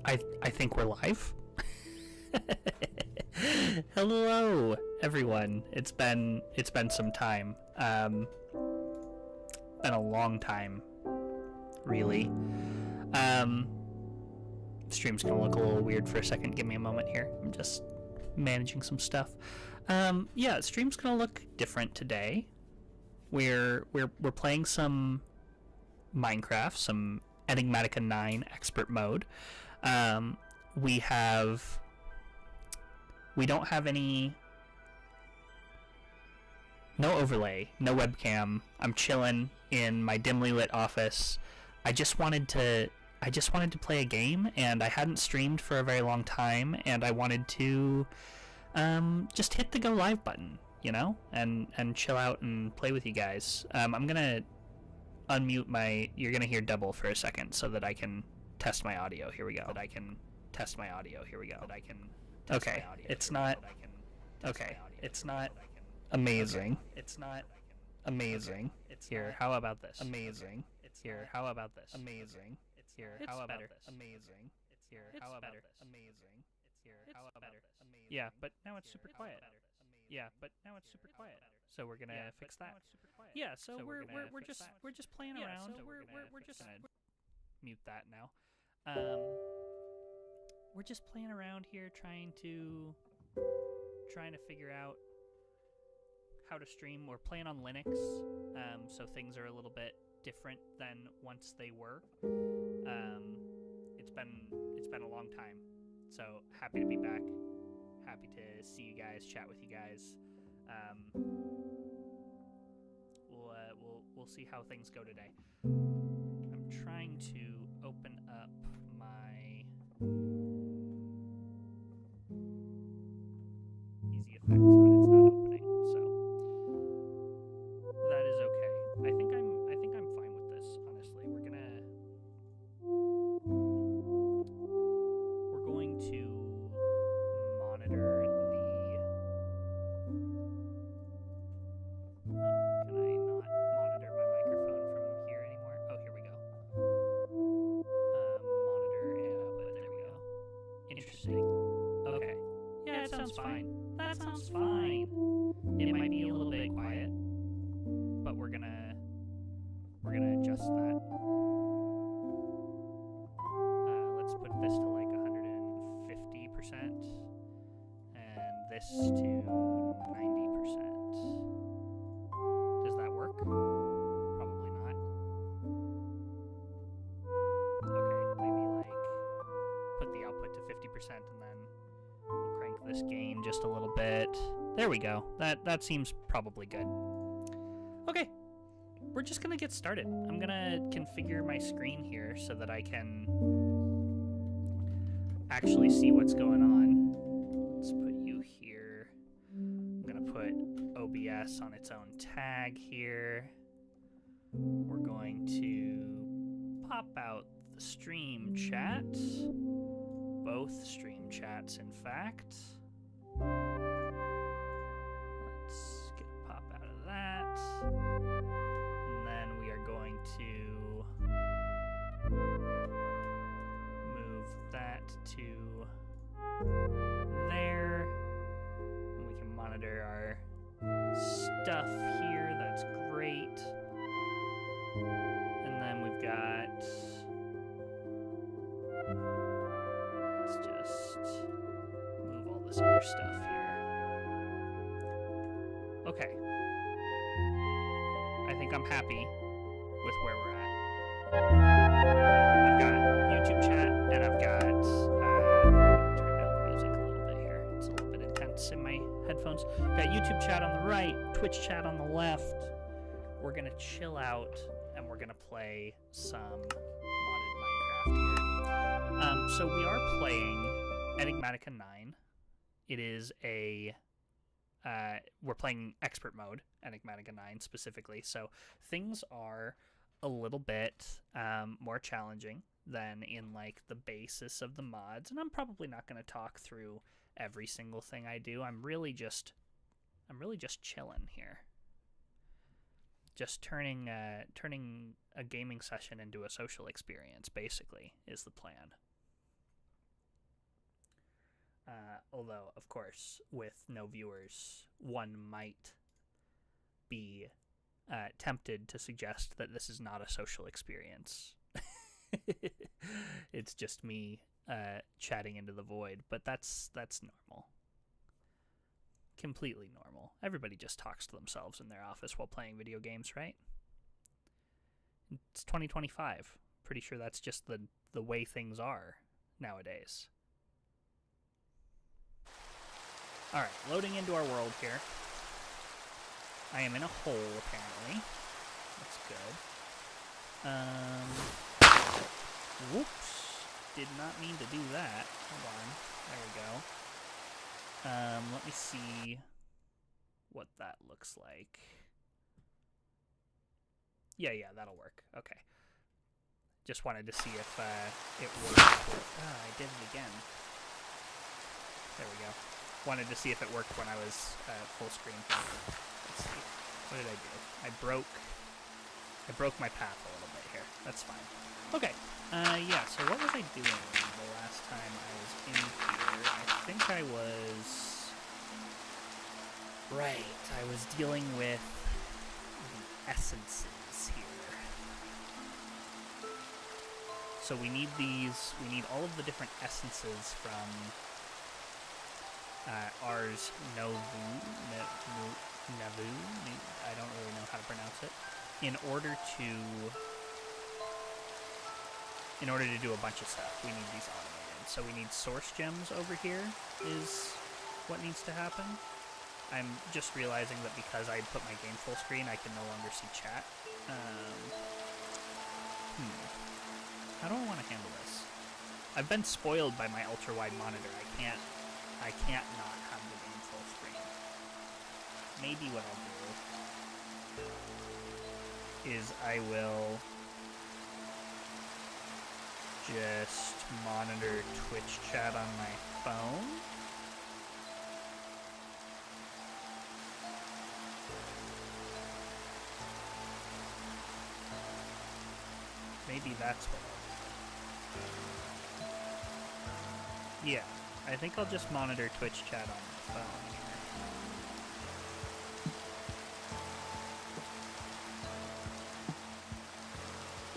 I think we're live. Hello, everyone. It's been some time. Been a long time, really. Stream's gonna look a little weird for a second. Give me a moment here. I'm just managing some stuff. Yeah, stream's gonna look different today. We're playing some Minecraft, some Enigmatica 9 expert mode. We don't have no overlay, no webcam. I'm chilling in my dimly lit office. I just wanted to play a game, and I hadn't streamed for a very long time, and I wanted to just hit the go live button, and chill out and play with you guys. I'm gonna unmute you're gonna hear double for a second so that I can test my audio. Here we go. Okay, it's not amazing. Here, how about this? Amazing. Here, how about this? Amazing. Here, how about this? Amazing. Here, how about this? Amazing. Here, how about this? Yeah, but now it's super quiet. So we're gonna fix that. Yeah, so we're just playing around. We're just mute that now. We're just playing around here, trying to figure out how to stream. We're playing on Linux, so things are a little bit different than once they were. It's been a long time, so happy to be back. Happy to see you guys, chat with you guys. We'll see how things go today. I'm trying to open up my easy effects, but it's not opening, so that is okay. I think I'm fine with this, honestly. We're going to monitor can I not monitor my microphone from here anymore? Oh, here we go. Monitor and output. There we go. Interesting. Okay. Yeah, it sounds fine. That sounds fine. It might be a little bit quiet, but we're gonna adjust that. Let's put this to like 150% and this to 90%. Does that work? Probably not. Okay, maybe like put the output to 50% and then we'll crank this gain just a little bit. There we go. That seems probably good. Okay, we're just gonna get started. I'm gonna configure my screen here so that I can actually see what's going on. Let's put you here. I'm gonna put OBS on its own tag here. We're going to pop out the stream chat. Both stream chats, in fact. Let's get a pop out of that. And then we are going to move that to there. And we can monitor our stuff here. That's great. And then we've got... let's just move all this other stuff here. Okay. I think I'm happy with where we're at. I've got YouTube chat, and I've got turn down the music a little bit here. It's a little bit intense in my headphones. Got YouTube chat on the right, Twitch chat on the left. We're gonna chill out, and we're gonna play some modded Minecraft here. So we are playing Enigmatica 9. It is we're playing expert mode, Enigmatica 9 specifically, so things are a little bit more challenging than in like the basis of the mods, and I'm probably not going to talk through every single thing I do. I'm really just chilling here. Just turning a gaming session into a social experience, basically, is the plan. Although, of course, with no viewers, one might be tempted to suggest that this is not a social experience. It's just me chatting into the void, but that's normal. Completely normal. Everybody just talks to themselves in their office while playing video games, right? It's 2025. Pretty sure that's just the way things are nowadays. Alright, loading into our world here. I am in a hole, apparently. That's good. Whoops. Did not mean to do that. Hold on. There we go. Let me see what that looks like. Yeah, that'll work. Okay. Just wanted to see if it worked. I did it again. There we go. Wanted to see if it worked when I was full screen. Let's see. What did I do? I broke my path a little bit here. That's fine. Okay. Yeah, so what was I doing the last time I was in here? I think I was... Right, I was dealing with the essences here. So we need all of the different essences from Ars Novu, I don't really know how to pronounce it, in order to do a bunch of stuff. We need these automated. So we need source gems over here is what needs to happen. I'm just realizing that because I put my game full screen, I can no longer see chat. How do I want to handle this? I've been spoiled by my ultra-wide monitor. I can't not have the game full screen. Maybe what I'll do is I will just monitor Twitch chat on my phone. Maybe that's what I'll do. Yeah, I think I'll just monitor Twitch chat on my phone.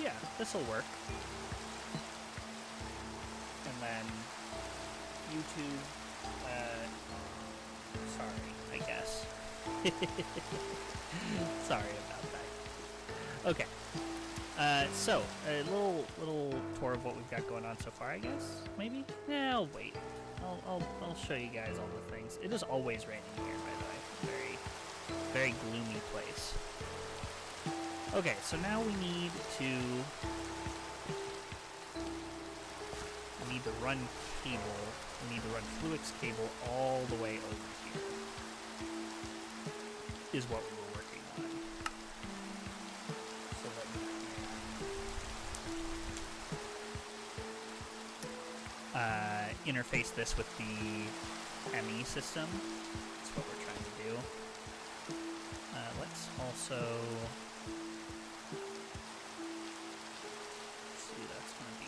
Yeah, this'll work. And then YouTube, sorry, I guess. Sorry about that. Okay. So, a little tour of what we've got going on so far, I guess? Maybe? Yeah, I'll wait. I'll show you guys all the things. It is always raining here, by the way. Very, very gloomy place. Okay, so now we need to run cable. We need to run Fluix cable all the way over here. Is what we were working on. So let me interface this with the ME system. That's what we're trying to do. Let's also... Let's see, that's going to be...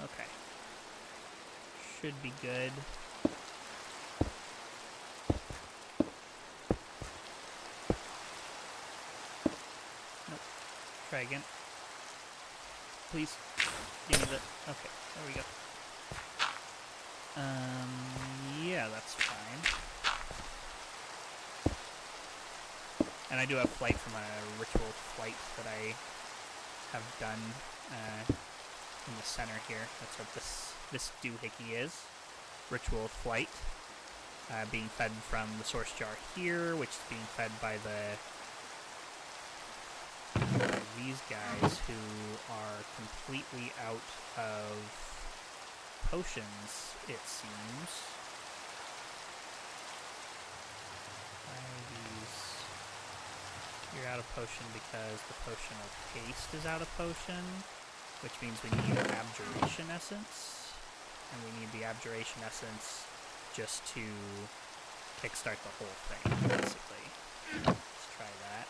Okay. Should be good. Nope. Try again. Please. Give me the... Okay, there we go. Yeah, that's fine. And I do have flight from a ritual flight that I have done in the center here. That's what this doohickey is. Ritual flight. Being fed from the source jar here, which is being fed by these guys who are completely out of potions, it seems. Why are these? You're out of potion because the potion of haste is out of potion, which means we need abjuration essence, and we need the abjuration essence just to kickstart the whole thing, basically. Let's try that.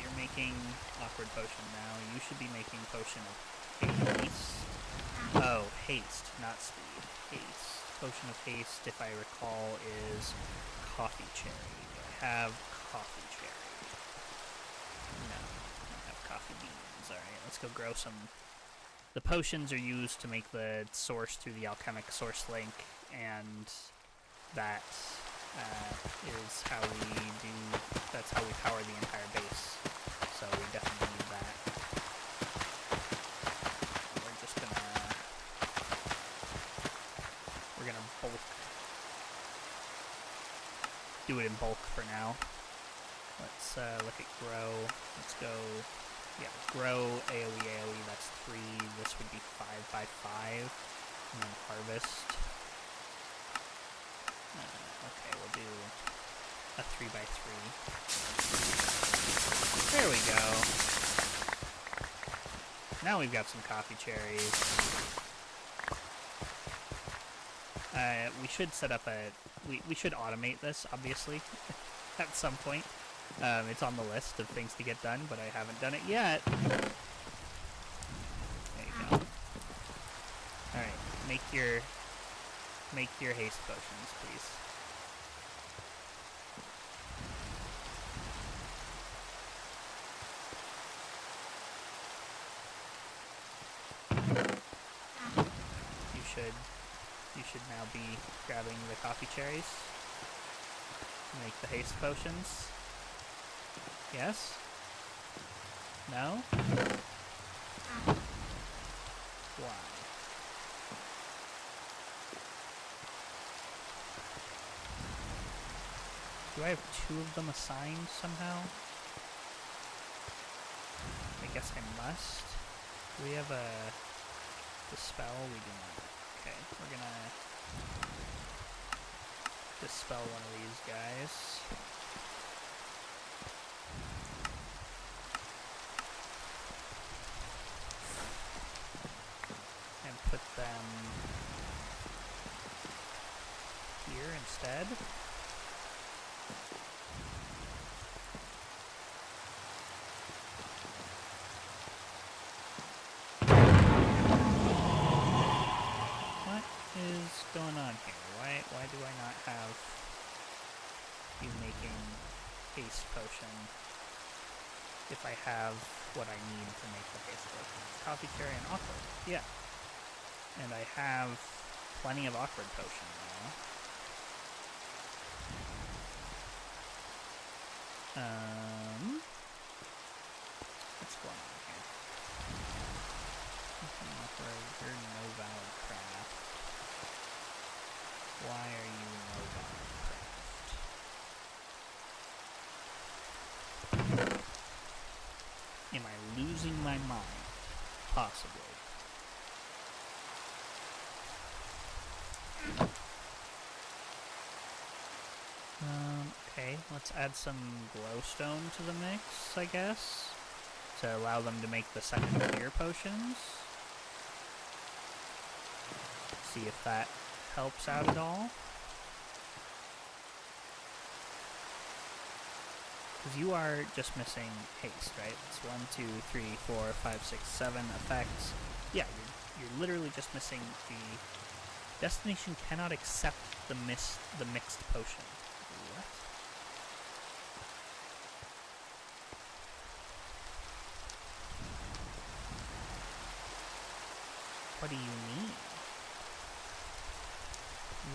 You're making awkward potion now. You should be making potion of haste. Oh, haste, not speed. Haste. Potion of haste, if I recall, is coffee cherry. Do I have coffee cherry? No, I don't have coffee beans. Alright, let's go grow some. The potions are used to make the source through the alchemic source link, and that is how that's how we power the entire base. So we definitely need that. We're gonna bulk. Do it in bulk for now. Let's look at grow. Let's go. Yeah, grow AoE, that's 3. This would be 5 by 5. And then harvest. Okay, we'll do a 3 by 3. There we go. Now we've got some coffee cherries. We should set up we should automate this, obviously, at some point. It's on the list of things to get done, but I haven't done it yet. There you go. Alright, make your haste potions, please. You should now be grabbing the coffee cherries to make the haste potions. Yes? No? Why? Do I have 2 of them assigned somehow? I guess I must. Do we have a dispel? We do not. Okay, we're gonna dispel one of these guys. And put them here instead. Going on here? Why do I not have you making haste potion if I have what I need to make the haste potion? Coffee cherry and awkward. Yeah. And I have plenty of awkward potion now. What's going on here? Awkward, you're no valid craft. Why are you no valid craft? Am I losing my mind? Possibly. Okay, let's add some glowstone to the mix, I guess, to allow them to make the second tier potions. See if that helps out at all. Because you are just missing haste, right? It's 1, 2, 3, 4, 5, 6, 7 effects. Yeah, you're literally just missing the destination cannot accept the mixed potion. What? What do you mean?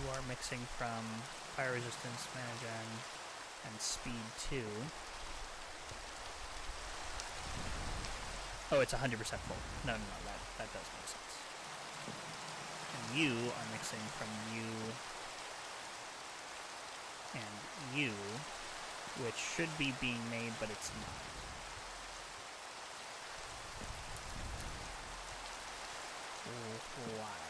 You are mixing from fire resistance, mana gen, and speed 2. Oh, it's 100% full. No, that does make sense. And you are mixing from you and you, which should be being made, but it's not. Why?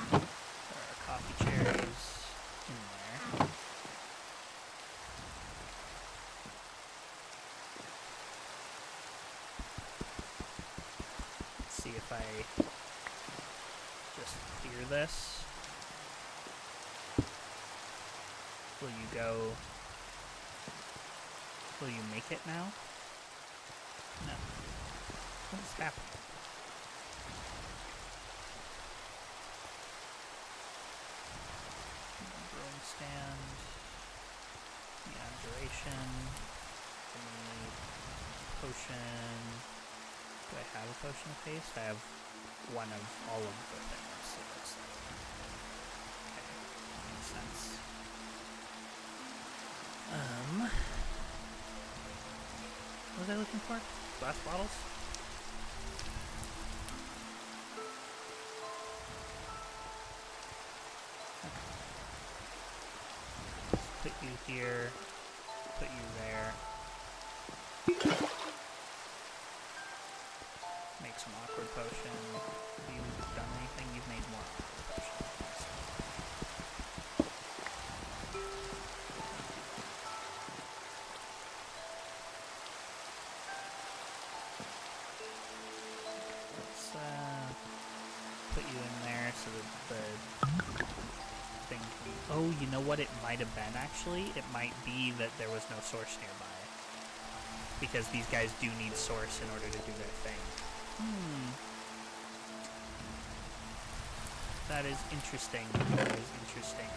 There are coffee cherries in there. if I just clear this. Will you go... Will you make it now? No. What is happening? Brewing stand. Yeah, duration. Give me potion. Do I have a potion of haste? I have one of all of the things, it looks like. Okay, that makes sense. What was I looking for? Glass bottles? Okay. Put you here. Put you there. Make some awkward potion. Have you done anything? You've made more awkward potion. Put you in there so that the thing can... Oh, you know what it might have been, actually? It might be that there was no source nearby. Because these guys do need source in order to do their thing. That is interesting. That is interesting.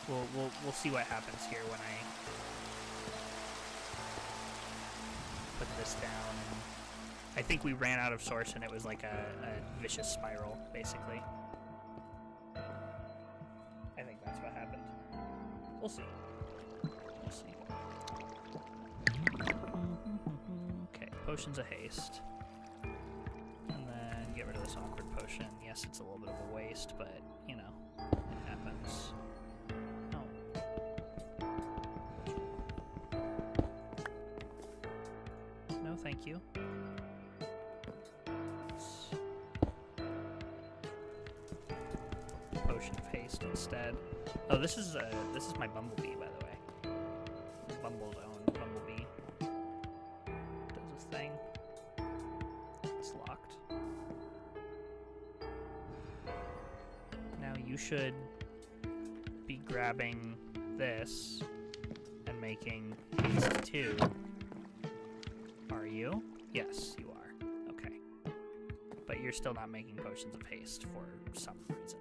We'll see what happens here when I put this down. I think we ran out of source and it was like a vicious spiral, basically. I think that's what happened. We'll see. We'll see. Okay, potions of haste. And then get rid of this awkward potion. Yes, it's a little bit of a waste, but, you know, it happens. No, thank you. Potion of haste instead. Oh, this is my bumblebee, by the way. Bumble's own bumblebee. Does this thing. It's locked. Now you should be grabbing this and making haste too. Are you? Yes, you are. Okay. But you're still not making potions of haste for some reason.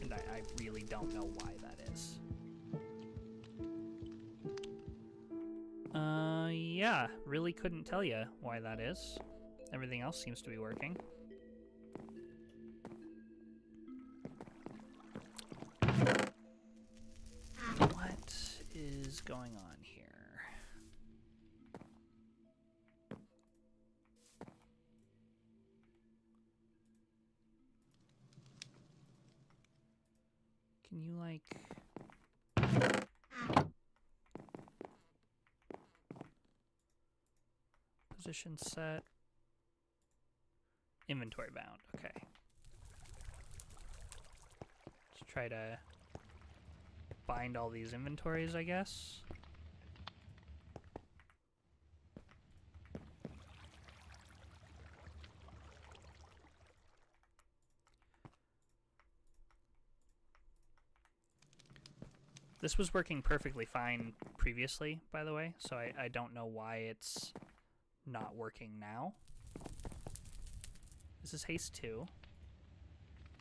And I really don't know why that is. Yeah, really couldn't tell you why that is. Everything else seems to be working. What is going on here? Can you, like... Position set. Inventory bound, okay. Let's try to bind all these inventories, I guess. This was working perfectly fine previously, by the way, so I don't know why it's not working now. This is haste 2.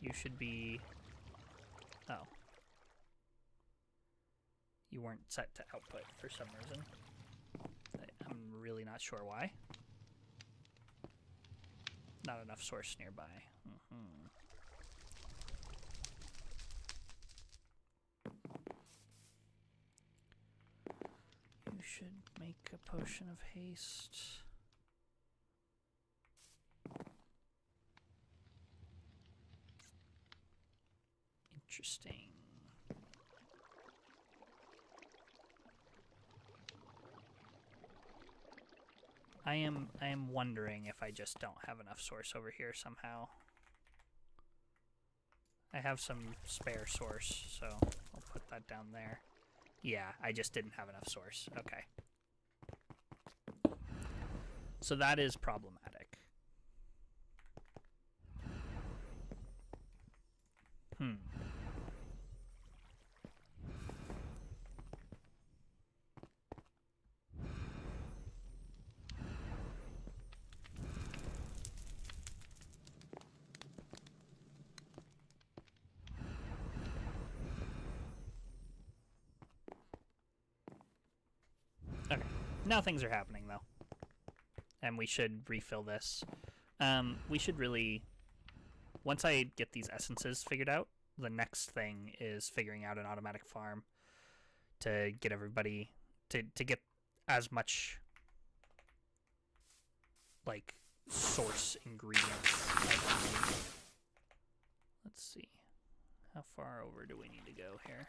You should be... Oh. You weren't set to output for some reason. I'm really not sure why. Not enough source nearby. You should make a potion of haste. Interesting. I am wondering if I just don't have enough source over here somehow. I have some spare source, so I'll put that down there. Yeah, I just didn't have enough source. Okay. So that is problematic. Okay, now things are happening though, and we should refill this. We should really, once I get these essences figured out, the next thing is figuring out an automatic farm to get everybody to get as much like source ingredients as we need. Let's see, how far over do we need to go here?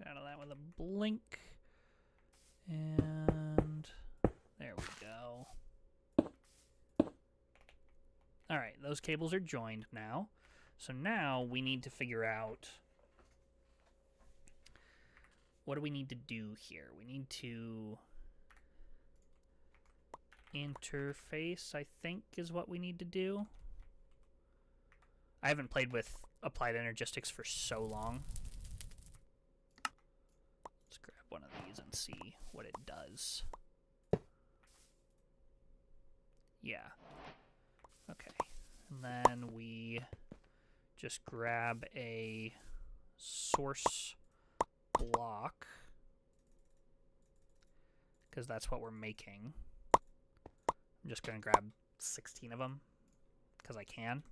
Out of that with a blink, and there we go. All right, those cables are joined now. So now we need to figure out, what do we need to do here? We need to interface, I think, is what we need to do. I haven't played with Applied Energistics for so long. Let's grab one of these and see what it does. Yeah. Okay. And then we just grab a source block, because that's what we're making. I'm just going to grab 16 of them because I can.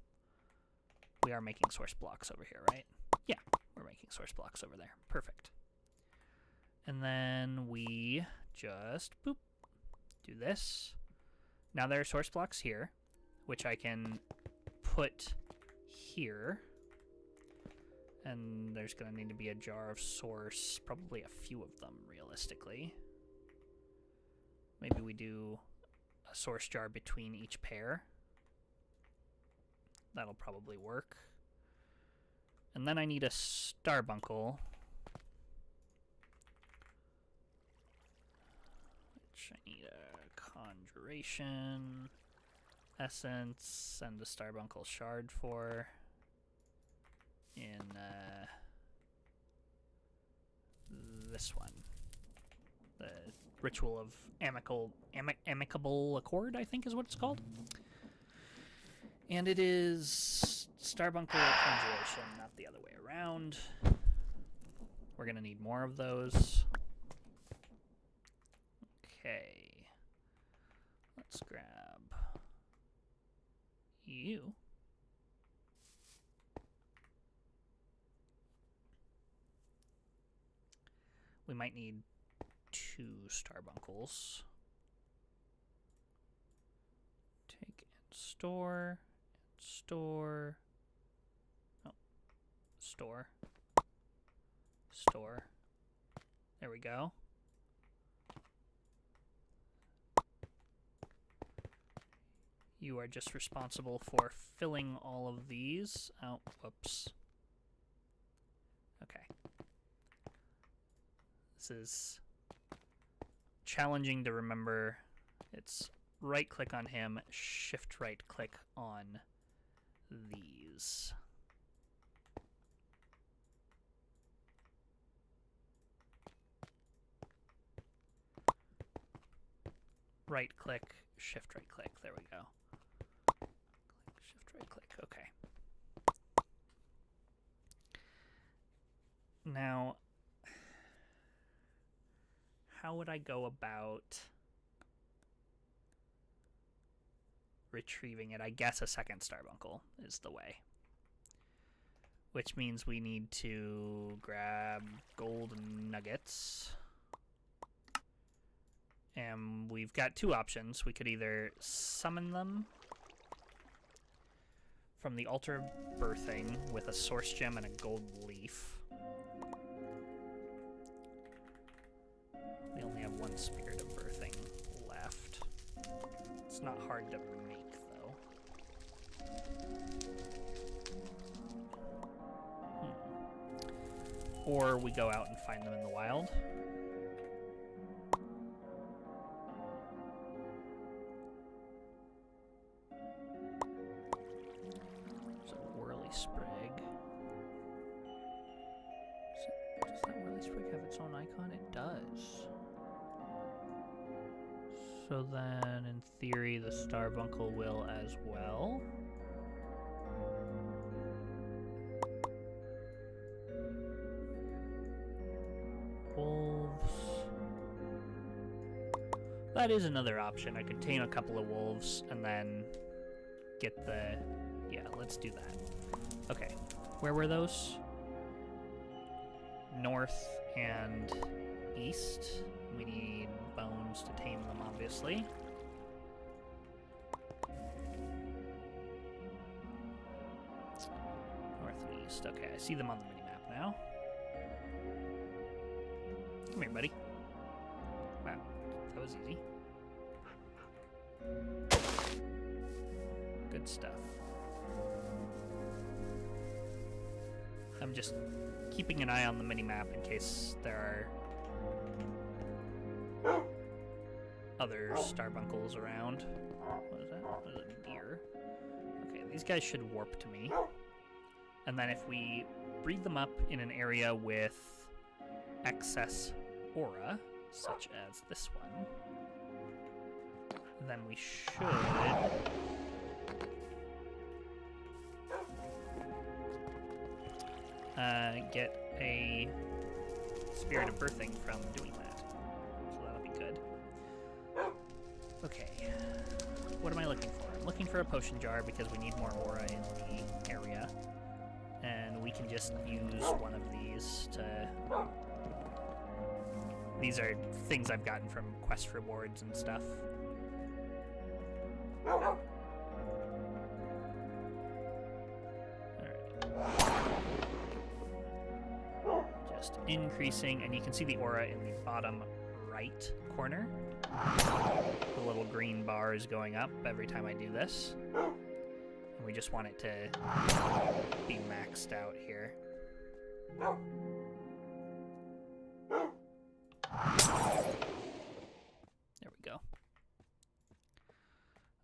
We are making source blocks over here, right? Yeah, we're making source blocks over there. Perfect. And then we just boop, do this. Now there are source blocks here, which I can put here. And there's going to need to be a jar of source, probably a few of them, realistically. Maybe we do a source jar between each pair. That'll probably work. And then I need a starbuncle, which I need a conjuration essence and a starbuncle shard for in this one. The Ritual of Amicable Accord, I think is what it's called. And it is starbuncle conjuration, not the other way around. We're going to need more of those. Okay. Let's grab you. We might need 2 starbuncles. Take and store. Store. Oh. Store. Store. There we go. You are just responsible for filling all of these. Oh, whoops. Okay. This is challenging to remember. It's right click on him, shift right click on these. Right click, shift right click. There we go. Click, shift right click. Okay. Now, how would I go about retrieving it? I guess a second starbuncle is the way. which means we need to grab gold nuggets. And we've got two options. We could either summon them from the altar of birthing with a source gem and a gold leaf. We only have one spirit of birthing left. It's not hard to make, though. Or we go out and find them in the wild. So Whirly Sprig. Does that Whirly Sprig have its own icon? It does. So then, in theory, the Starbuncle will as well. Wolves. That is another option. I could tame a couple of wolves and then get the... Yeah, let's do that. Okay, where were those? North and east. We need bones to tame them, obviously. North and east. Okay, I see them on the minimap now. Come here, buddy. Wow, that was easy. Good stuff. I'm just keeping an eye on the minimap in case there are other starbuncles around. What is that? What is a deer? Okay, these guys should warp to me. And then if we breed them up in an area with excess aura, such as this one, then we should get a spirit of birthing from doing that. So that'll be good. Okay, what am I looking for? I'm looking for a potion jar because we need more aura in the area. And we can just use one of these to... These are things I've gotten from quest rewards and stuff. Alright. Just increasing, and you can see the aura in the bottom right corner. The little green bar is going up every time I do this. And we just want it to be maxed out here. There we go.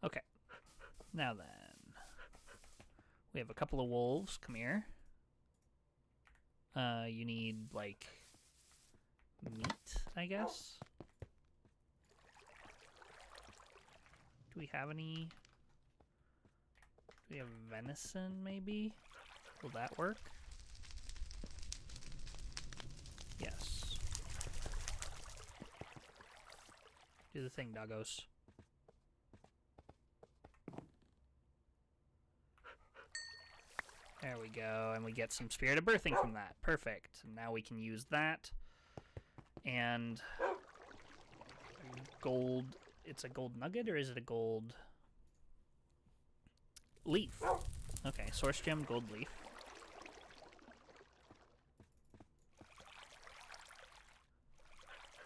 Okay. Now then. We have a couple of wolves. Come here. You need, like, meat, I guess? Do we have any... Do we have venison, maybe? Will that work? Yes. Do the thing, doggos. There we go, and we get some spirit of birthing from that. Perfect. And now we can use that. And gold... It's a gold nugget, or is it a gold... leaf? Okay, source gem, gold leaf.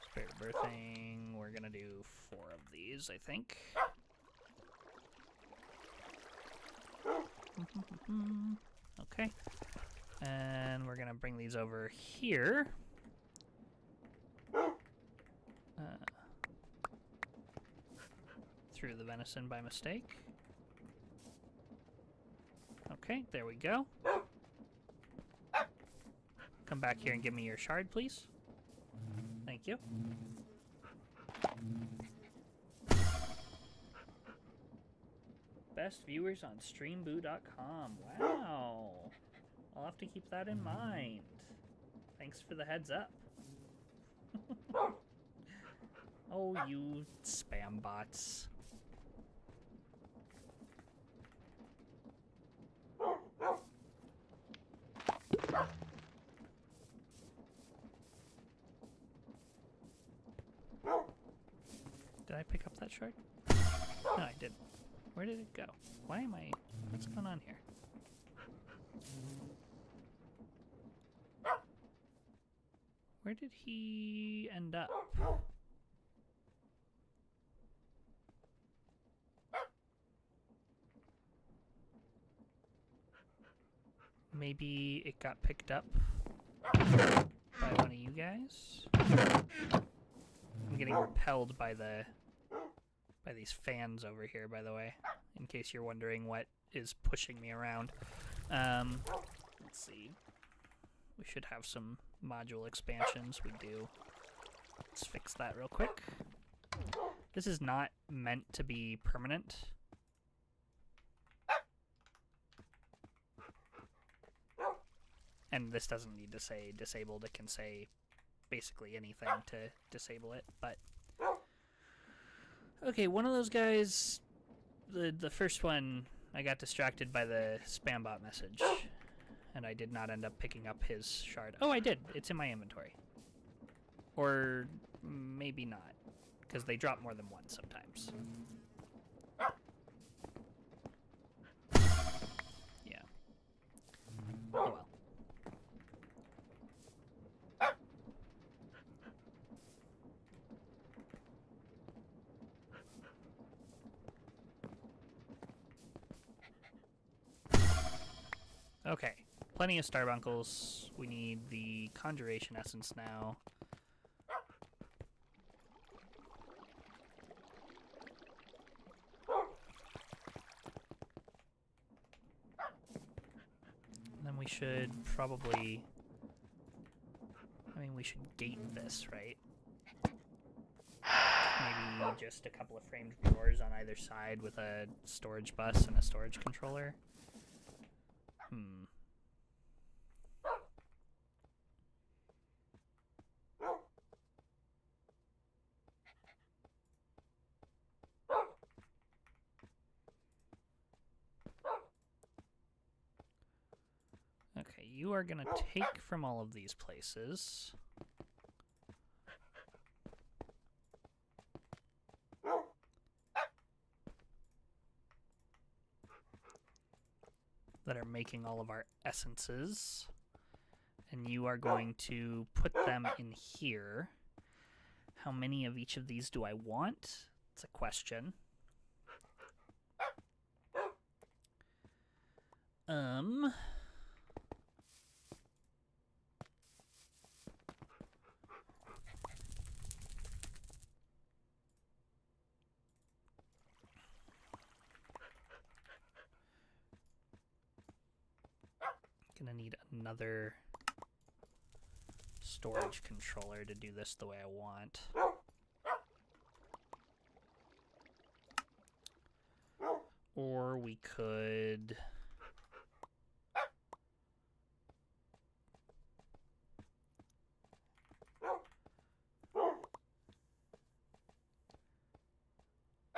Spirit of birthing, we're gonna do 4 of these, I think. Okay, and we're gonna bring these over here. Threw the venison by mistake. Okay, there we go. Come back here and give me your shard, please. Thank you. Best viewers on streamboo.com. Wow. I'll have to keep that in mind. Thanks for the heads up. Oh, you spam bots. Did I pick up that shard? No, I didn't. Where did it go? Why am I... What's going on here? Where did he end up? Maybe it got picked up by one of you guys? I'm getting repelled by these fans over here, by the way, in case you're wondering what is pushing me around. Let's see. We should have some module expansions. We do. Let's fix that real quick. This is not meant to be permanent. And this doesn't need to say disabled. It can say basically anything to disable it, but... Okay, one of those guys, the first one, I got distracted by the spam bot message, and I did not end up picking up his shard. Oh, I did. It's in my inventory. Or maybe not, because they drop more than one sometimes. Yeah. Oh well. Okay, plenty of starbunkles. We need the conjuration essence now. And then we should probably... I mean, we should gate this, right? Maybe just a couple of framed drawers on either side with a storage bus and a storage controller. Okay, you are gonna take from all of these places. That are making all of our essences. And you are going to put them in here. How many of each of these do I want? It's a question. Gonna need another storage controller to do this the way I want. Or we could...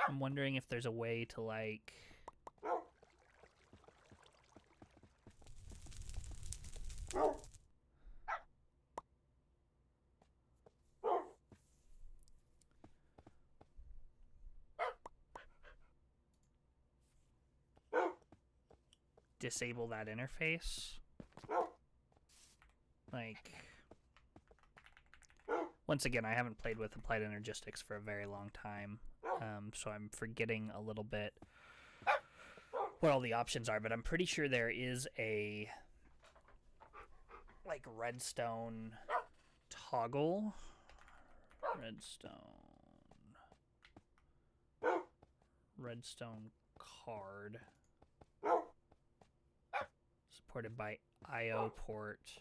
I'm wondering if there's a way to, like... disable that interface. Like, once again, I haven't played with Applied Energistics for a very long time, so I'm forgetting a little bit what all the options are, but I'm pretty sure there is a, like, redstone toggle. Redstone card. Supported by I/O port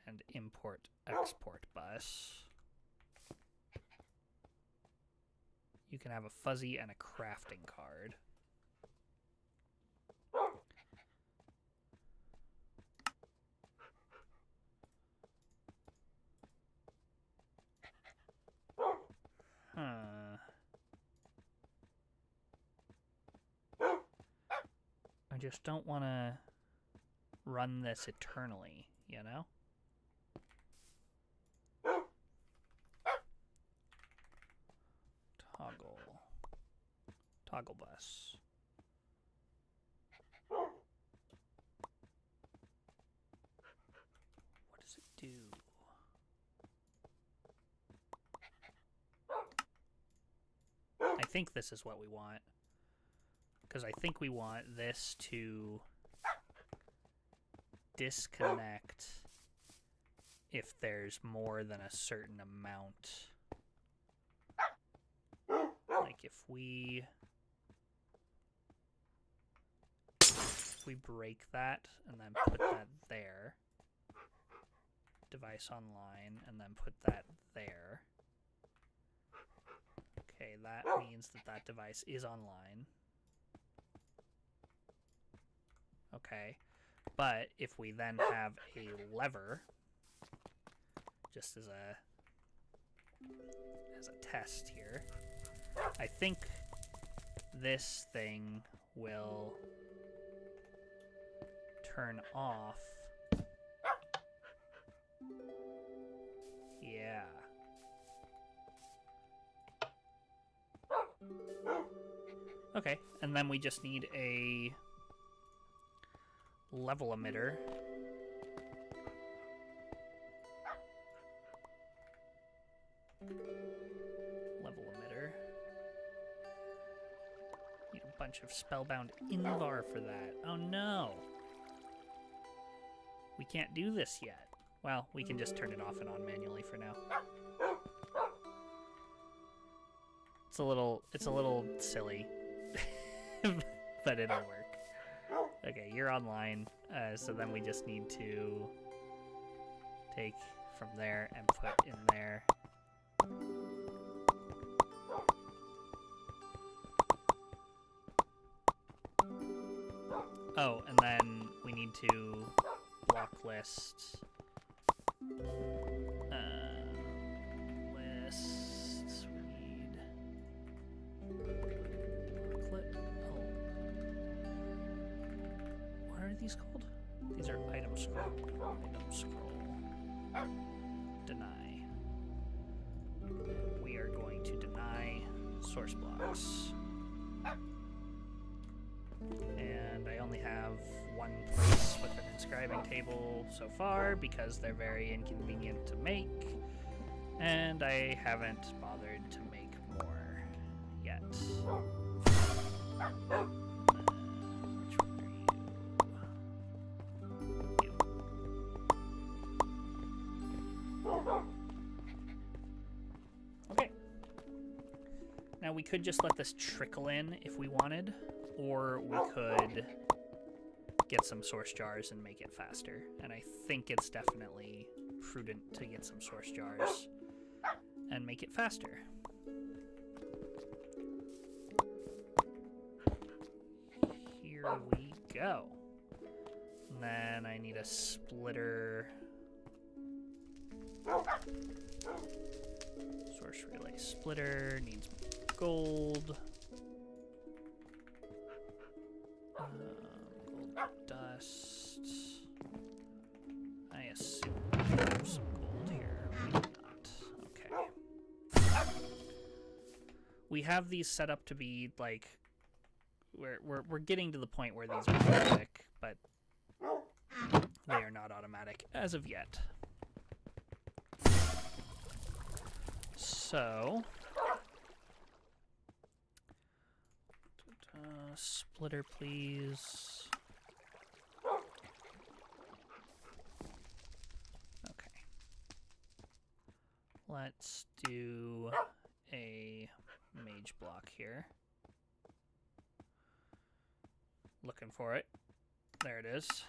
and import/export bus. You can have a fuzzy and a crafting card. I just don't want to run this eternally, you know? Toggle bus. What does it do? I think this is what we want. Because I think we want this to disconnect if there's more than a certain amount. Like if we break that and then put that there, device online, and then put that there. Okay, that means that that device is online. Okay, but if we then have a lever, just as a test here, I think this thing will turn off. Yeah. Okay, and then we just need a level emitter. Level emitter. Need a bunch of spellbound invar for that. Oh no! We can't do this yet. Well, we can just turn it off and on manually for now. It's a little silly, but it'll work. Okay, you're online, so then we just need to take from there and put in there. Oh, and then we need to block list. Lists. We need. What are these called? These are item scroll. Item scroll. Deny. We are going to deny source blocks. And I only have one place with an inscribing table so far because they're very inconvenient to make, and I haven't bothered to make more yet. Which one are you? Okay. Now we could just let this trickle in if we wanted, or we could get some source jars and make it faster. And I think it's definitely prudent to get some source jars and make it faster. Here we go. And then I need a splitter. Source relay splitter needs gold. Gold dust. I assume we have some gold here. We do not. Okay. We have these set up to be like we're getting to the point where these are automatic, but they are not automatic as of yet. So splitter, please. Okay. Let's do a mage block here. Looking for it. There it is.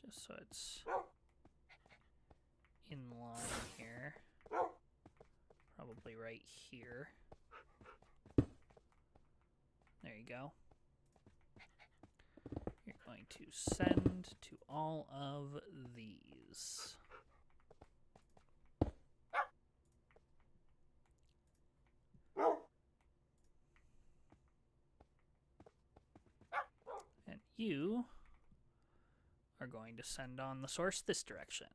Just so it's in line here. Probably right here. There you go. You're going to send to all of these. And you are going to send on the source this direction.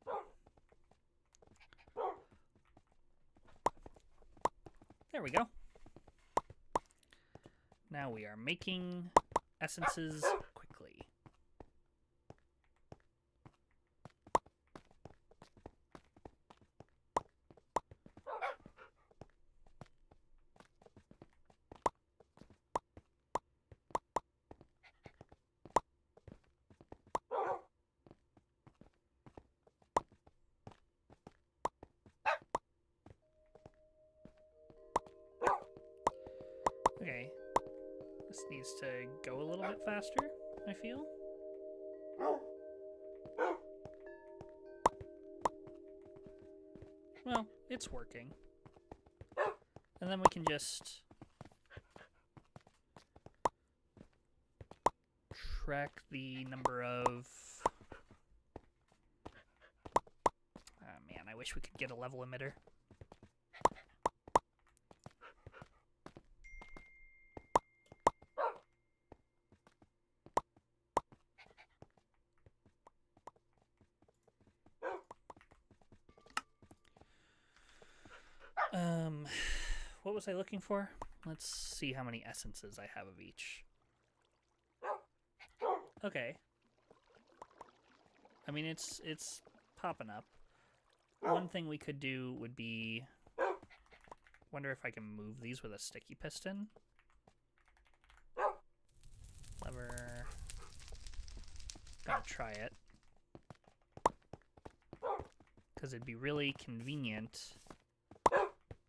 There we go. Now we are making essences quickly. Okay, this needs to go a little bit faster, I feel. Well, it's working. And then we can just track the number of... Oh man, I wish we could get a level emitter. What was I looking for? Let's see how many essences I have of each. Okay. I mean, it's popping up. One thing we could do would be... Wonder if I can move these with a sticky piston. Lever. Gotta try it. Because it'd be really convenient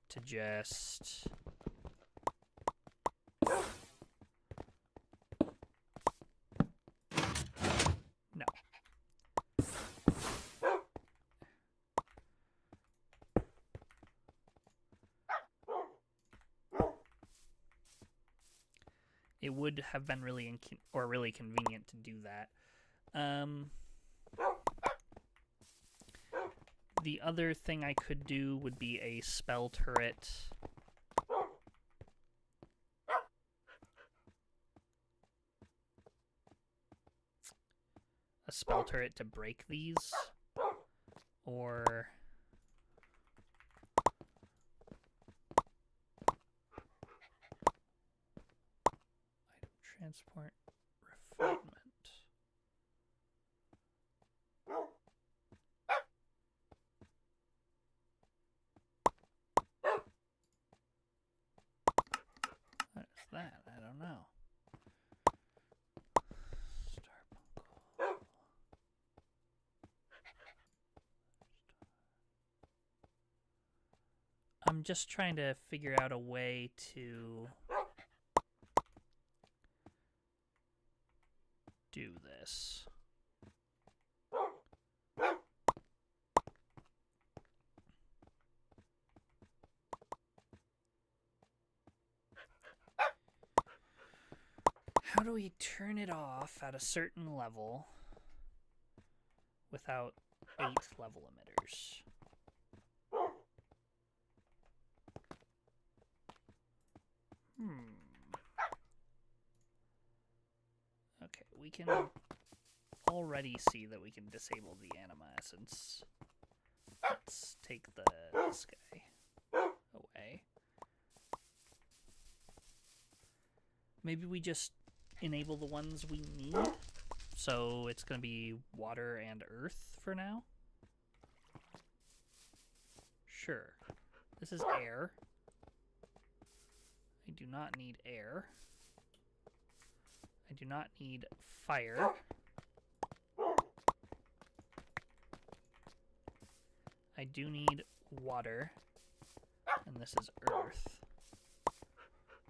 to just... No. It would have been really really convenient to do that. The other thing I could do would be a spell turret. A spell turret to break these. Or... Item transport refinement. What is that? I don't know. I'm just trying to figure out a way to do this. How do we turn it off at a certain level without 8 level emitters? Okay, we can already see that we can disable the anima essence. Let's take this guy away. Maybe we just enable the ones we need. So it's going to be water and earth for now. Sure. This is air. I do not need air. I do not need fire. I do need water. And this is earth.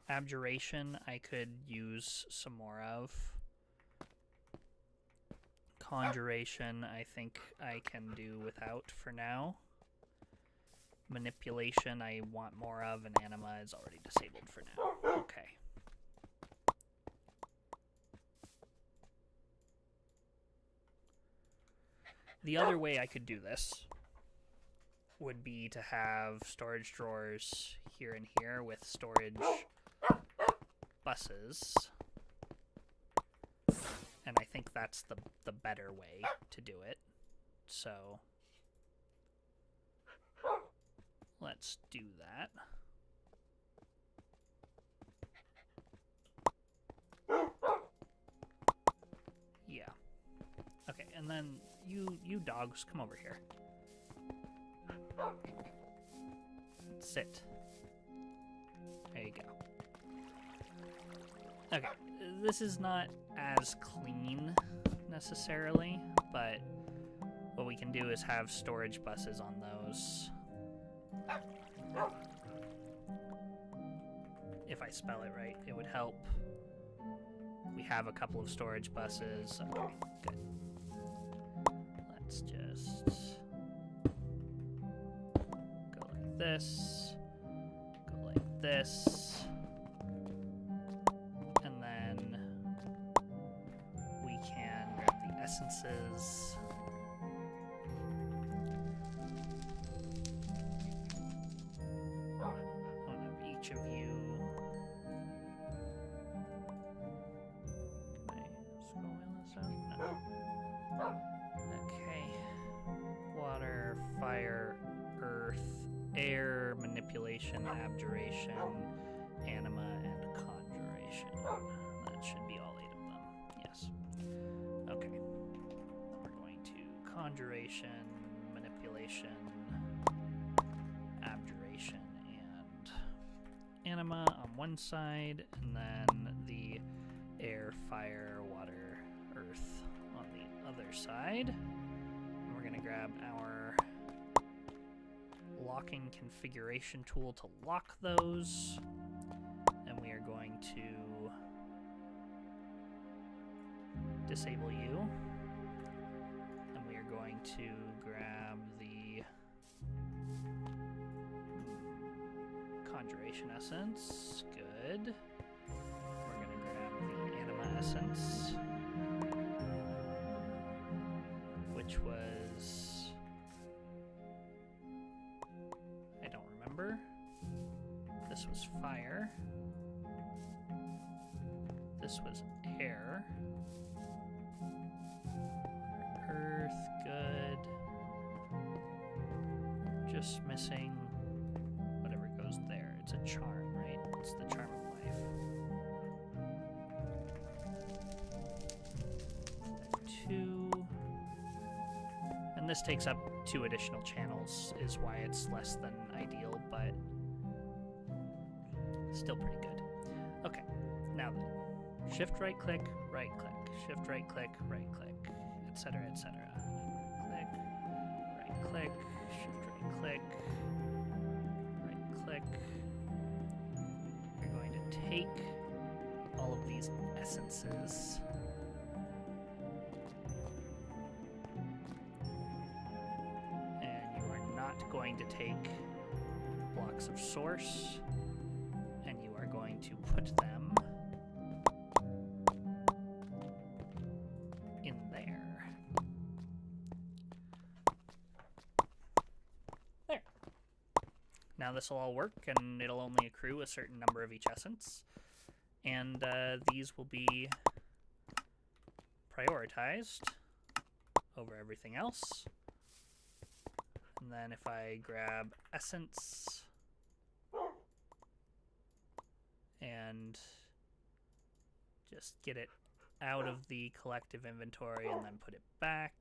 Abjuration I could use some more of. Conjuration I think I can do without for now. Manipulation I want more of, and anima is already disabled for now. Okay. The other way I could do this would be to have storage drawers here and here with storage buses. And I think that's the better way to do it. So let's do that. and then you dogs, come over here. Sit. There you go. Okay, this is not as clean necessarily, but what we can do is have storage buses on those. If I spell it right, it would help. We have a couple of storage buses. Okay, good. Let's just go like this, go like this, and then we can grab the essences. One of each of you. Okay. Water, fire, earth, air, manipulation, abjuration, anima, and conjuration. That should be all 8 of them. Yes. Okay. We're going to conjuration, manipulation, abjuration, and anima on one side, and then the air, fire, water, earth on the other side. And we're going to grab our locking configuration tool to lock those. And we are going to disable you. And we are going to grab the conjuration essence. Good. We're going to grab the anima essence, which was, I don't remember. This was fire. This was air. Earth, good. Just missing whatever goes there. It's a charm, right? It's the charm of life. 2. And this takes up 2 additional channels, is why it's less than ideal, but still pretty good. Okay, now then. Shift right click, shift right click, etc., etc. Click, right click, shift right click, right click. You're going to take all of these essences. Going to take blocks of source, and you are going to put them in there. There. Now this will all work, and it'll only accrue a certain number of each essence, and these will be prioritized over everything else. And then if I grab essence and just get it out of the collective inventory and then put it back.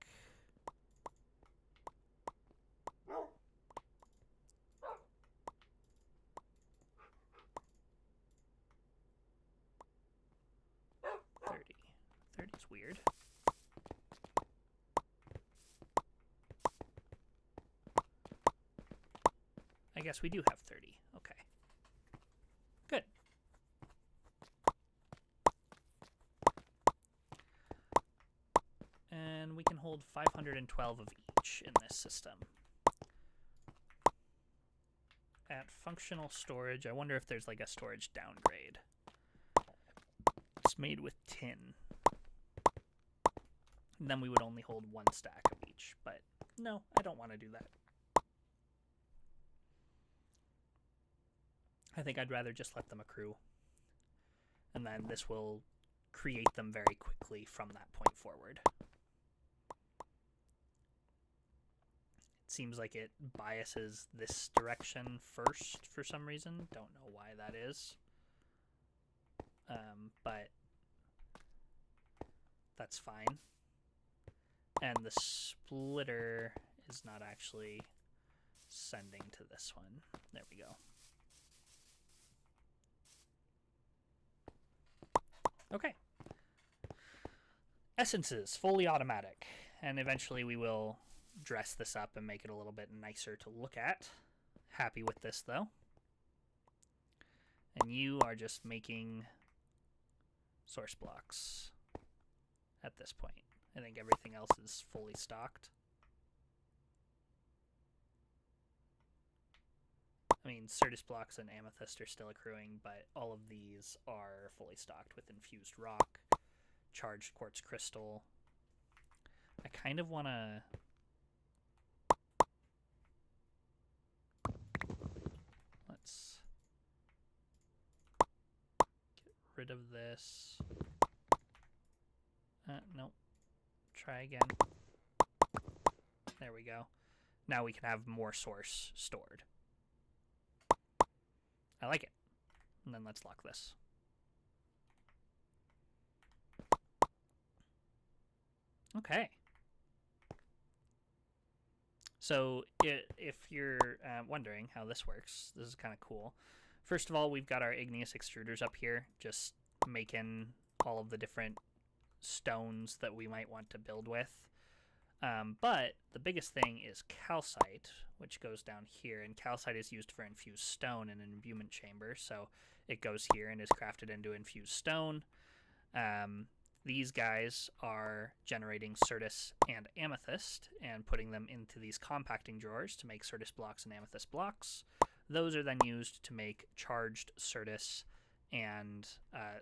Thirty's weird. I guess we do have 30. Okay. Good. And we can hold 512 of each in this system. At functional storage, I wonder if there's like a storage downgrade. It's made with tin. And then we would only hold 1 stack of each, but no, I don't want to do that. I think I'd rather just let them accrue. And then this will create them very quickly from that point forward. It seems like it biases this direction first for some reason. Don't know why that is. But that's fine. And the splitter is not actually sending to this one. There we go. Okay. Essences, fully automatic. And eventually we will dress this up and make it a little bit nicer to look at. Happy with this, though. And you are just making source blocks at this point. I think everything else is fully stocked. I mean, Certus blocks and Amethyst are still accruing, but all of these are fully stocked with infused rock, charged quartz crystal. I kind of want to... Let's get rid of this. Nope. Try again. There we go. Now we can have more source stored. I like it. And then let's lock this. Okay. So if you're wondering how this works, this is kind of cool. First of all, we've got our igneous extruders up here, just making all of the different stones that we might want to build with. But the biggest thing is calcite, which goes down here, and calcite is used for infused stone in an imbuement chamber, so it goes here and is crafted into infused stone. These guys are generating Certus and Amethyst and putting them into these compacting drawers to make Certus blocks and Amethyst blocks. Those are then used to make charged Certus and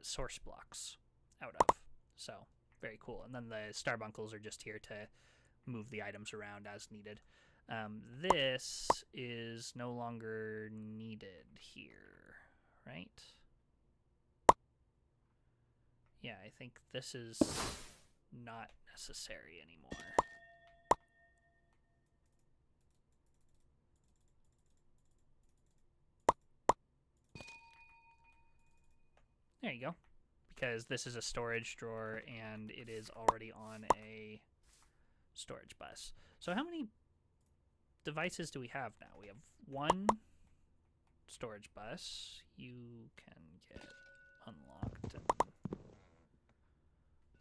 source blocks out of. So, very cool. And then the starbuncles are just here to move the items around as needed. This is no longer needed here, right? Yeah, I think this is not necessary anymore. There you go. Because this is a storage drawer and it is already on a storage bus. So how many devices do we have now? We have one storage bus. You can get unlocked and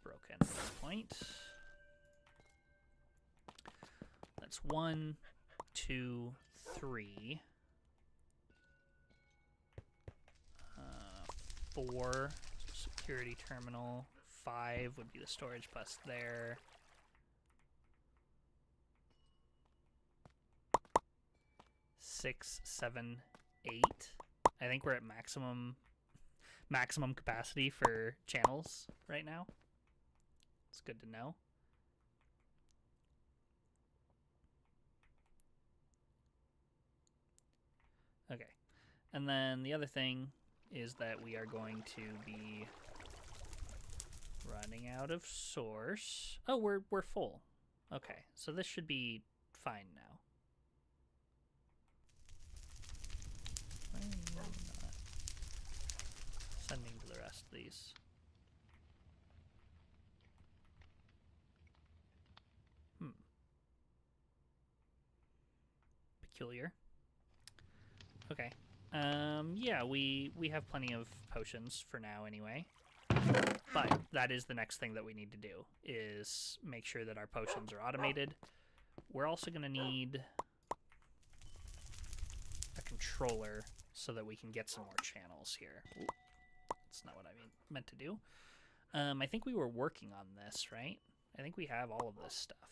broken at this point. That's 1, 2, 3, 4, security terminal. 5 would be the storage bus there. 6, 7, 8. I think we're at maximum capacity for channels right now. It's good to know. Okay. And then the other thing is that we are going to be running out of source. Oh, we're full. Okay. So this should be fine now. Why are you not sending to the rest of these? Peculiar. Okay. Yeah, we have plenty of potions for now anyway. But that is the next thing that we need to do, is make sure that our potions are automated. We're also going to need a controller so that we can get some more channels here. Ooh, that's not what I meant to do. I think we were working on this, right? I think we have all of this stuff.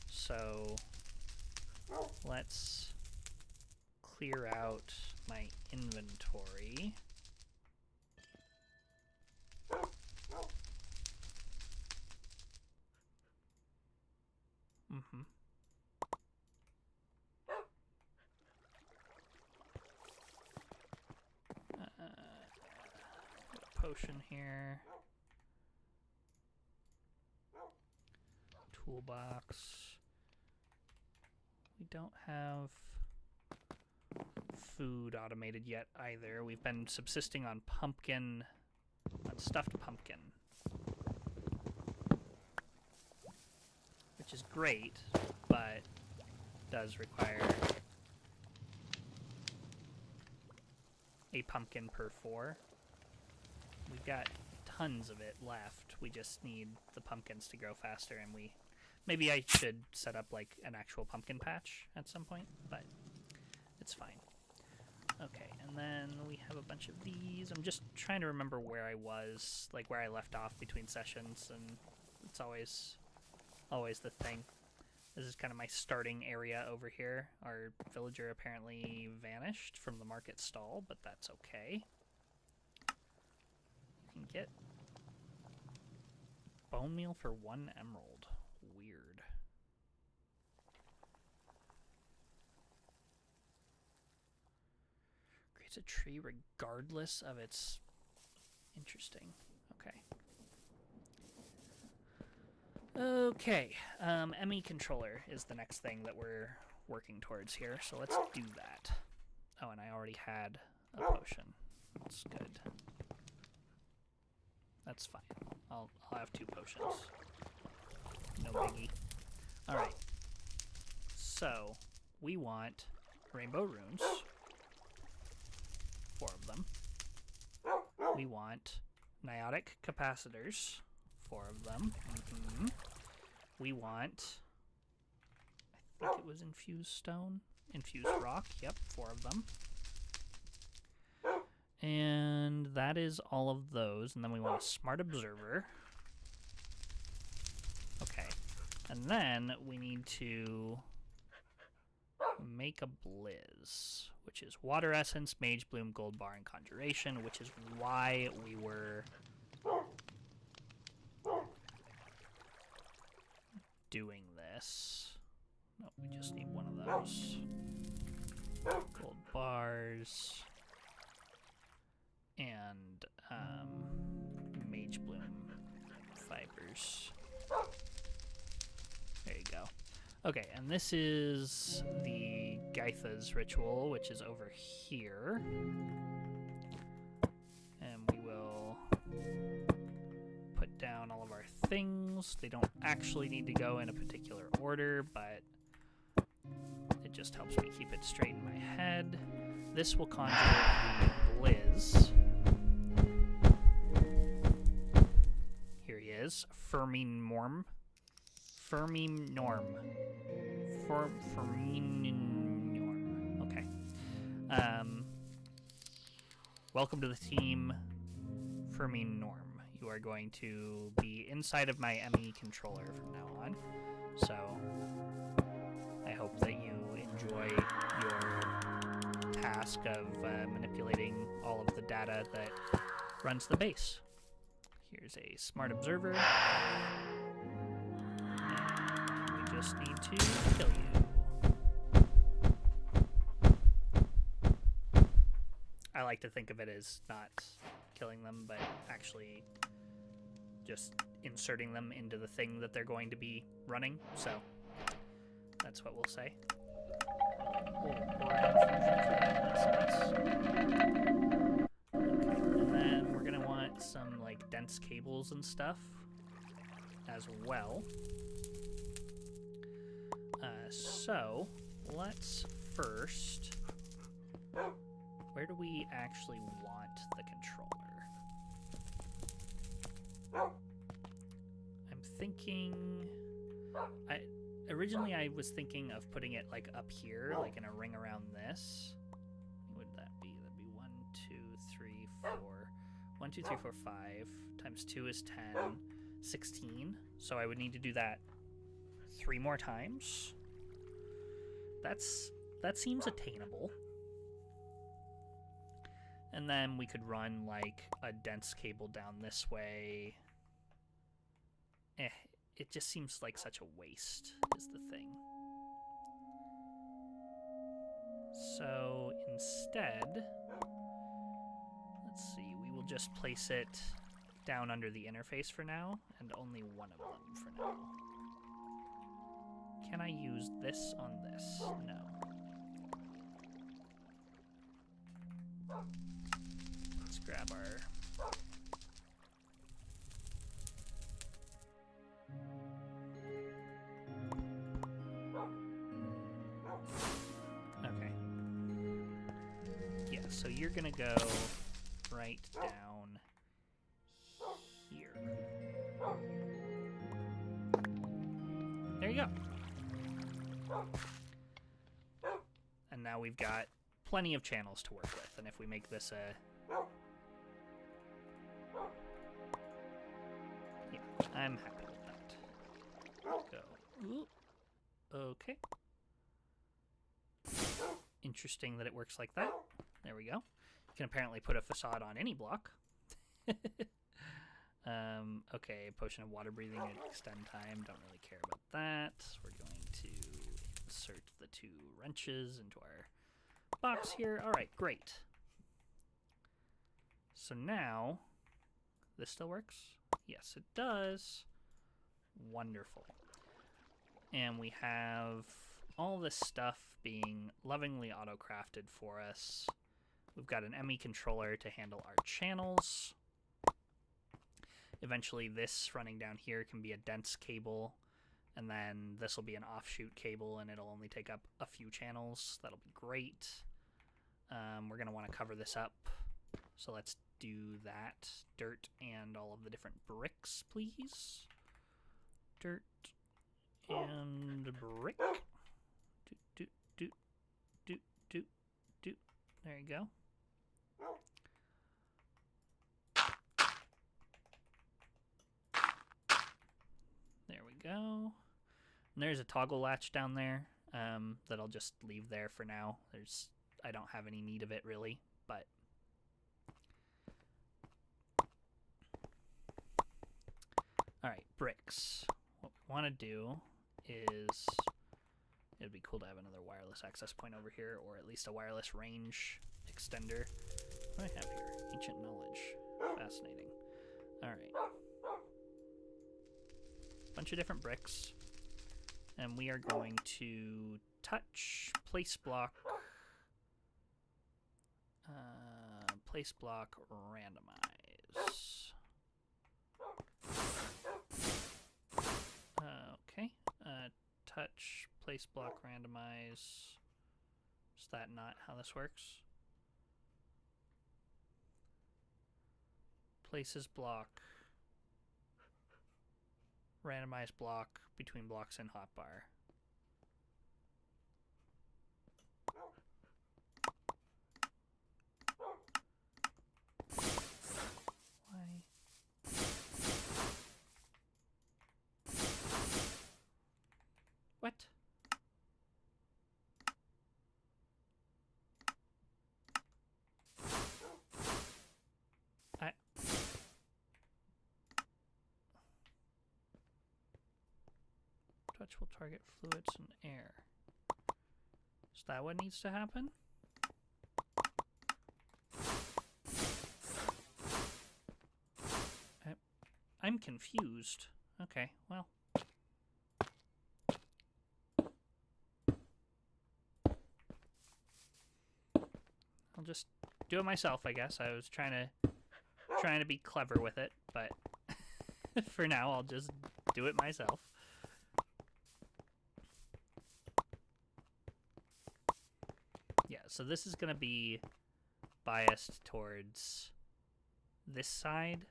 So let's clear out my inventory. Potion here. Toolbox. We don't have food automated yet either. We've been subsisting on pumpkin, on stuffed pumpkin. which is great, but does require a pumpkin per 4. We've got tons of it left. We just need the pumpkins to grow faster, and maybe I should set up like an actual pumpkin patch at some point, but it's fine. Okay, and then we have a bunch of these. I'm just trying to remember where I was, like where I left off between sessions, and it's always the thing. This is kind of my starting area over here. Our villager apparently vanished from the market stall, but that's okay. You can get bone meal for 1 emerald. Weird. Creates a tree regardless of its... Interesting. Okay. Okay, ME controller is the next thing that we're working towards here, so let's do that. Oh, and I already had a potion. That's good. That's fine. I'll have 2 potions. No biggie. Alright. So, we want rainbow runes. 4 of them. We want niotic capacitors. 4 of them. We want, I think it was infused stone, infused rock, yep, 4 of them. And that is all of those, and then we want a smart observer. Okay, and then we need to make a blizz, which is water essence, mage bloom, gold bar, and conjuration, which is why we were doing this. No, we just need one of those. Gold bars and mage bloom fibers. There you go. Okay, and this is the Gaitha's ritual, which is over here. And we will put down all of our things. They don't actually need to go in a particular order, but it just helps me keep it straight in my head. This will conjure the Blizz. Here he is. Ferminorm. Ferminorm. Okay. Welcome to the team, Ferminorm. You are going to be inside of my ME controller from now on. So, I hope that you enjoy your task of manipulating all of the data that runs the base. Here's a smart observer. And we just need to kill you. I like to think of it as not killing them, but actually just inserting them into the thing that they're going to be running. So that's what we'll say. Okay, and then we're gonna want some like dense cables and stuff as well. So let's first, where do we actually want the controller? I'm thinking, originally I was thinking of putting it like up here, like in a ring around this. What would that be? That'd be 1, 2, 3, 4. 1, 2, 3, 4, 5 times 2 is 10, 16. So I would need to do that 3 more times. That seems attainable. And then we could run like a dense cable down this way. It just seems like such a waste is the thing. So instead, let's see, we will just place it down under the interface for now, and only one of them for now. Can I use this on this? No. Let's grab our... so you're gonna go right down here. There you go. And now we've got plenty of channels to work with. And if we make this a... Yeah, I'm happy with that. Go. Ooh. Okay. Interesting that it works like that. There we go. You can apparently put a facade on any block. Okay, potion of water breathing, extend time. Don't really care about that. We're going to insert the 2 wrenches into our box here. All right, great. So now, this still works? Yes, it does. Wonderful. And we have all this stuff being lovingly auto-crafted for us. We've got an ME controller to handle our channels. Eventually this running down here can be a dense cable, and then this will be an offshoot cable, and it'll only take up a few channels. That'll be great. We're going to want to cover this up, so let's do that. Dirt and all of the different bricks, please. Dirt and brick. Do. There you go. There we go. And there's a toggle latch down there that I'll just leave there for now. I don't have any need of it really, but all right, bricks. What we want to do is it'd be cool to have another wireless access point over here, or at least a wireless range extender. What do I have here? Ancient knowledge. Fascinating. All right. Bunch of different bricks, and we are going to touch place block randomize. Okay, touch place block randomize. Is that not how this works? Places block randomize block between blocks and hotbar. Why? What? Touch will target fluids and air. Is that what needs to happen? I'm confused. Okay, well. I'll just do it myself, I guess. I was trying to be clever with it, but for now I'll just do it myself. Yeah, so this is going to be biased towards this side.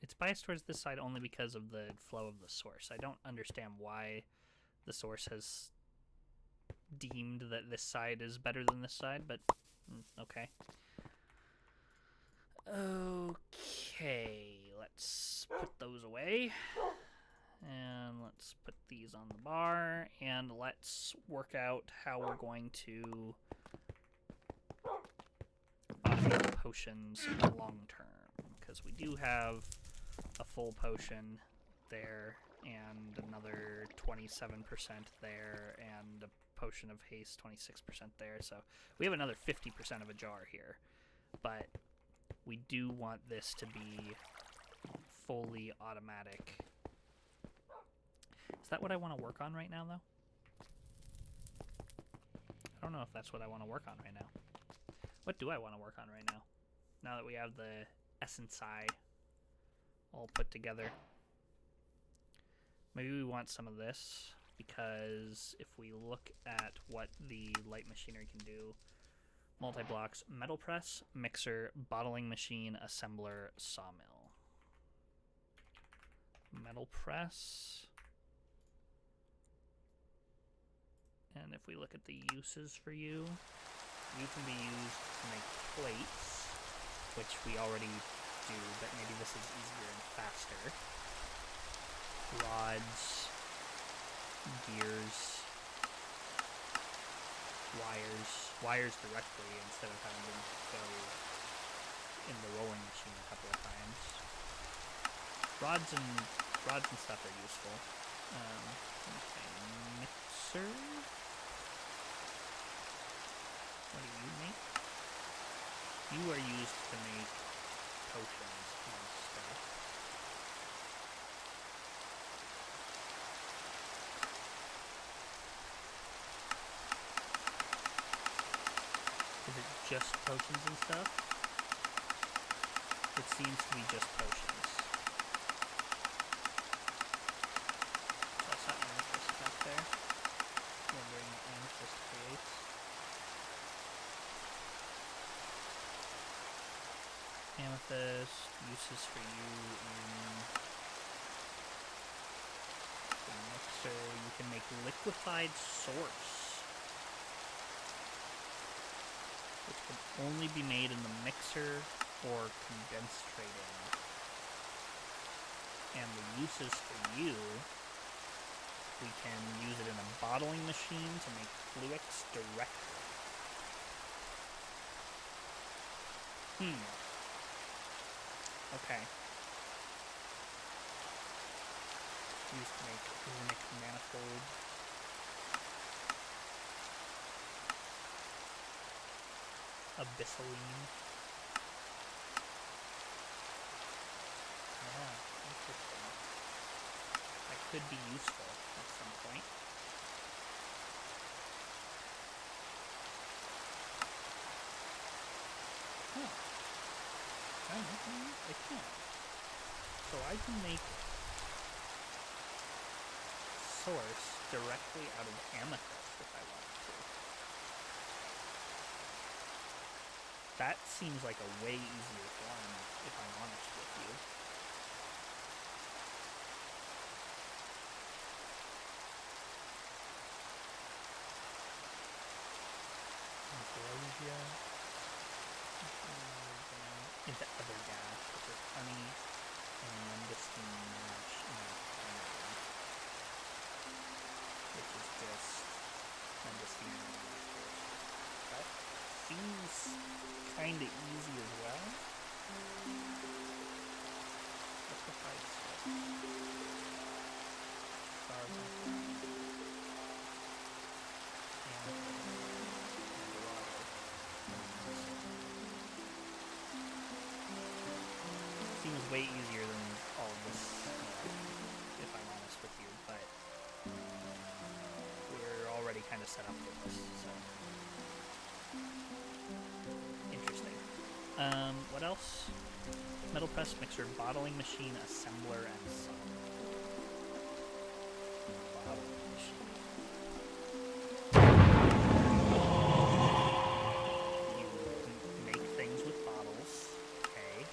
It's biased towards this side only because of the flow of the source. I don't understand why the source has deemed that this side is better than this side, but okay. Okay, let's put those away. And let's put these on the bar, and let's work out how we're going to offload potions long term, because we do have a full potion there and another 27% there and a potion of haste 26% there, so we have another 50% of a jar here, but we do want this to be fully automatic. Is that what I want to work on right now, though? I don't know if that's what I want to work on right now. What do I want to work on right now? Now that we have the essence eye all put together. Maybe we want some of this, because if we look at what the light machinery can do, Multi-blocks, metal press, mixer, bottling machine, assembler, sawmill. Metal press. And if we look at the uses for you, you can be used to make plates, which we already do, but maybe this is easier and faster. Rods, gears, wires directly instead of having to go in the rolling machine a couple of times. Rods and stuff are useful. Okay, mixer. What do you make? You are used to make potions and stuff. Is it just potions and stuff? It seems to be just potions. So I saw amethyst back there. Wondering what amethyst creates. Amethyst, uses for you in the mixer. You can make liquefied source, which can only be made in the mixer or condensating. And the uses for you, we can use it in a bottling machine to make fluids directly. Okay. Used to make runic manifold. Abyssaline. Yeah, interesting. That could be useful at some point. Huh. I can't. So I can make source directly out of amethyst if I wanted to. That seems like a way easier form, if I'm honest with you. Ambrosia. Into other gas, which is honey and mendocine match which is just mendocine match. That seems kinda easy as well. Liquefied salt. Seems way easier than all of this, if I'm honest with you, but we're already kind of set up for this, so interesting. What else? Metal press, mixer, bottling machine, assembler, and sawmill. Bottling machine. You make things with bottles, okay?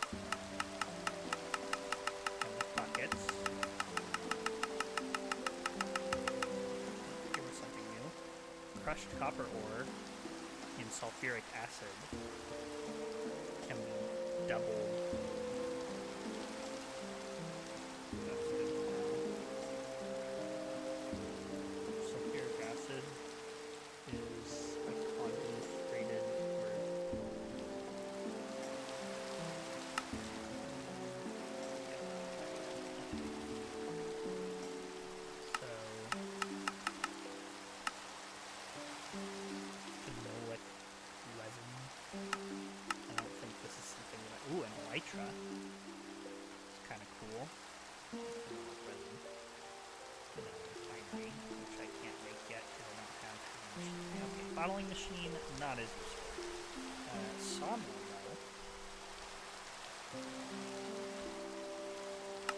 And with buckets. Here was something new. Crushed copper ore in sulfuric acid can be doubled. Sulfuric acid is a concentrated phenolic resin. I don't think this is something that ooh, an elytra. It's kind of cool. Phenolic resin. Refinery, which I can't make yet because I don't have machine. Okay, bottling machine, not as useful. Sawmill, though.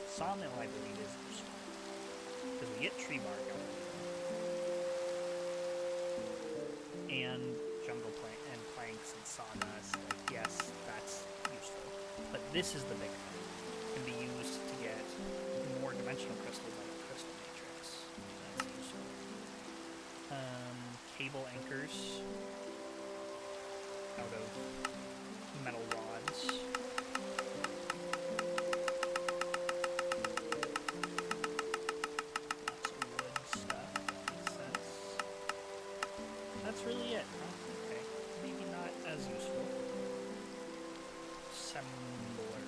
Sawmill, I believe, is useful. Because we get tree bark out of it. And jungle plant and planks and this is the big thing. It can be used to get more dimensional crystal like crystal matrix. That's useful. Cable anchors out of metal rods. Lots of wood stuff. Makes sense. That's really it, huh? Okay. Maybe not as useful. Assembler.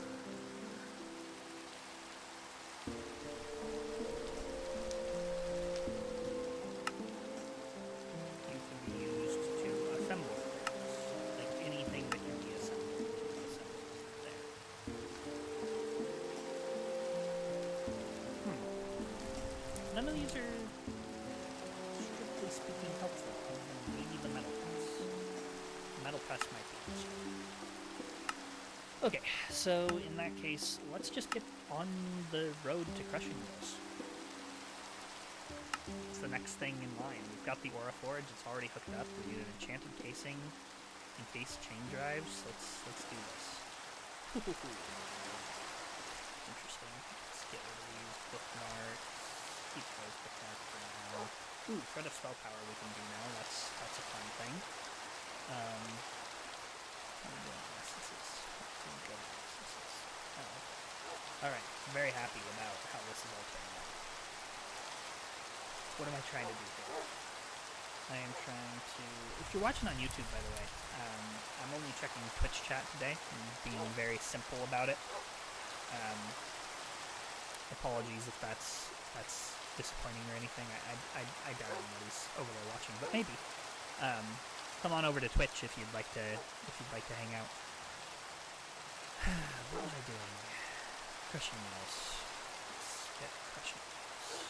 You can be used to assemble things. Like anything that can be assembled can be assembled there. None of these are, strictly speaking, helpful. Maybe the metal press. Metal press might be useful. Okay, so in that case, let's just get on the road to crushing wheels. It's the next thing in line. We've got the Aura Forge, it's already hooked up. We need an enchanted casing in case chain drives. Let's do this. Interesting. Let's get rid of these bookmarks. Keep those bookmarks for now. Ooh, thread of spell power we can do now. That's a fun thing. Alright, very happy about how this is all turning out. What am I trying to do here? I am trying to... If you're watching on YouTube, by the way, I'm only checking Twitch chat today and being very simple about it. Apologies if that's disappointing or anything. I doubt anybody's over there watching, but maybe. Come on over to Twitch if you'd like to hang out. What was I doing? Crushing wheels. Let's get crushing wheels.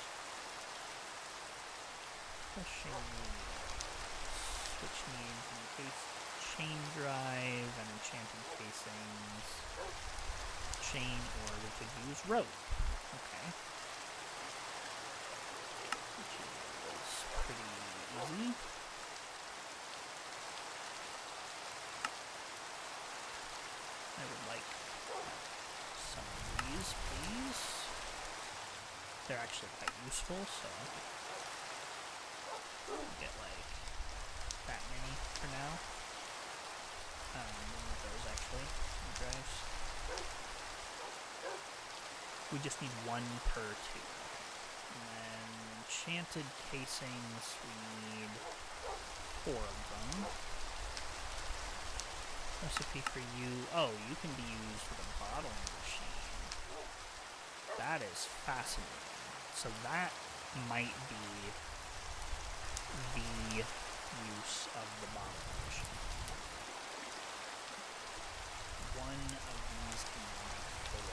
Crushing wheels. Which needs an encased chain drive and enchanted casings. Chain, or we could use rope. Okay. Which is pretty easy. I would like some of these, please. They're actually quite useful, so I'll get like that many for now. One of those actually, drives. We just need one per two. And then enchanted casings, we need 4 of them. Recipe for you. Oh, you can be used with a bottling machine. That is fascinating. So that might be the use of the bottling machine. One of these can make 4.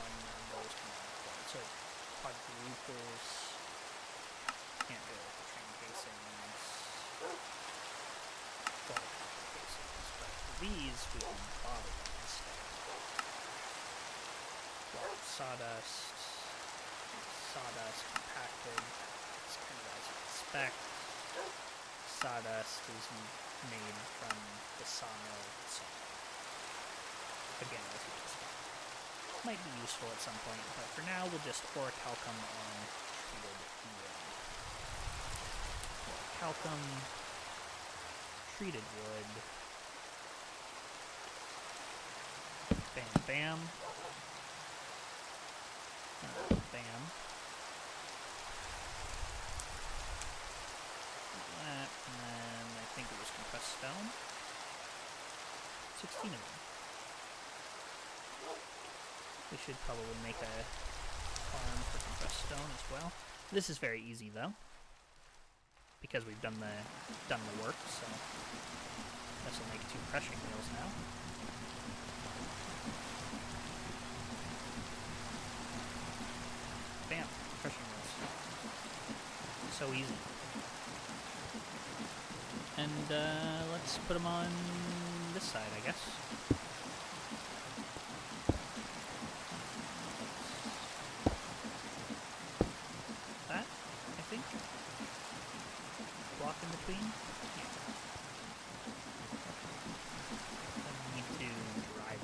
One of those can make 4. So quadruples. Can't do it with the train casings. These we can bottle instead. Sawdust compacted. It's kind of as you expect. Sawdust is made from the sawmill itself. Again, as you expect. Might be useful at some point, but for now we'll just orichalcum on treated wood. Orichalcum, treated wood. Bam, bam. Bam. That, and then I think it was compressed stone. 16 of them. We should probably make a farm for compressed stone as well. This is very easy though, because we've done the work. So this will make 2 crushing wheels now. Bam, crushing wheels. So easy. And let's put them on this side, I guess. That, I think. Block in between. Yeah. I need to drive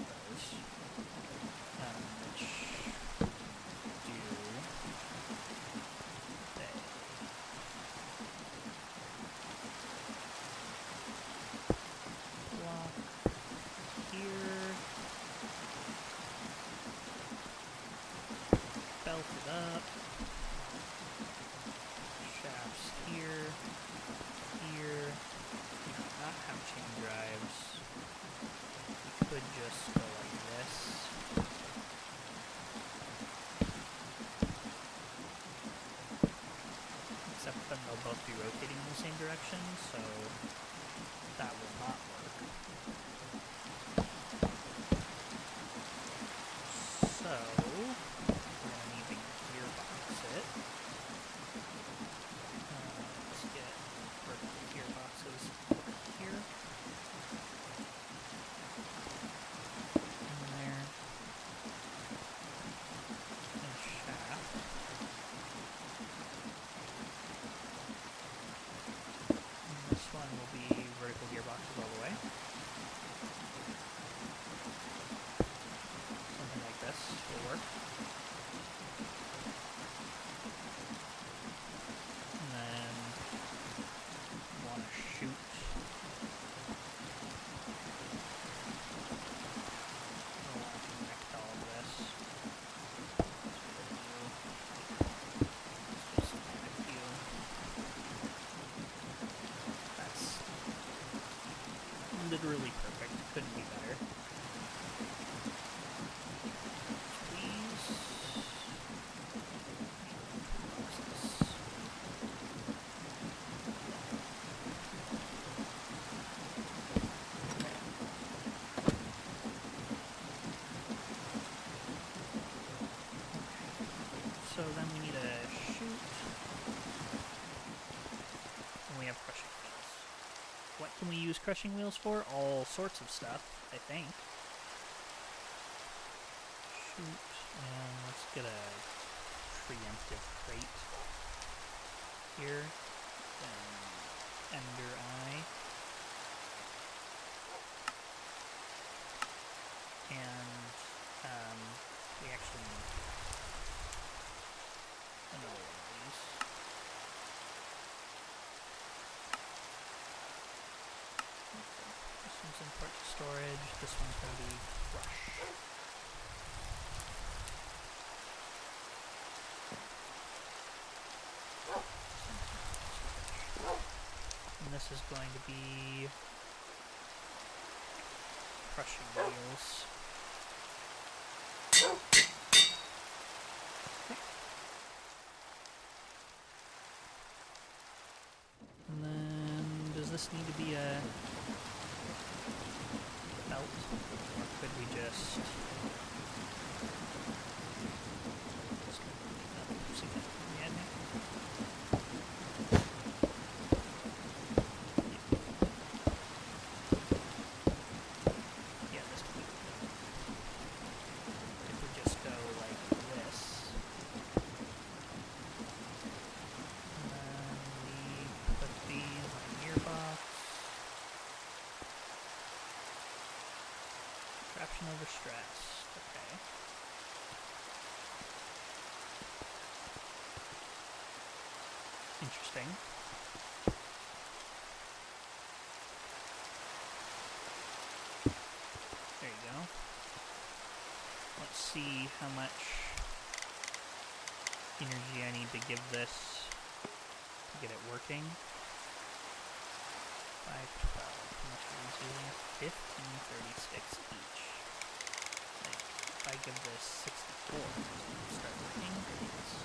they'll both be rotating in the same direction, so that will not work. So, we're going to need to gearbox it. Let's get vertical gearboxes here. In there. And a shaft. And this one will be vertical gearboxes all the way. Something like this will work. And then want to shoot. We'll want to connect all of this. Let's do schematic view. That's literally perfect. Couldn't be better. Please. So then we need a shoot. And we have crushing wheels. What can we use crushing wheels for? All sorts of stuff, I think. Shoot. And let's get a preemptive crate here. Then ender eye. And we actually need another one of these. This one's import to storage. This one's going to be crush. And this is going to be crushing wheels. And then, does this need to be a belt? Or could we just... Yeah, this could be good. If we just go like this. And then we put these on gearbox. Traction overstressed. Okay. Interesting. There you go. Let's see how much energy I need to give this to get it working. 512. How much are we using? 1536 each. Like, if I give this 64, it's going to start working. It's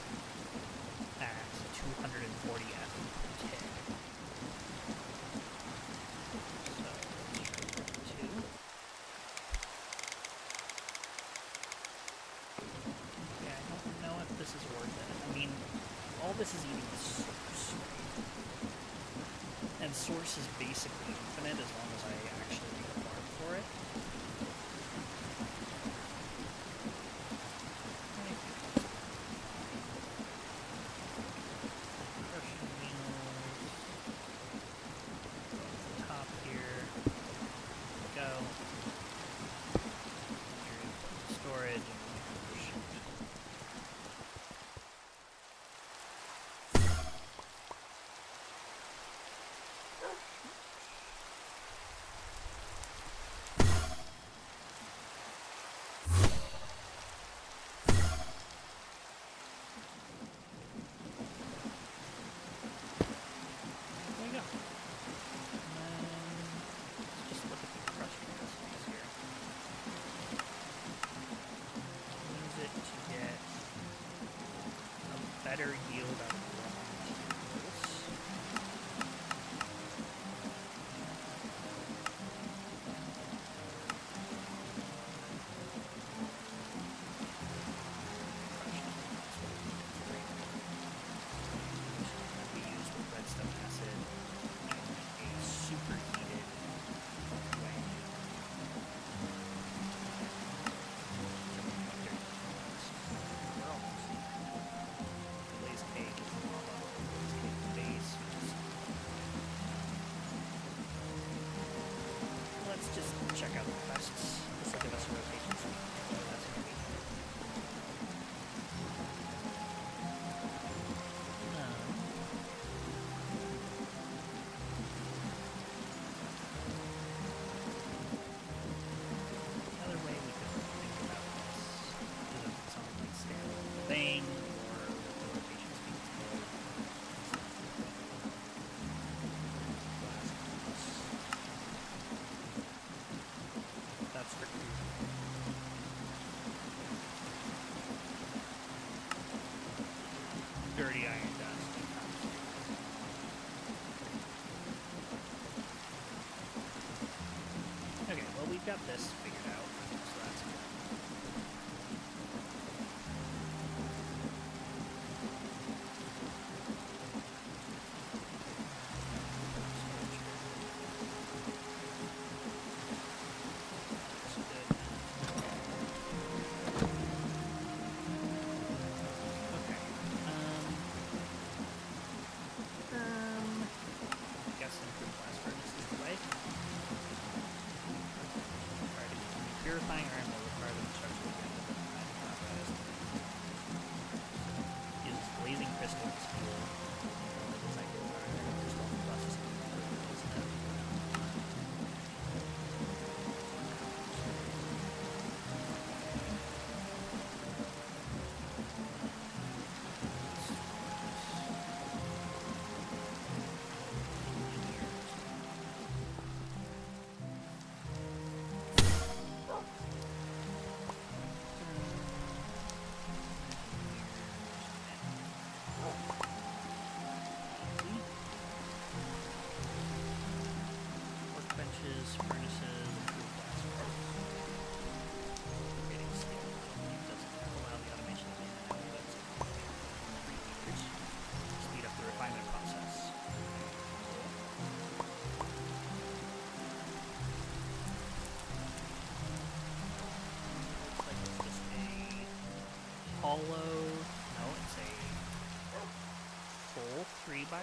at 240 F per tick. So let's try that too. Okay, I don't know if this is worth it. I mean, all this is eating is source. And source is basically infinite as long as I actually make a farm for it. Crushing wheels. Go off the top here. Go. Here is storage and shoot. got this figured out, so that's good. Purifying iron will require the construction of the process. Uses blazing crystals as fuel. The cycles are crystal processing materials and hollow, no, it's a full 3x3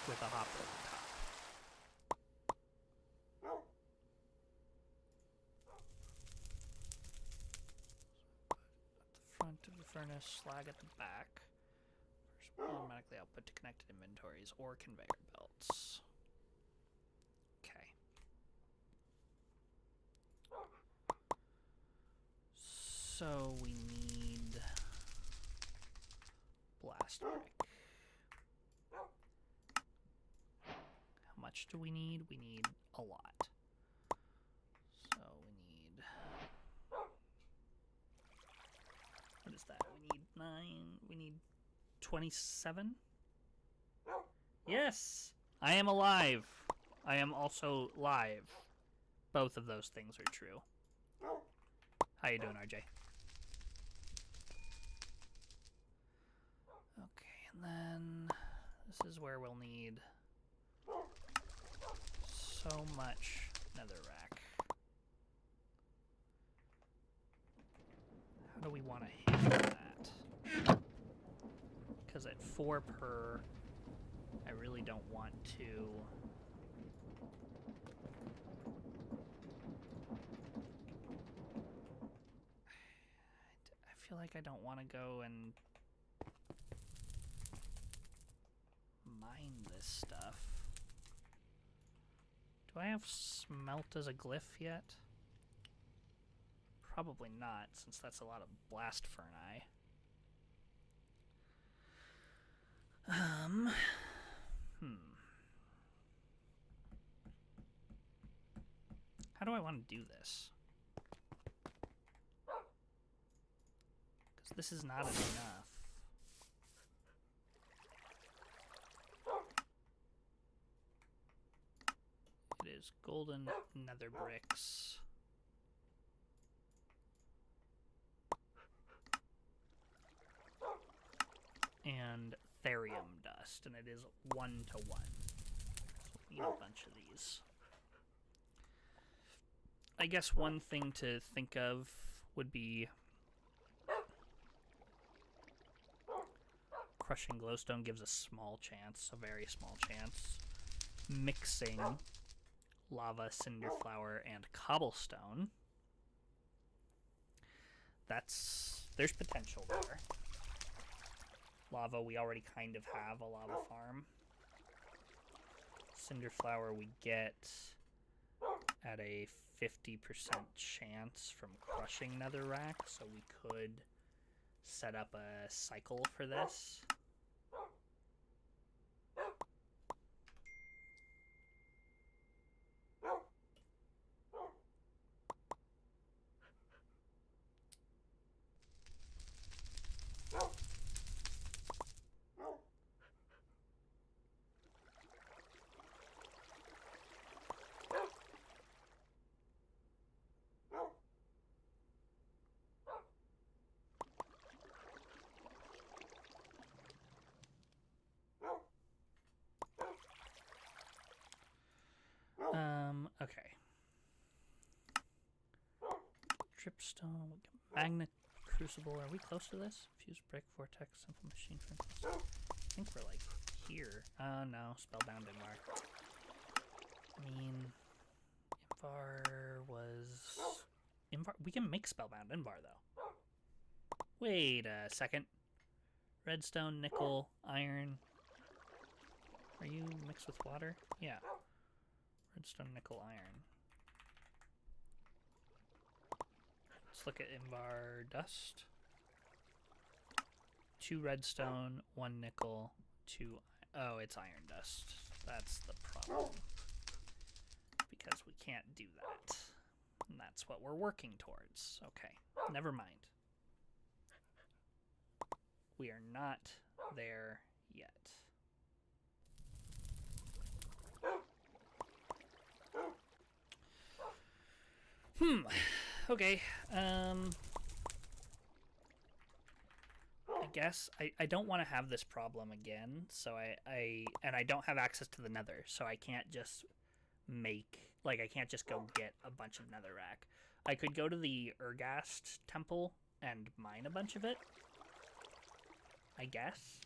with a hopper on top. At the front of the furnace, slag at the back. First, automatically output to connected inventories or conveyor belts. Okay. So we need blast brick. How much do we need? We need a lot. So we need... What is that? We need 9... We need 27? Yes! I am alive! I am also live. Both of those things are true. How you doing, RJ? Okay, and then this is where we'll need so much netherrack. How do we want to handle that? Because at 4 per, I really don't want to... I feel like I don't want to go and mine this stuff. Do I have smelt as a glyph yet? Probably not, since that's a lot of blast ferni. How do I want to do this? Because this is not enough. It is golden nether bricks. And therium dust, and it is 1 to 1. So we need a bunch of these. I guess one thing to think of would be crushing glowstone gives a small chance, a very small chance. Mixing lava, cinder flower, and cobblestone. There's potential there. Lava, we already kind of have a lava farm. Cinder flower we get at a 50% chance from crushing netherrack, so we could set up a cycle for this. Tripstone, magnet crucible. Are we close to this? Fuse brick, vortex, simple machine. I think we're like here. No, spellbound Invar. I mean, Invar was... Invar. We can make spellbound Invar though. Wait a second. Redstone, nickel, iron. Are you mixed with water? Yeah. Redstone, nickel, iron. Let's look at Invar dust. 2 redstone, 1 nickel, 2... Oh, it's iron dust. That's the problem. Because we can't do that. And that's what we're working towards. Okay, never mind. We are not there yet. Okay. I guess I don't want to have this problem again, so I don't have access to the nether, so I can't just make, like, I can't just go get a bunch of netherrack. I could go to the Ergast temple and mine a bunch of it, I guess.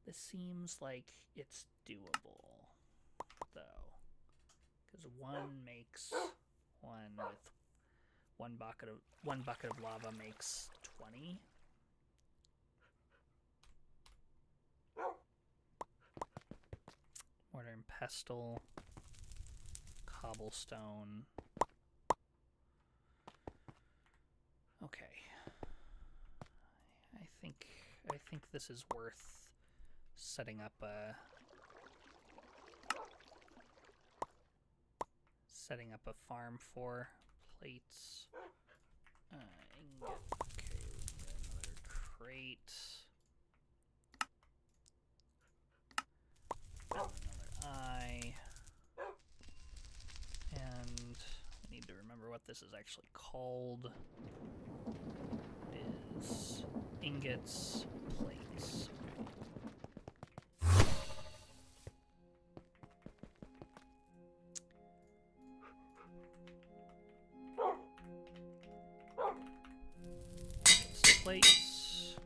This seems like it's doable, though, because 1 makes 1 with one bucket of lava makes 20. Mortar and pestle, cobblestone. Okay. I think this is worth setting up a farm for. Plates. Ingot. Okay, another crate. Another eye. And I need to remember what this is actually called. It is ingots, plates. Plates.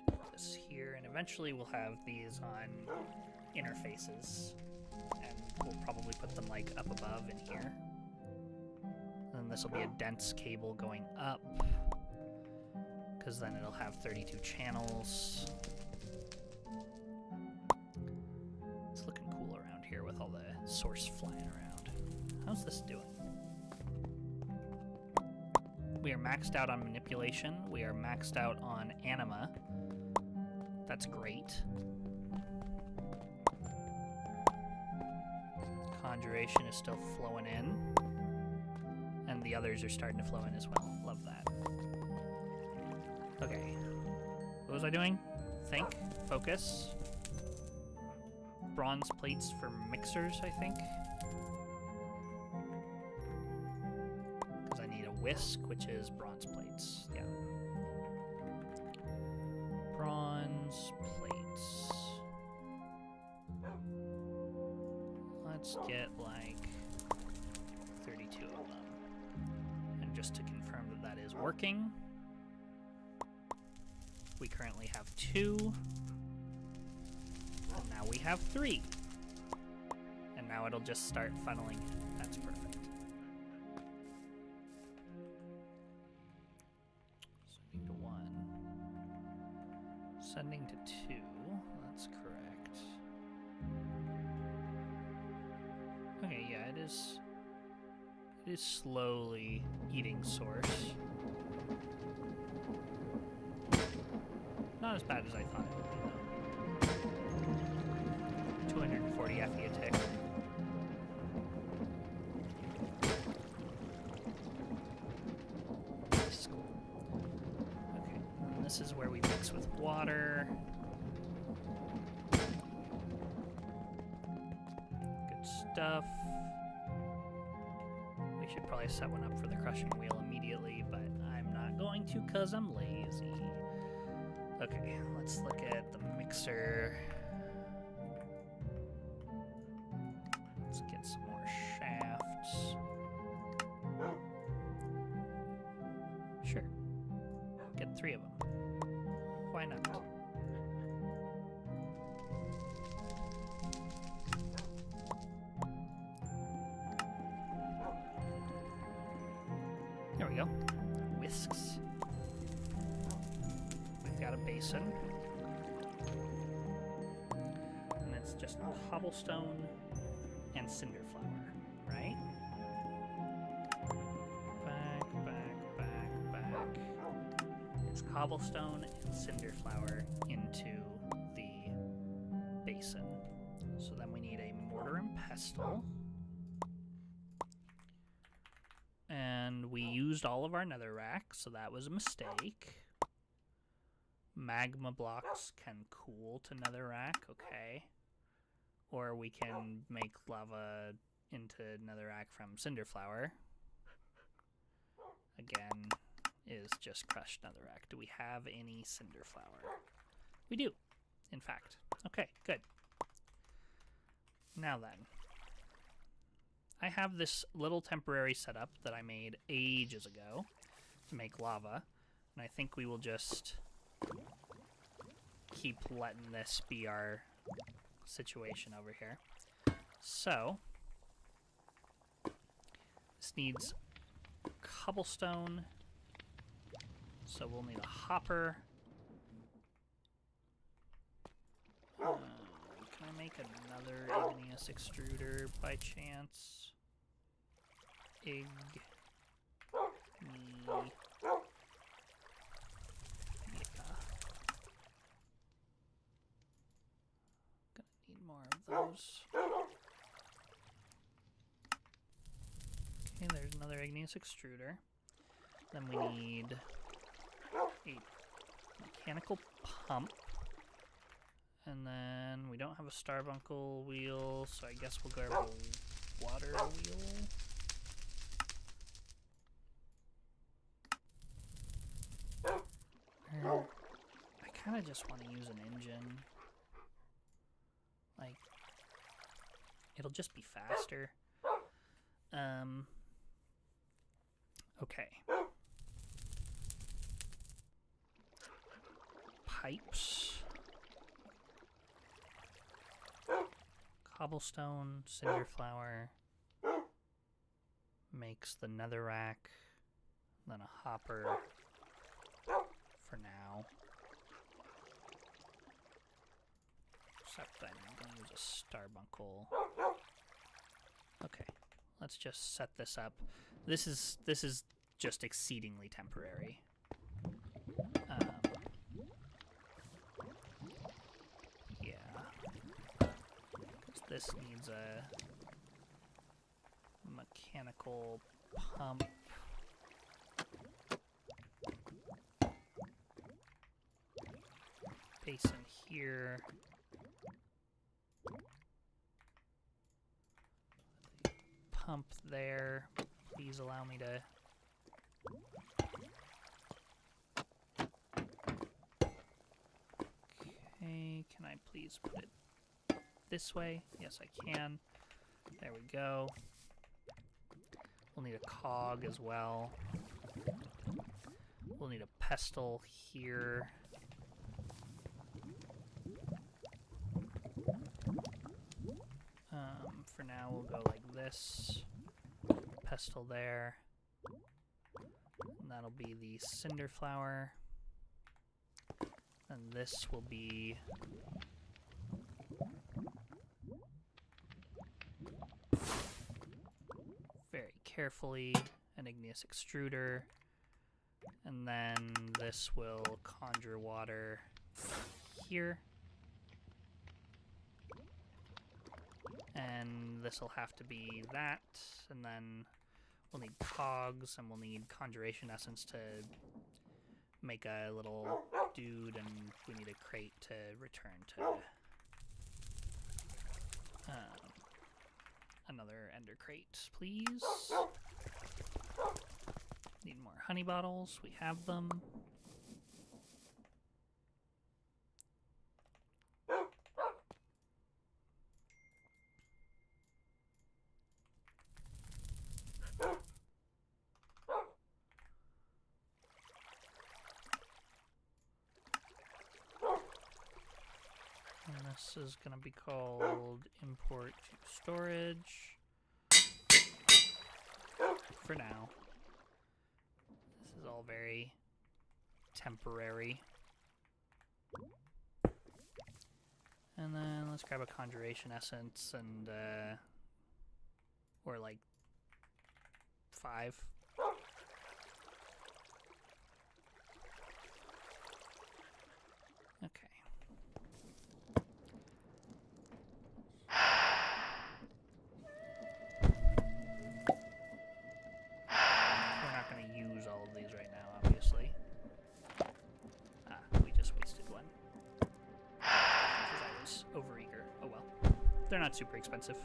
Do this here, and eventually we'll have these on interfaces, and we'll probably put them like up above in here. And this will be a dense cable going up, because then it'll have 32 channels. It's looking cool around here with all the source flying around. How's this doing? We are maxed out on manipulation. We are maxed out on anima. That's great. Conjuration is still flowing in. And the others are starting to flow in as well. Love that. Okay. What was I doing? Think. Focus. Bronze plates for mixers, I think. Whisk, which is bronze plates. Yeah. Bronze plates. Let's get like 32 of them. And just to confirm that that is working, we currently have 2. And now we have 3. And now it'll just start funneling in. That's perfect. Sending to 2, that's correct. Okay, yeah, it is slowly eating source. Not as bad as I thought it would be, though. 240 FE a tick. This is where we mix with water. Good stuff. We should probably set one up for the crushing wheel immediately, but I'm not going to because I'm lazy. Okay, let's look at the mixer. Let's get some more shafts. 3 of them. Why not? There we go. Whisks. We've got a basin. And it's just cobblestone and cinder flower, right? Back. It's cobblestone and cinder flower into the basin. So then we need a mortar and pestle. And we used all of our netherrack, so that was a mistake. Magma blocks can cool to netherrack, okay. Or we can make lava into netherrack from cinder flower. Again, is just crushed netherrack. Do we have any cinder flower? We do, in fact. Okay, good. Now then. I have this little temporary setup that I made ages ago to make lava, and I think we will just keep letting this be our situation over here. So, this needs cobblestone, so we'll need a hopper. Can I make another igneous extruder by chance? Yeah. Gonna need more of those. Okay, there's another igneous extruder. Then we need a mechanical pump. And then we don't have a starbuncle wheel, so I guess we'll grab a water wheel. I kind of just want to use an engine. Like, it'll just be faster. Okay. Pipes. Cobblestone, cinder flower. Makes the netherrack. Then a hopper. For now. Except I'm going to use a starbuncle. Okay, let's just set this up. This is just exceedingly temporary. Yeah. This needs a mechanical pump. Basin here. Pump there. Please allow me to... Okay, can I please put it this way? Yes, I can. There we go. We'll need a cog as well. We'll need a pestle here. For now, we'll go like this. Pestle there. And that'll be the cinder flower. And this will be... very carefully, an igneous extruder. And then this will conjure water here. And this will have to be that, and then we'll need cogs, and we'll need conjuration essence to make a little dude, and we need a crate to return to another ender crate, please. Need more honey bottles, we have them. This is going to be called import to storage. For now. This is all very temporary. And then let's grab a conjuration essence and, or like 5. Okay. We're not going to use all of these right now, obviously. Ah, we just wasted one. Because I was overeager. Oh well. They're not super expensive.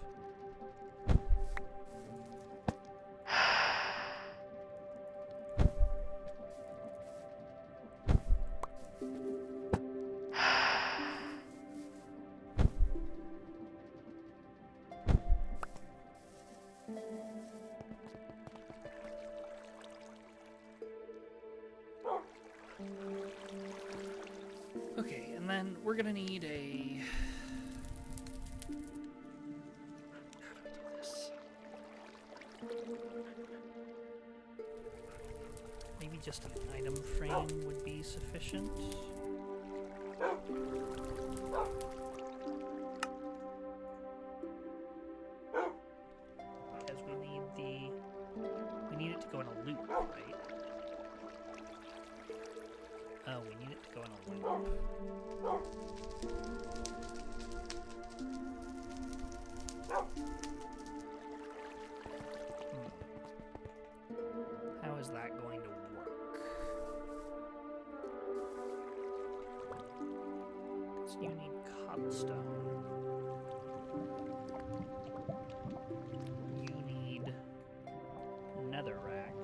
Okay, and then we're gonna need a... How do I do this? Maybe just an item frame would be sufficient. Because we need it to go in a loop, right? Oh, we need it to go in a loop. How is that going to work? Because you need cobblestone. You need netherrack.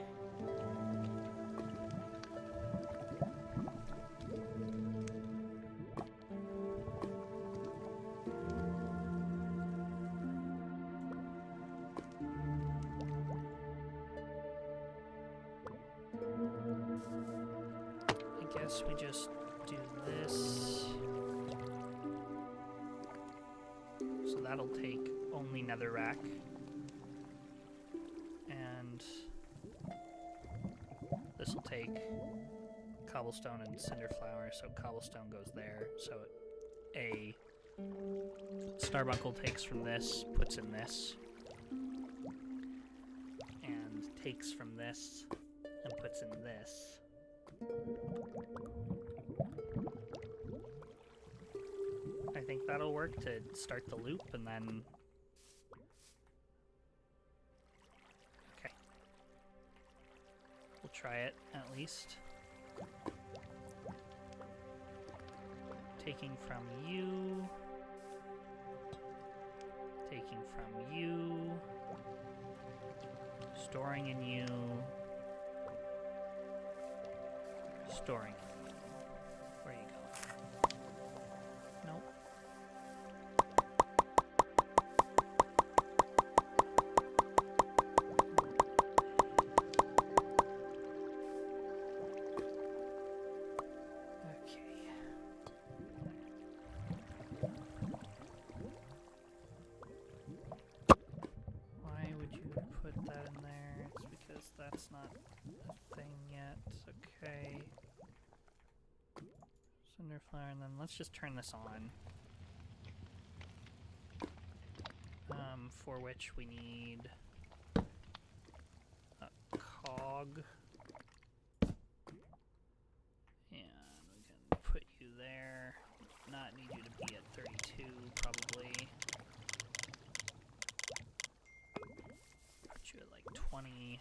I guess we just do this. So that'll take only netherrack. And this will take cobblestone and cinderflower, so cobblestone goes there. So a Starbuncle takes from this, puts in this, and takes from this and puts in this. I think that'll work to start the loop, and then... Okay. We'll try it, at least. Taking from you. Taking from you. Storing in you. Storing. Where you go? Nope. Okay. Why would you put that in there? It's because that's not a thing yet. Okay. Cinderflower, and then let's just turn this on. For which we need a cog. And we can put you there. Not need you to be at 32, probably. Put you at like 20.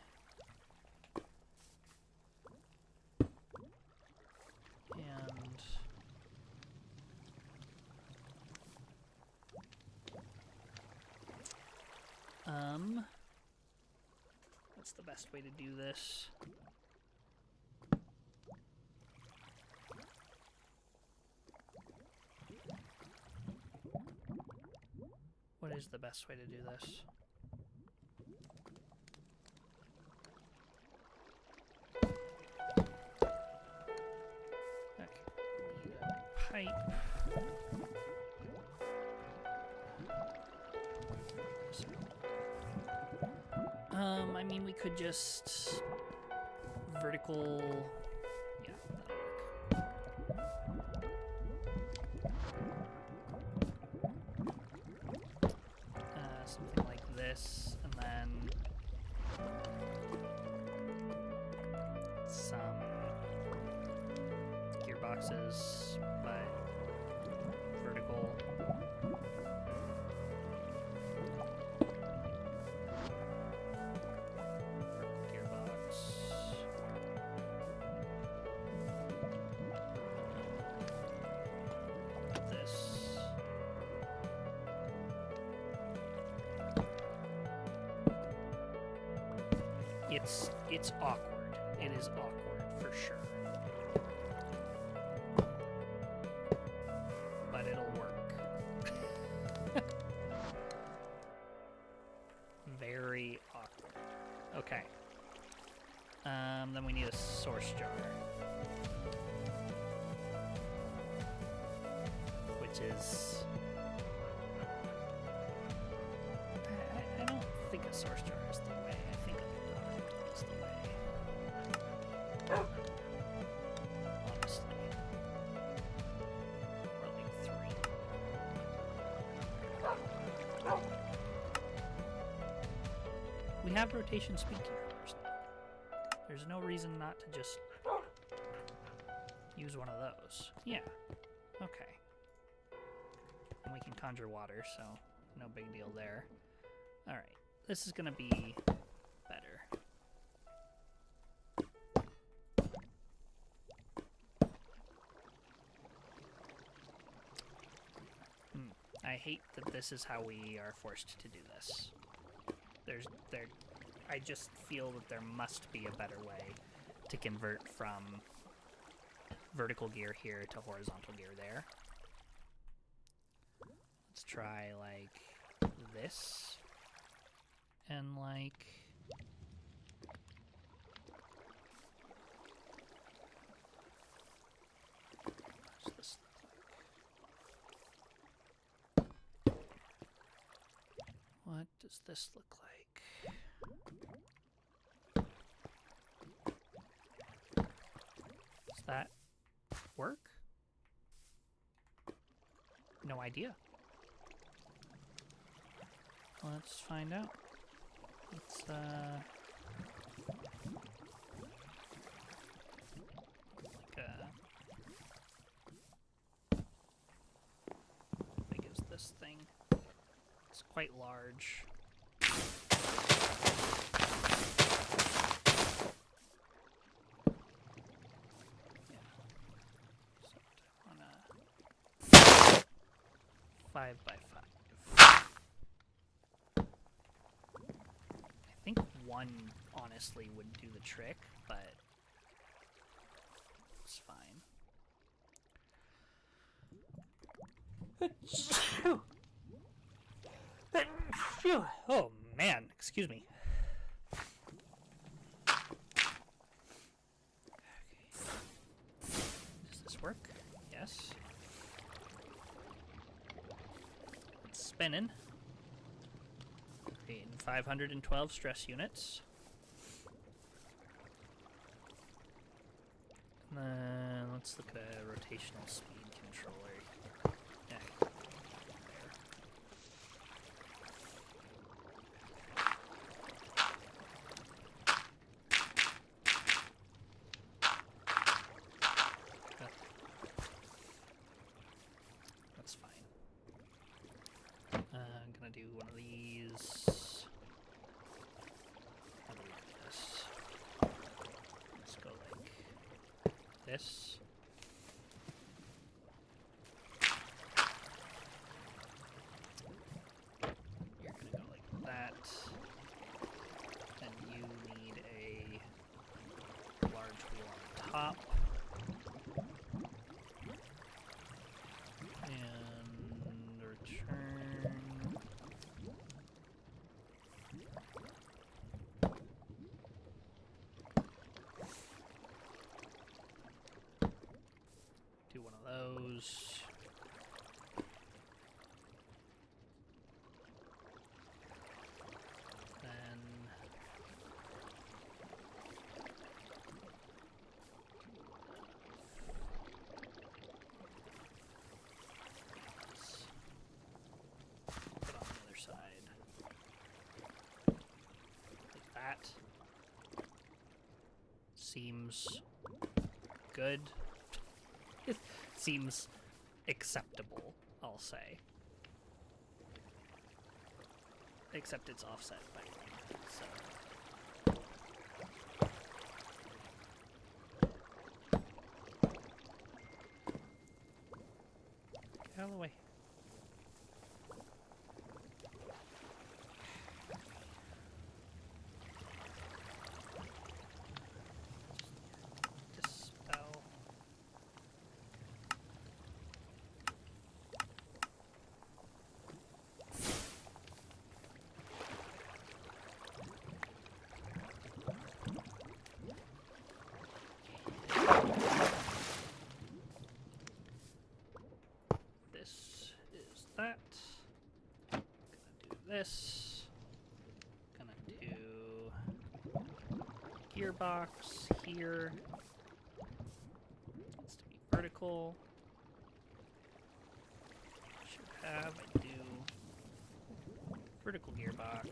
What's the best way to do this? What is the best way to do this? Okay, need a pipe. I mean, we could just vertical. Yeah, that'll work. Something like this, and then some gearboxes, but vertical. It's awkward. It is awkward for sure. But it'll work. Very awkward. Okay. Then we need a source jar. Which is... I don't think a source jar is the way. I think is the way. Honestly. Or like 3. We have rotation speed controllers now. There's no reason not to just use one of those. Yeah. Okay. And we can conjure water, so no big deal there. Alright. This is gonna be better. I hate that this is how we are forced to do this. I just feel that there must be a better way to convert from vertical gear here to horizontal gear there. Let's try, like, this. And, like... What's this look like? What does this look like? Does that work? No idea. Let's find out. Let's, like how big is this thing? It's quite large. Yeah. So I wanna 5 by 5. I think 1 honestly would do the trick, but it's fine. Oh man, excuse me. Okay. Does this work? Yes. It's spinning. Creating 512 stress units. And then let's look at a rotational speed controller. Yeah. That's fine. I'm gonna do one of these. How do we do this? Let's go like this. You're gonna go like that. And you need a large wheel on top. And return. Do one of those. Then seems good. It seems acceptable, I'll say. Except it's offset by 1, so... Get out of the way. Dispel. This is that. Gonna do this. Gonna do gearbox here. Needs to be vertical. Should have, I do. Vertical gearbox.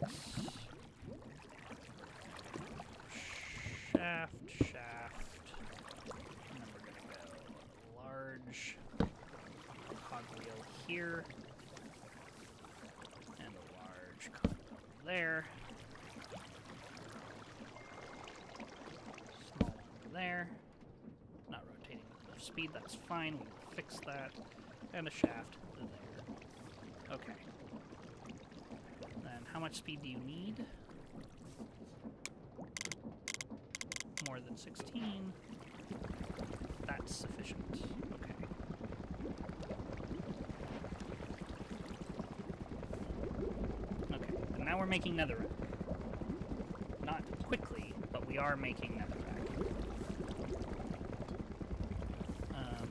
Shaft, shaft. And then we're gonna go large cogwheel here. And a large cogwheel there. Small one there. Not rotating with enough speed, that's fine. We will fix that. And a shaft there. Okay. Then how much speed do you need? More than 16. That's sufficient. Okay. Okay, and now we're making netherrack. Not quickly, but we are making netherrack.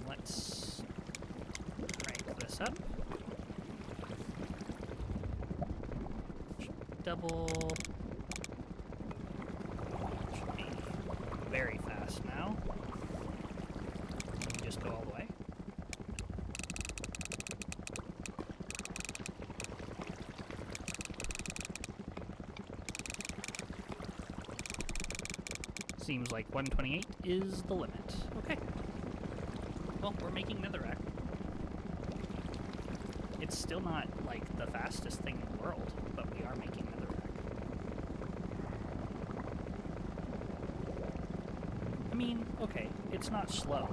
Let's crank this up. Double. Should be very fast now. Can we just go all the way? Seems like 128 is the limit. Okay. Well, we're making netherrack. It's still not, like, the fastest thing in the world, but we are making netherrack. I mean, okay, it's not slow.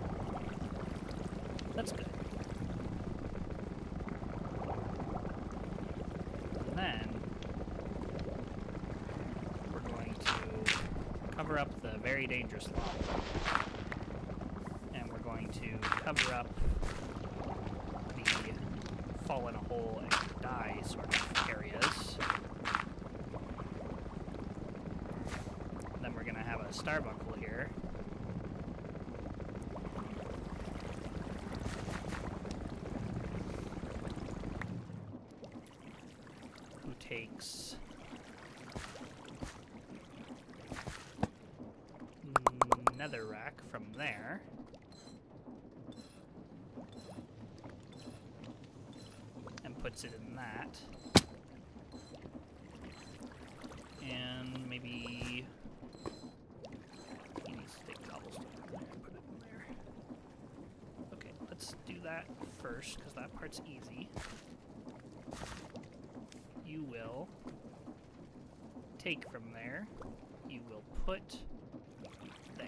That's good. And then we're going to cover up the very dangerous lava. And we're going to cover up the fall in a hole and die sort of areas. And then we're going to have a starbuckle here. Who takes netherrack from there. And puts it in that. And maybe he needs to take cobblestone in there and put it in there. Okay, let's do that first, because that part's easy. You will take from there. You will put there.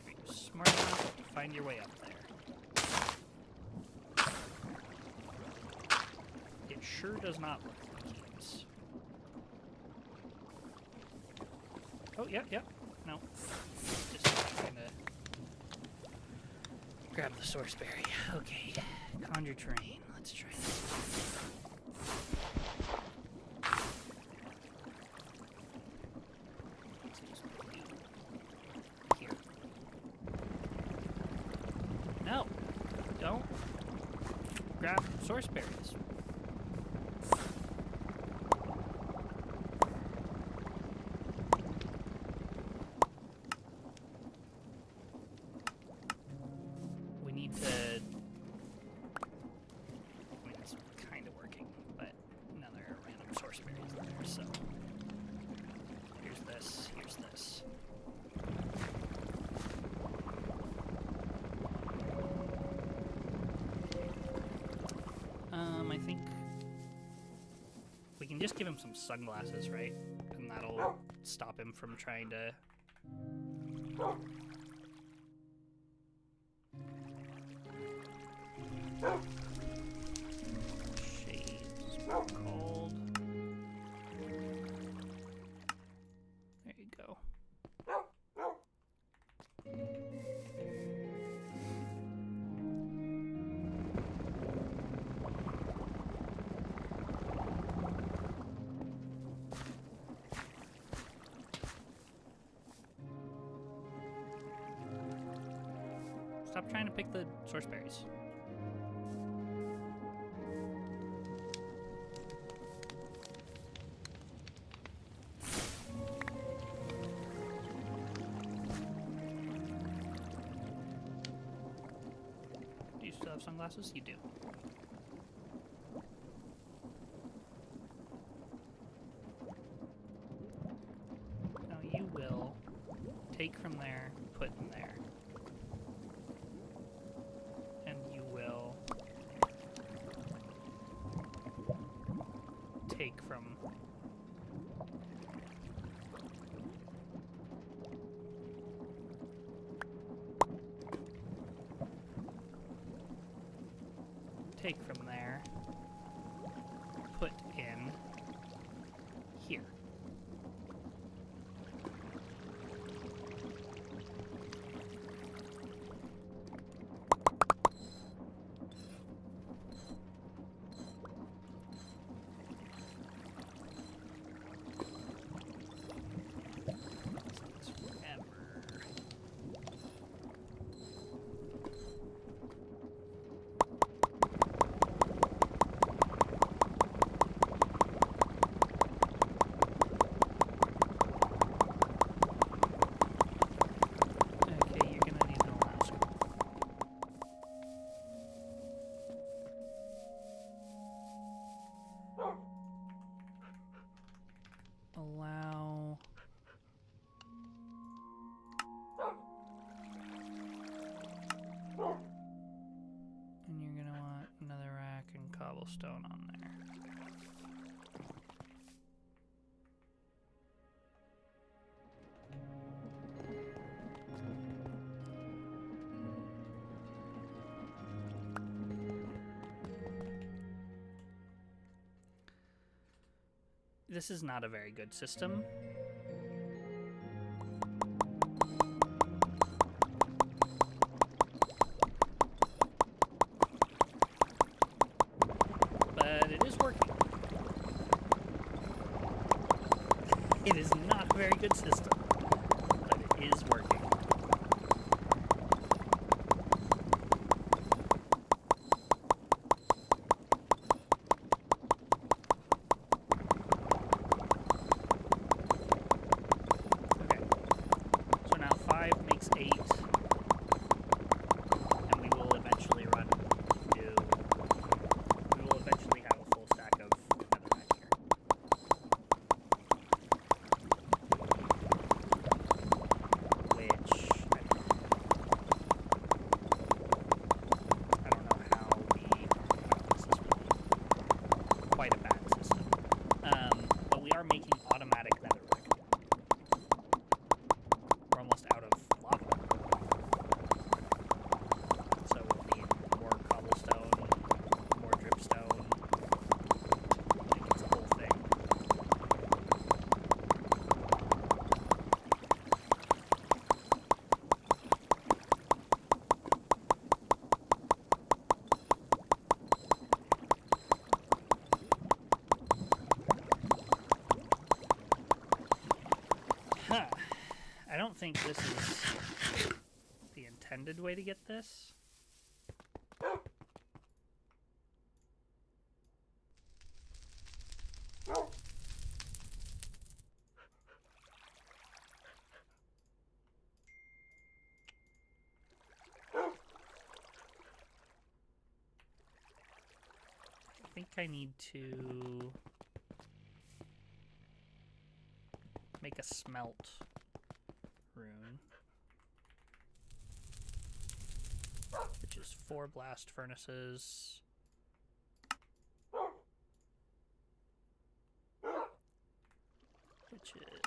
Are you smart enough to find your way up there? It sure does not look like he is. Oh, yep, yep. No. Just trying to grab the source berry. Okay. Conjure terrain. Let's try this. Let's just put you here. No! Don't grab source berries. We need to... I mean, it's kind of working, but now there are random source berries in there, so... can just give him some sunglasses, right? And that'll stop him from trying to... Shades called. There you go. Stop trying to pick the source berries. Do you still have sunglasses? You do. Now you will take from there, put in there. Take from there, put in here. Allow and you're gonna want another rack and cobblestone on there. This is not a very good system. But it is working. It is not a very good system, but it is working. I don't think this is the intended way to get this. I think I need to make a smelt rune, which is 4 blast furnaces, Matches.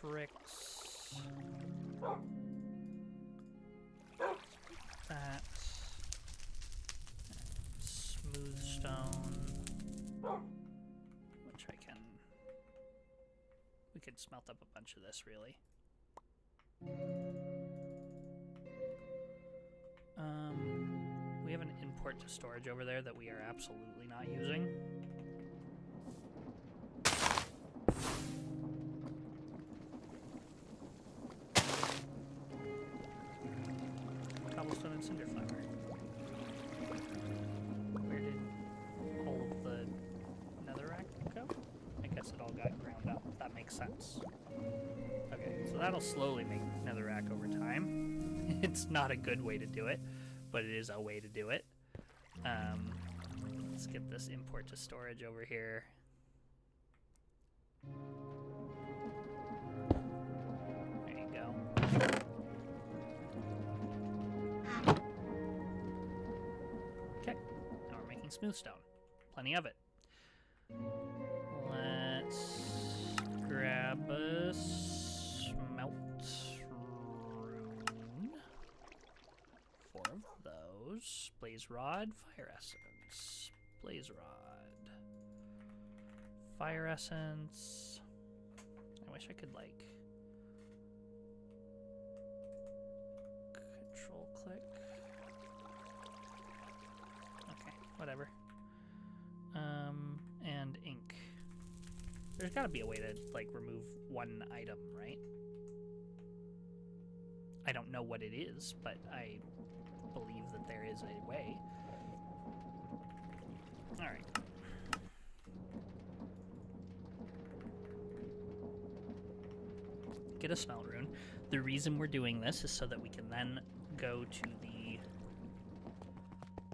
Bricks. That. Smooth stone. Which I can... We could smelt up a bunch of this, really. We have an import to storage over there that we are absolutely not using. Cobblestone and cinderflower. Where did all of the netherrack go? I guess it all got ground up. That makes sense. Okay, so that'll slowly make netherrack over time. It's not a good way to do it, but it is a way to do it. Let's get this import to storage over here. There you go. Okay, now we're making smooth stone. Plenty of it. Let's grab a smelt rune. 4 of those. Blaze rod, fire essence. Blaze rod. Fire essence. I wish I could, like, control click. Okay, whatever. And ink. There's gotta be a way to, like, remove one item, right? I don't know what it is, but I believe that there is a way. Alright. Get a smelt rune. The reason we're doing this is so that we can then go to the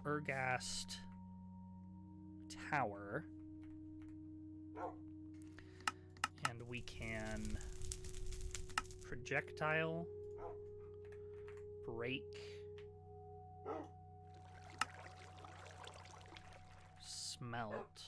Ergast Tower, and we can projectile, break, smelt,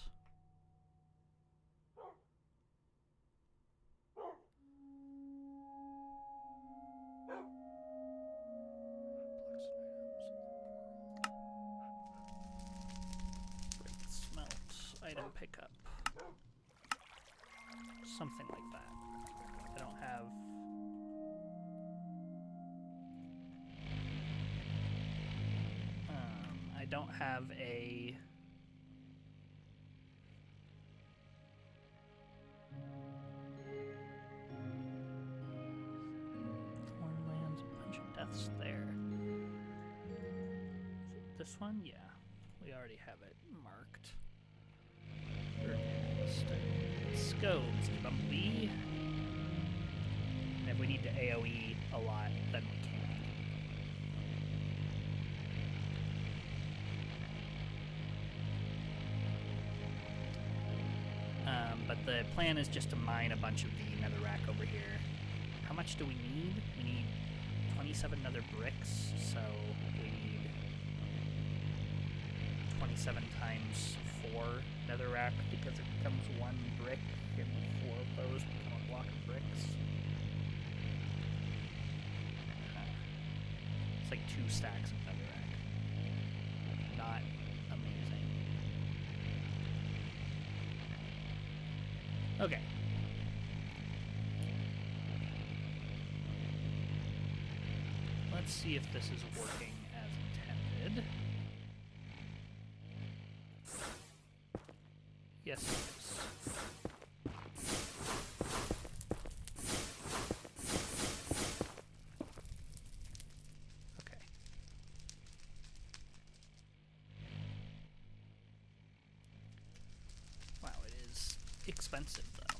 item pickup. Something like that. I don't have... I don't have a... Thornlands, a bunch of deaths there. Is it this one? Yeah. We already have it marked. Let's go, Mr. Bumblebee. And if we need to AoE a lot, then we can. But the plan is just to mine a bunch of the netherrack over here. How much do we need? We need 27 nether bricks, so we need 27 times 4 netherrack, because it becomes 1 brick and 4 of those become a block of bricks. It's like 2 stacks of netherrack. Not amazing. Okay. Let's see if this is working as intended. Yes, it is. Okay. Wow, it is expensive, though.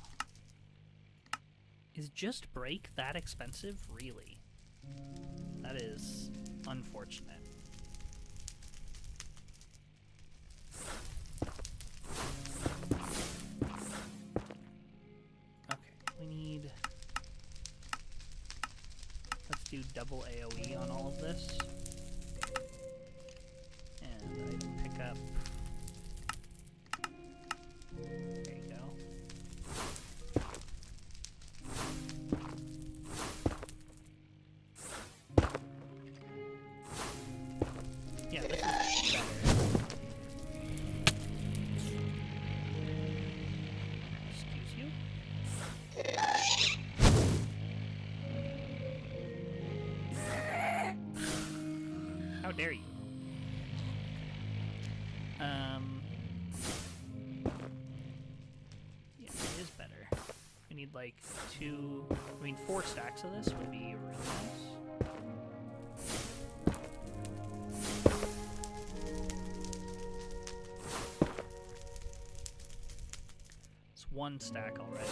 Is just break that expensive? Really? That is unfortunate. Let's do double AoE on all of this. there you go. Yeah, it is better. We need like 4 stacks of this would be really nice. It's 1 stack already.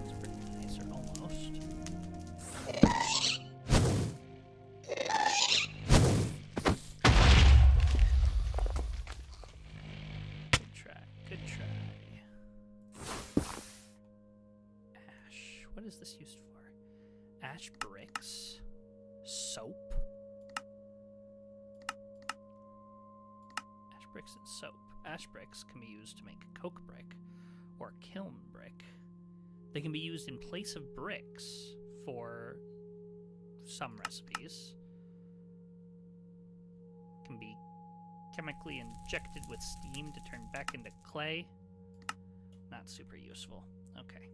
It's pretty nice, or almost. Good try. Ash. What is this used for? Ash bricks. Soap. Ash bricks and soap. Ash bricks can be used to make a coke brick or kiln brick. They can be used in place of bricks for some recipes. Can be chemically injected with steam to turn back into clay. Not super useful. Okay.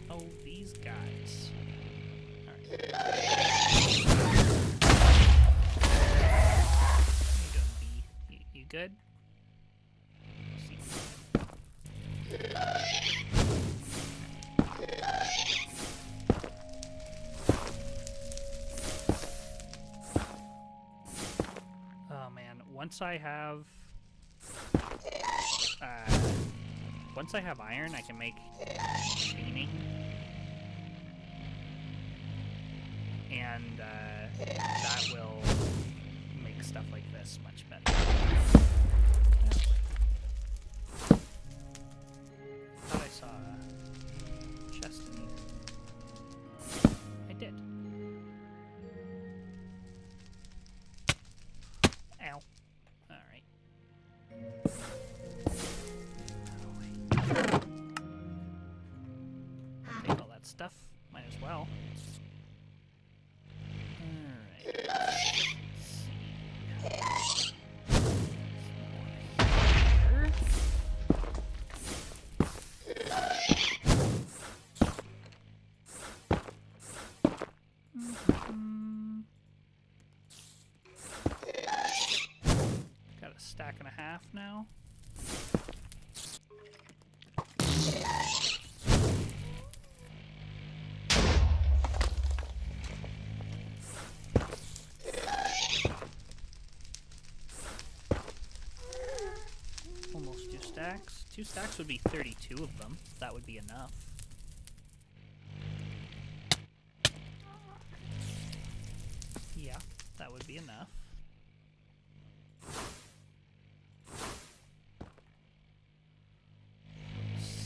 Oh, these guys. All right. You good? Oh man, once I have iron, I can make machining, and that will make stuff like this much better. Thought I saw a chest in here. I did. Ow. Alright. Take all that stuff. Might as well. Alright. Got a stack and a half now. Almost 2 stacks. 2 stacks would be 32 of them. That would be enough. Yeah, that would be enough.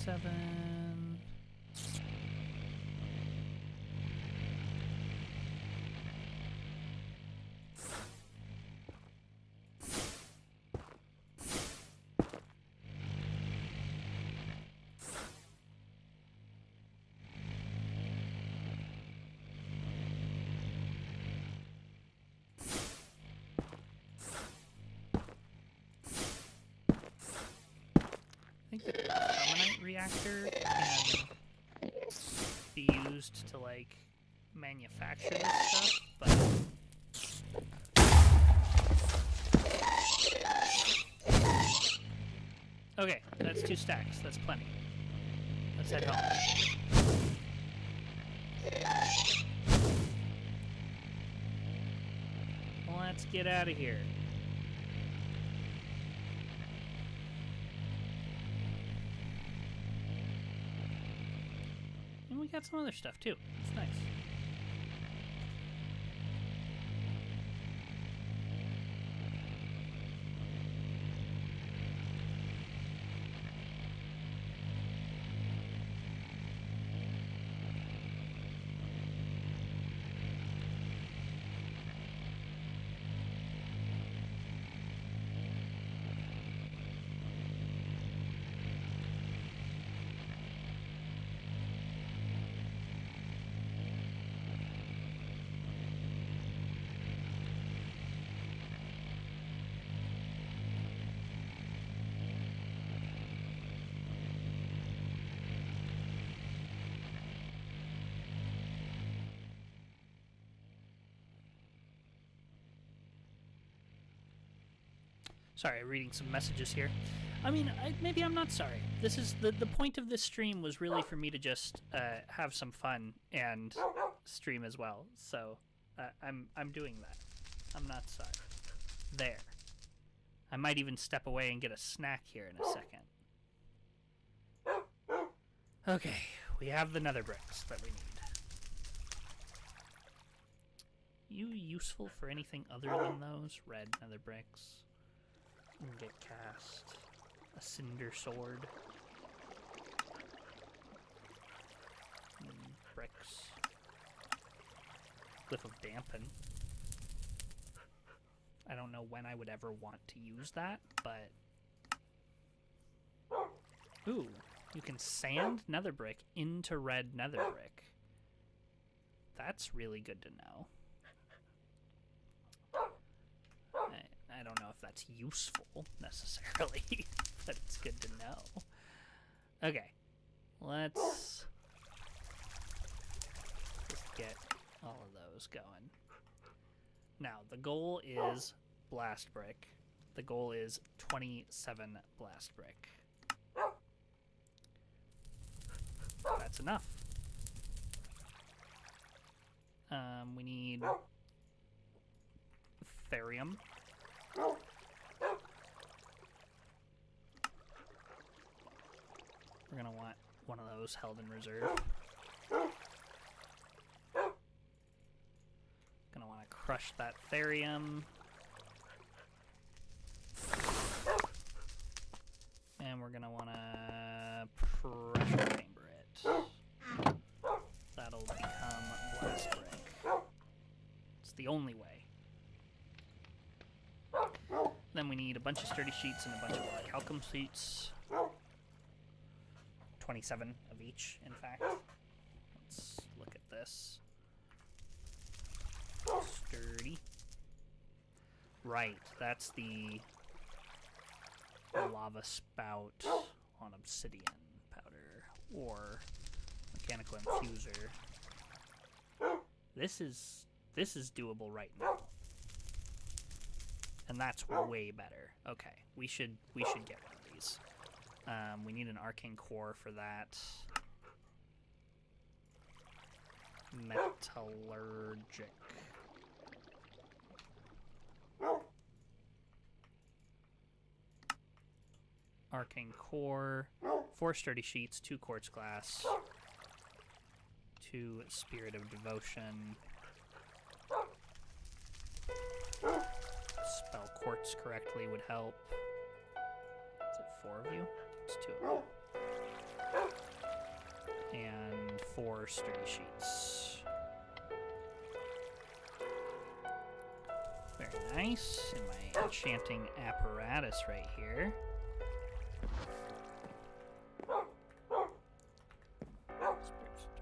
Seven. I think the permanent reactor can be used to, like, manufacture this stuff, but... Okay, that's 2 stacks. That's plenty. Let's head home. Let's get out of here. And we got some other stuff too. It's nice. Sorry, reading some messages here. I mean, maybe I'm not sorry. This is the point of this stream was really for me to just have some fun and stream as well. So I'm doing that. I'm not sorry. There. I might even step away and get a snack here in a second. Okay, we have the nether bricks that we need. You useful for anything other than those? Red nether bricks. Get cast. A cinder sword. Bricks. Glyph of dampen. I don't know when I would ever want to use that, but... Ooh, you can sand nether brick into red nether brick. That's really good to know. I don't know if that's useful, necessarily, but it's good to know. Okay, let's just get all of those going. Now, the goal is blast brick. The goal is 27 blast brick. That's enough. We need therium. We're gonna want one of those held in reserve. Gonna want to crush that therium. And we're gonna want to pressure chamber it. That'll become blast brick. It's the only way. Then we need a bunch of sturdy sheets and a bunch of orichalcum sheets. 27 of each, in fact. Let's look at this. Sturdy. Right, that's the lava spout on obsidian powder, or mechanical infuser. This is doable right now. And that's way better. Okay, we should get one of these. We need an arcane core for that. Metallurgic. Arcane core. 4 sturdy sheets, 2 quartz glass, 2 spirit of devotion. Spell quartz correctly would help. Is it 4 of you? It's 2 of you. And 4 sturdy sheets. Very nice. In my enchanting apparatus right here. Spirit of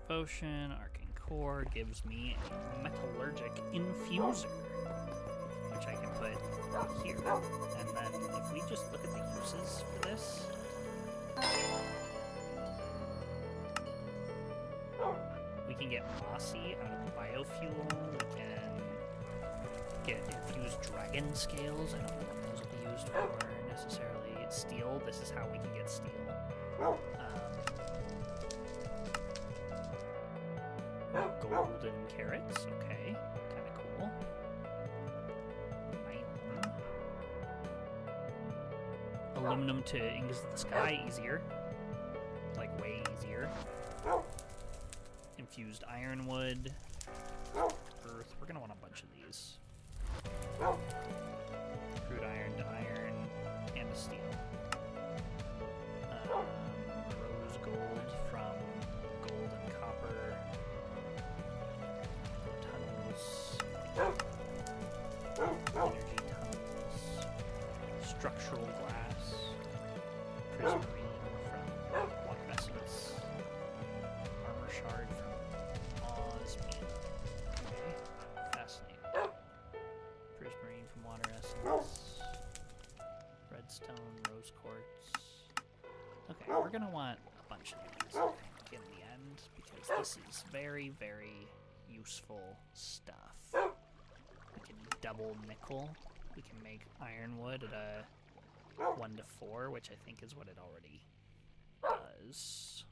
Devotion, Arcane Core gives me a Metallurgic Infuser, which I can put here. And then if we just look at the uses for this, we can get mossy out of the biofuel, we can get infused dragon scales. I don't know what those will be used for necessarily. Steel, this is how we can get steel. Golden carrots, okay, kind of cool. Nylon. Aluminum to ingots of the sky, easier. Like, way easier. Infused ironwood. Earth, we're gonna want a bunch of these. Crude iron to iron, and a steel. Rose gold from gold and copper. Tunnels. Energy tunnels. Structural glass. Prismarine from water essence. Armor shard from osmium. Okay, fascinating. Prismarine from water essence. Redstone, rose quartz. Okay, we're gonna want a bunch of these, I think, in the end, because this is very, very useful stuff. We can double nickel. We can make ironwood at a 1 to 4, which I think is what it already does.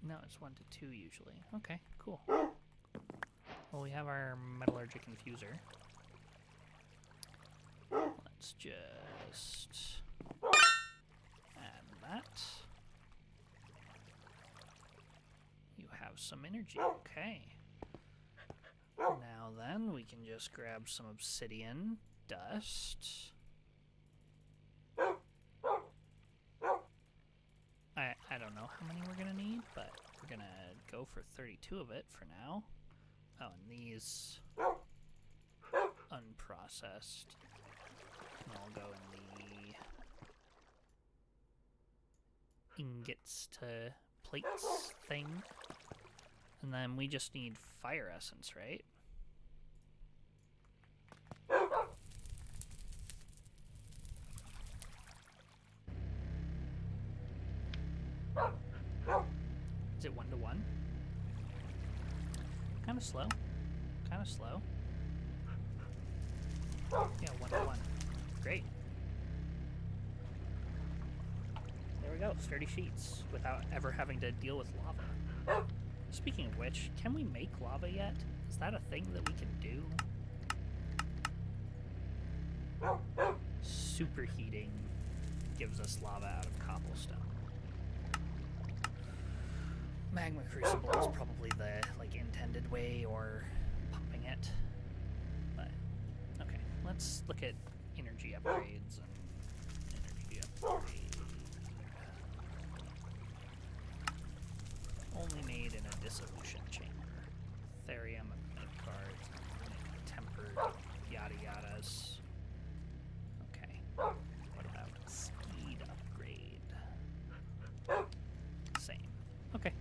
No, it's 1 to 2 usually. Okay, cool. Well, we have our metallurgic infuser. Let's just add that. You have some energy. Okay. Now then, we can just grab some obsidian dust. I don't know how many we're going to need, but we're going to go for 32 of it for now. Oh, and these unprocessed. And I'll go in the ingots to plates thing. And then we just need fire essence, right? Is it 1 to 1? Kind of slow. Kind of slow. Yeah, 1 to 1. Great. There we go. Sturdy sheets without ever having to deal with lava. Speaking of which, can we make lava yet? Is that a thing that we can do? Superheating gives us lava out of cobblestone. Magma crucible is probably the intended way, or pumping it. But okay, let's look at energy upgrades and energy upgrades. Only made in a dissolution chamber. Therium, cards, tempered, yada yadas. Okay. What about speed upgrade? Same. Okay.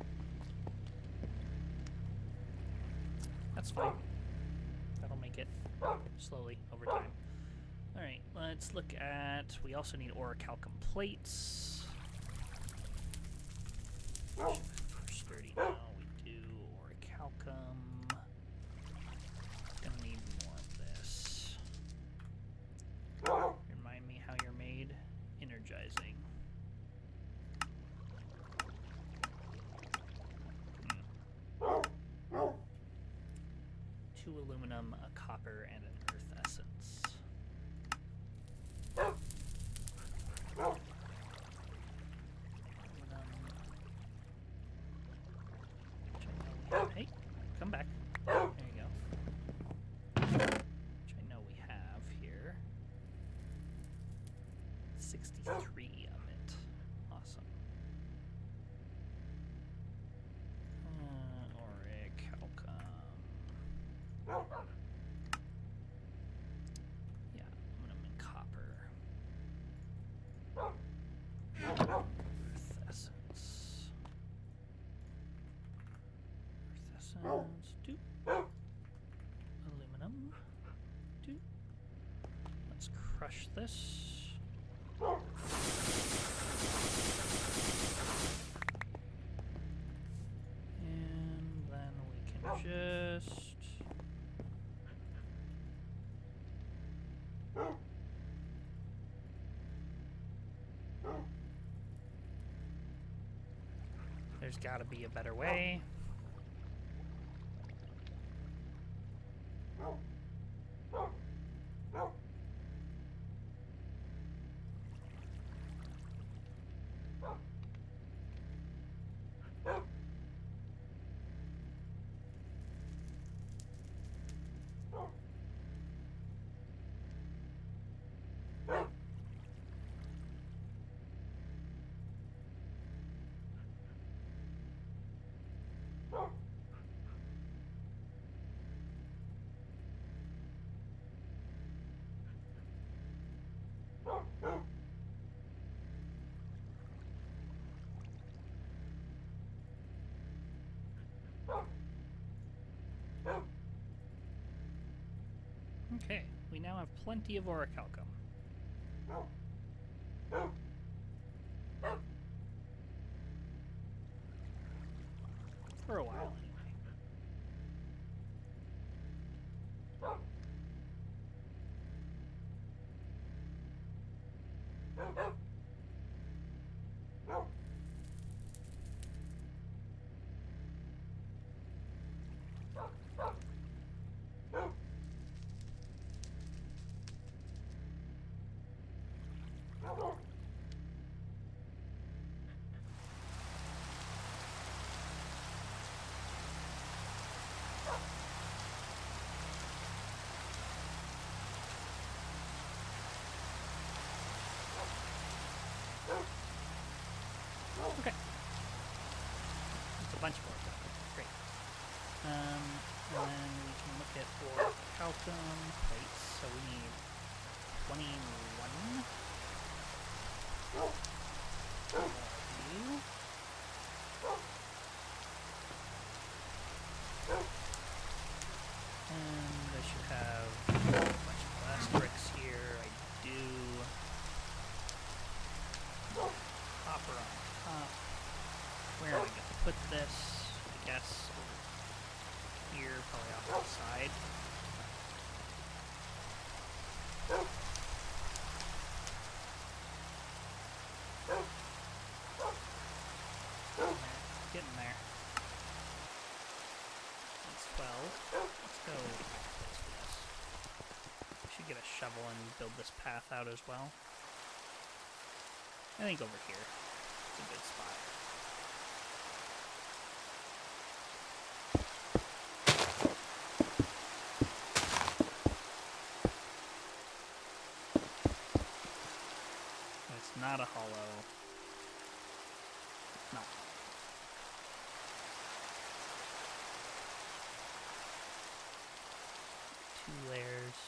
That's fine. That'll make it slowly over time. Alright, let's look at... We also need orichalcum plates. For sturdy now, we do orichalcum. Gonna need more of this. Remind me how you're made. Energizing. 2 aluminum, a copper, and an earth essence. Aluminum. Hey, come back. There you go. Which I know we have here. 63 of it. Awesome. Orichalcum. Yeah, aluminum and copper. Earth essence. Earth essence. Do. Aluminum. Do. Let's crush this. And then we can just... There's gotta be a better way. Okay, we now have plenty of orichalcum. For a while, anyway. Okay. It's a bunch more. Great. And then we can look at orichalcum plates. So we need 21. More of you. And I should have a bunch of glass bricks here. I do. Copper on top. Where am I going to put this? I guess over here, probably off to the side. Getting there. That's 12. Let's go backwards for this. We should get a shovel and build this path out as well. I think over here is a good spot. It's not a hollow. No. 2 layers.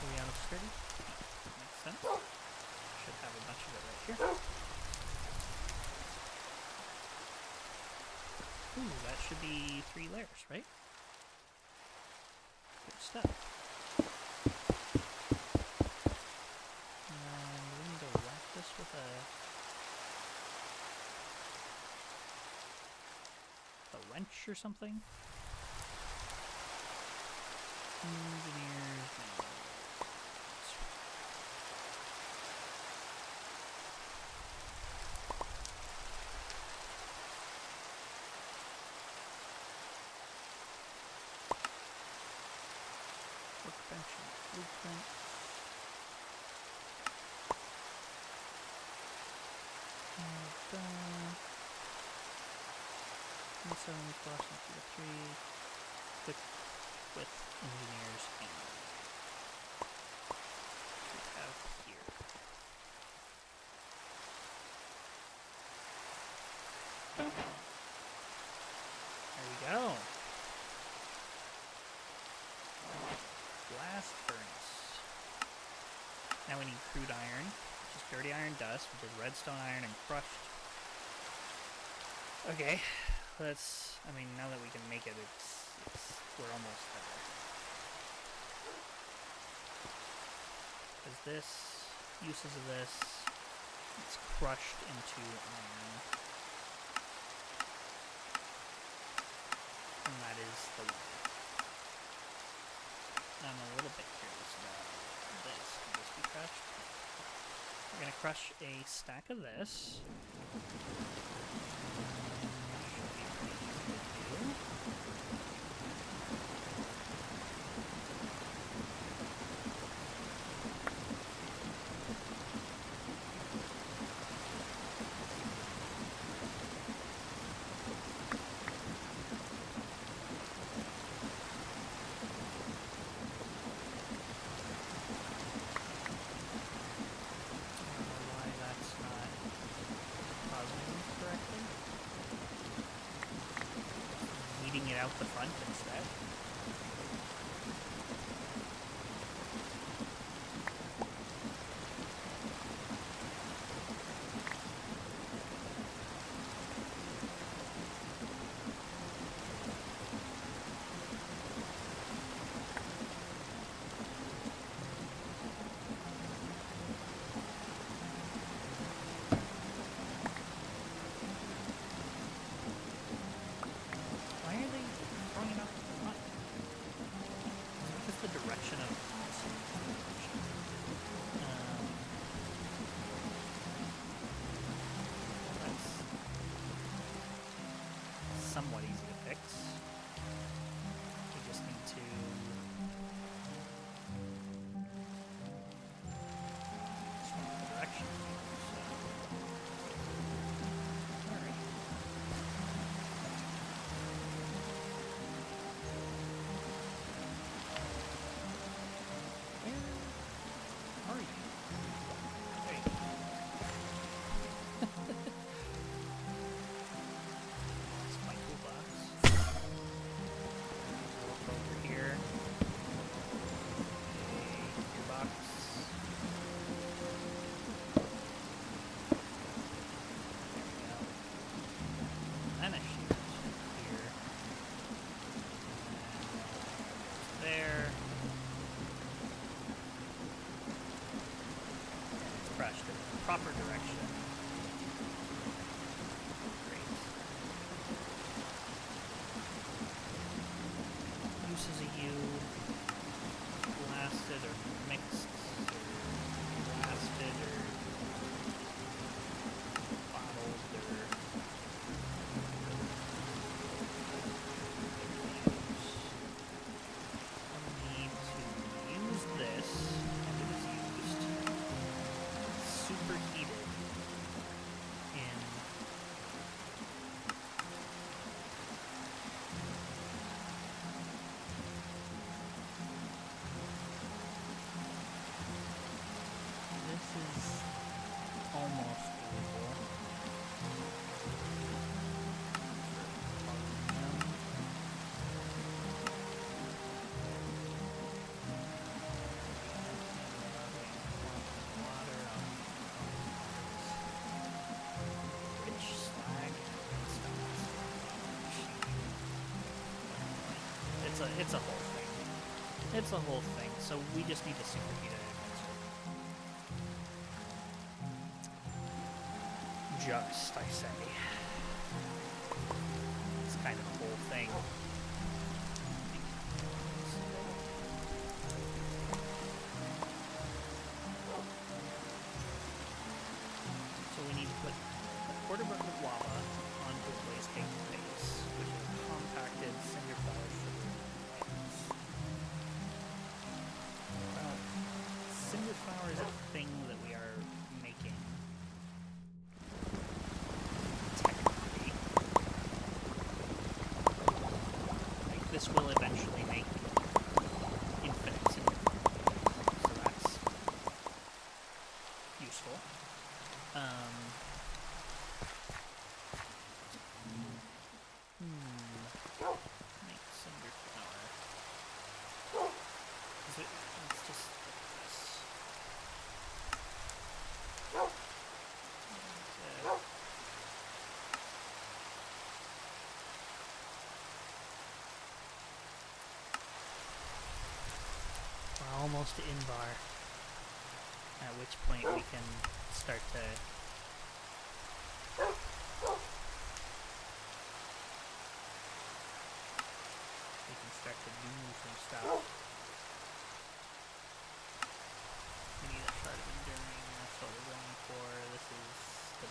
Are we out of sturdy? Makes sense. Should have a bunch of it right here. Ooh, that should be 3 layers, right? Good stuff. And we need to wrap this with a wrench or something. Engineers. Workbench and blueprint. Done. 174, 3. Click with engineers and we have here. There we go. Blast furnace. Now we need crude iron, which is dirty iron dust, which is redstone iron and crushed. Okay, let's, I mean, now that we can make it, we're almost there. Because this, uses of this, it's crushed into iron. And that is the way. I'm a little bit curious about this. Can this be crushed? We're going to crush a stack of this. Should be pretty easy to do. proper direction. Great. Uses a U, blasted or mixed, or blasted or bottled or need to use this, and it is used, superheated in this is almost doable. It's a whole thing. It's a whole thing. So we just need to superheat it. Just, I say. It's kind of a whole thing. So we need to put a quarter bucket of lava onto a glaze cake base, which is compacted cinder flour sugar. Well, cinder flour is a thing that we are making. Technically. Like, this will eventually make infinite cinder flour. So that's useful. Make cinder flour. Let's just this. We're almost to Invar, at which point we can start to do some stuff. We need a shard of enduring, that's what we're going for. This is the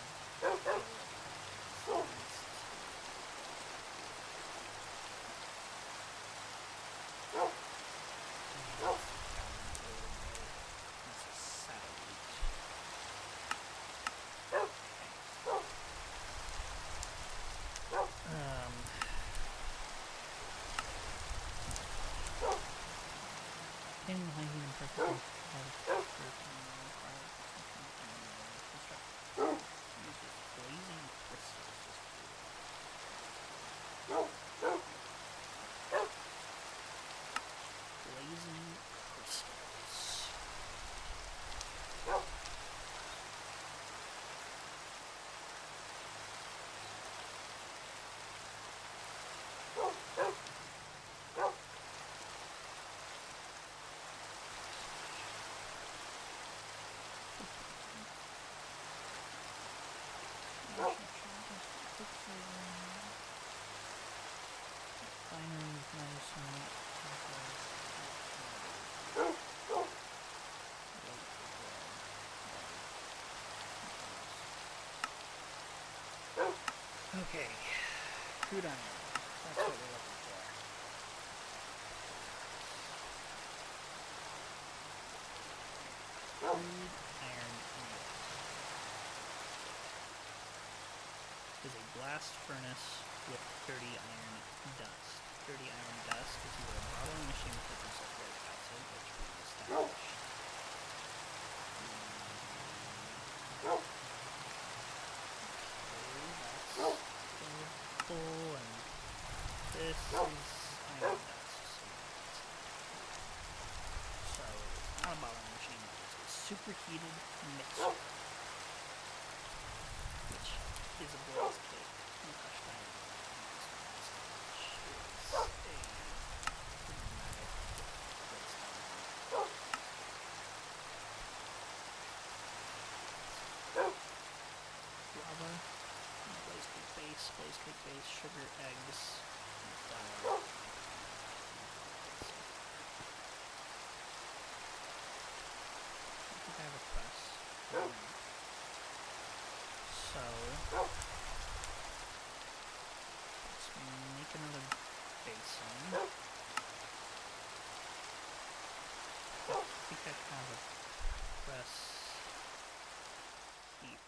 okay, crude iron. That's what we're looking for. Crude iron is a blast furnace with dirty iron dust. Dirty iron dust is either a bottling machine with liquid sulfuric acid, which we established. And this is iron dust. So it's not a bottling machine, it's a superheated mixer, which is a blaze cake and crushed iron, which is a dramatic blaze cake. base, blaze cake base, sugar, eggs, flour. I think I have a press. So let's make another basin. I think I have a press here.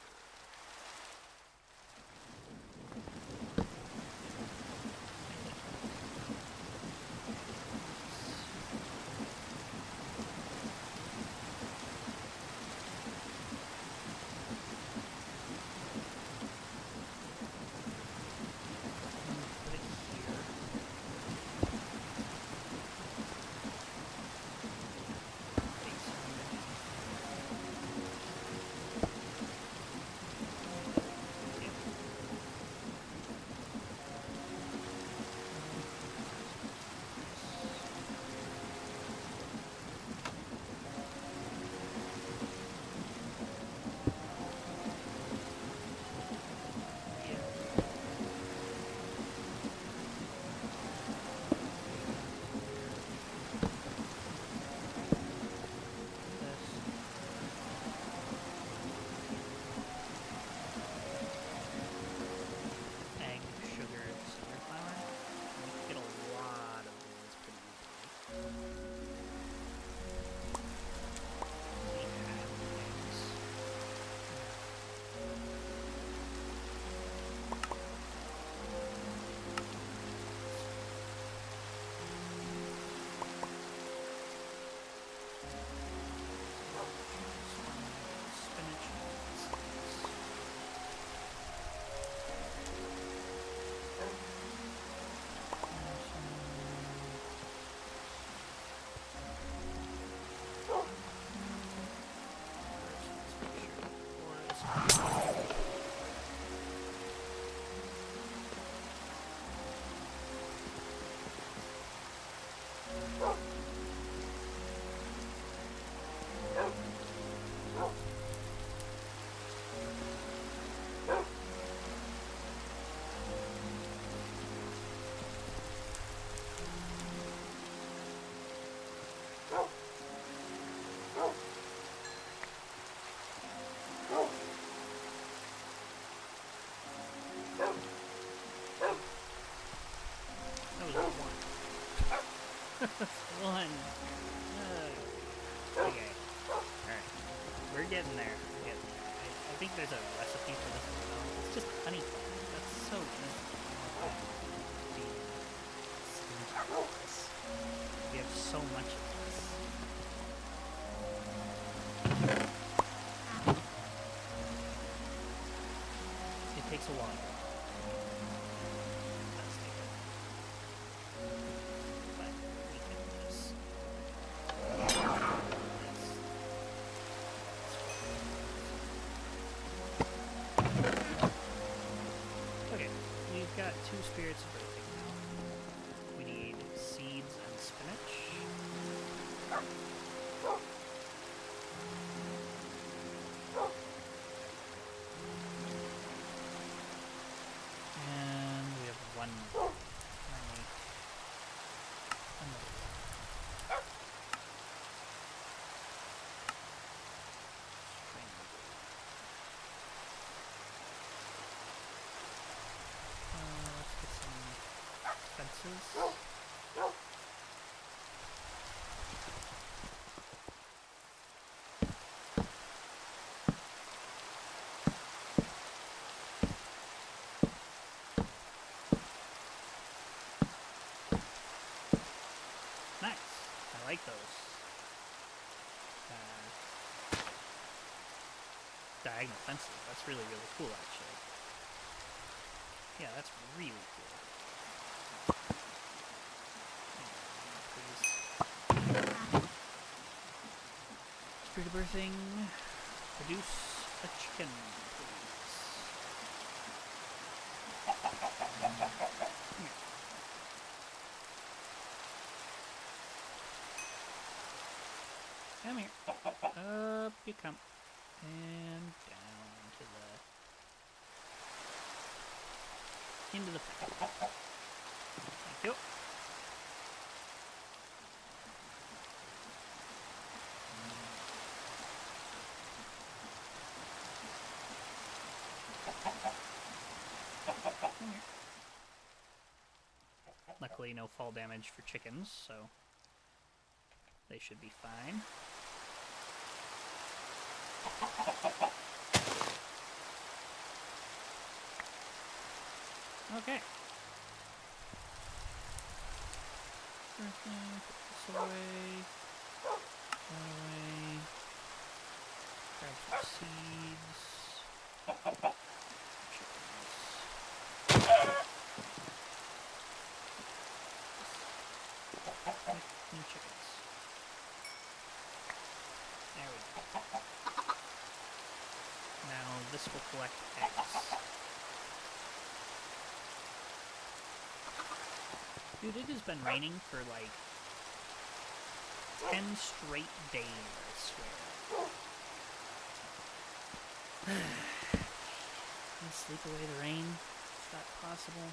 Put it here. One. Okay. Alright. We're getting there. I think there's a recipe for this as well. It's just honeycomb. That's so easy. We have so much of this. It takes a while. Two spirits of everything now. We need seeds and spinach. And we have one more. Nice. I like those. Diagonal fences. That's really, really cool, actually. Yeah, that's really cool. Spirit of birthing. Produce a chicken, please. Come here. Up you come. And down to the... Into the pen. Thank you. Come here. Luckily, no fall damage for chickens, so they should be fine. Okay. Put this away. That away. Grab some seeds. Chickens. Chickens. There we go. Now this will collect eggs. Dude, it has been raining for like 10 straight days, I swear. Can I sleep away the rain? Is that possible?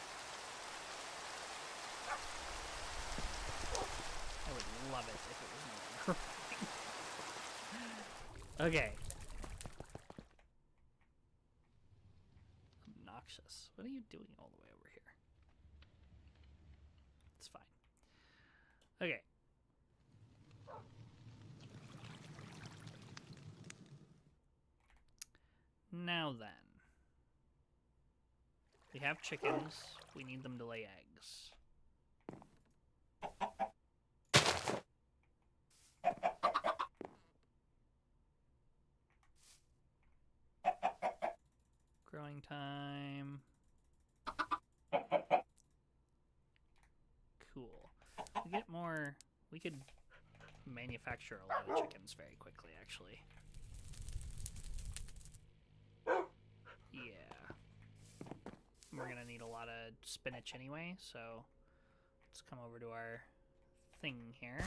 I would love it if it was no longer raining. Okay. Obnoxious. What are you doing all the way over here? It's fine. Okay. Now then. We have chickens. We need them to lay eggs. Growing time. Cool. We get more... We could manufacture a lot of chickens very quickly, actually. Yeah. We're gonna need a lot of spinach anyway, so let's come over to our thing here.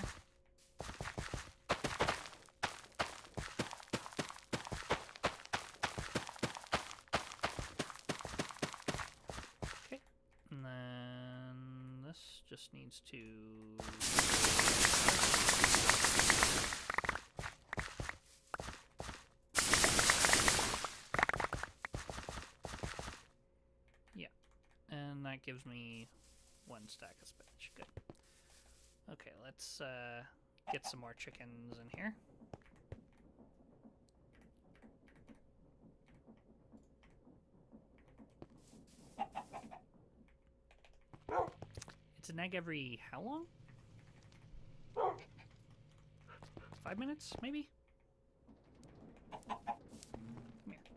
Okay, and then this just needs to... And that gives me 1 stack of spinach. Good. Okay, let's get some more chickens in here. It's an egg every how long? 5 minutes, maybe? Come here.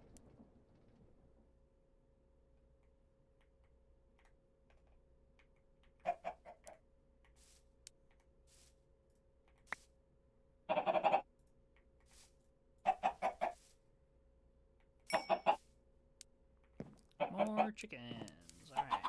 More chickens. All right.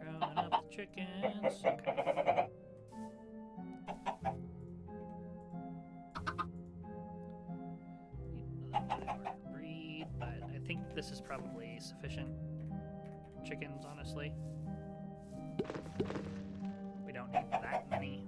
Growing up the chickens. Okay. Another breed, but I think this is probably sufficient chickens, honestly. We don't need that many.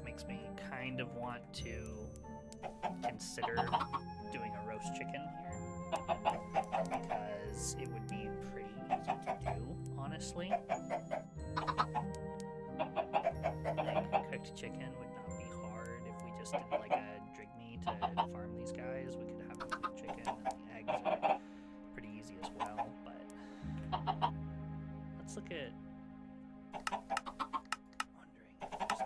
Makes me kind of want to consider doing a roast chicken here, because it would be pretty easy to do, honestly. Like, cooked chicken would not be hard. If we just did like a drig me to farm these guys, we could have a cooked chicken, and the eggs are pretty easy as well. But let's look at... wondering if there's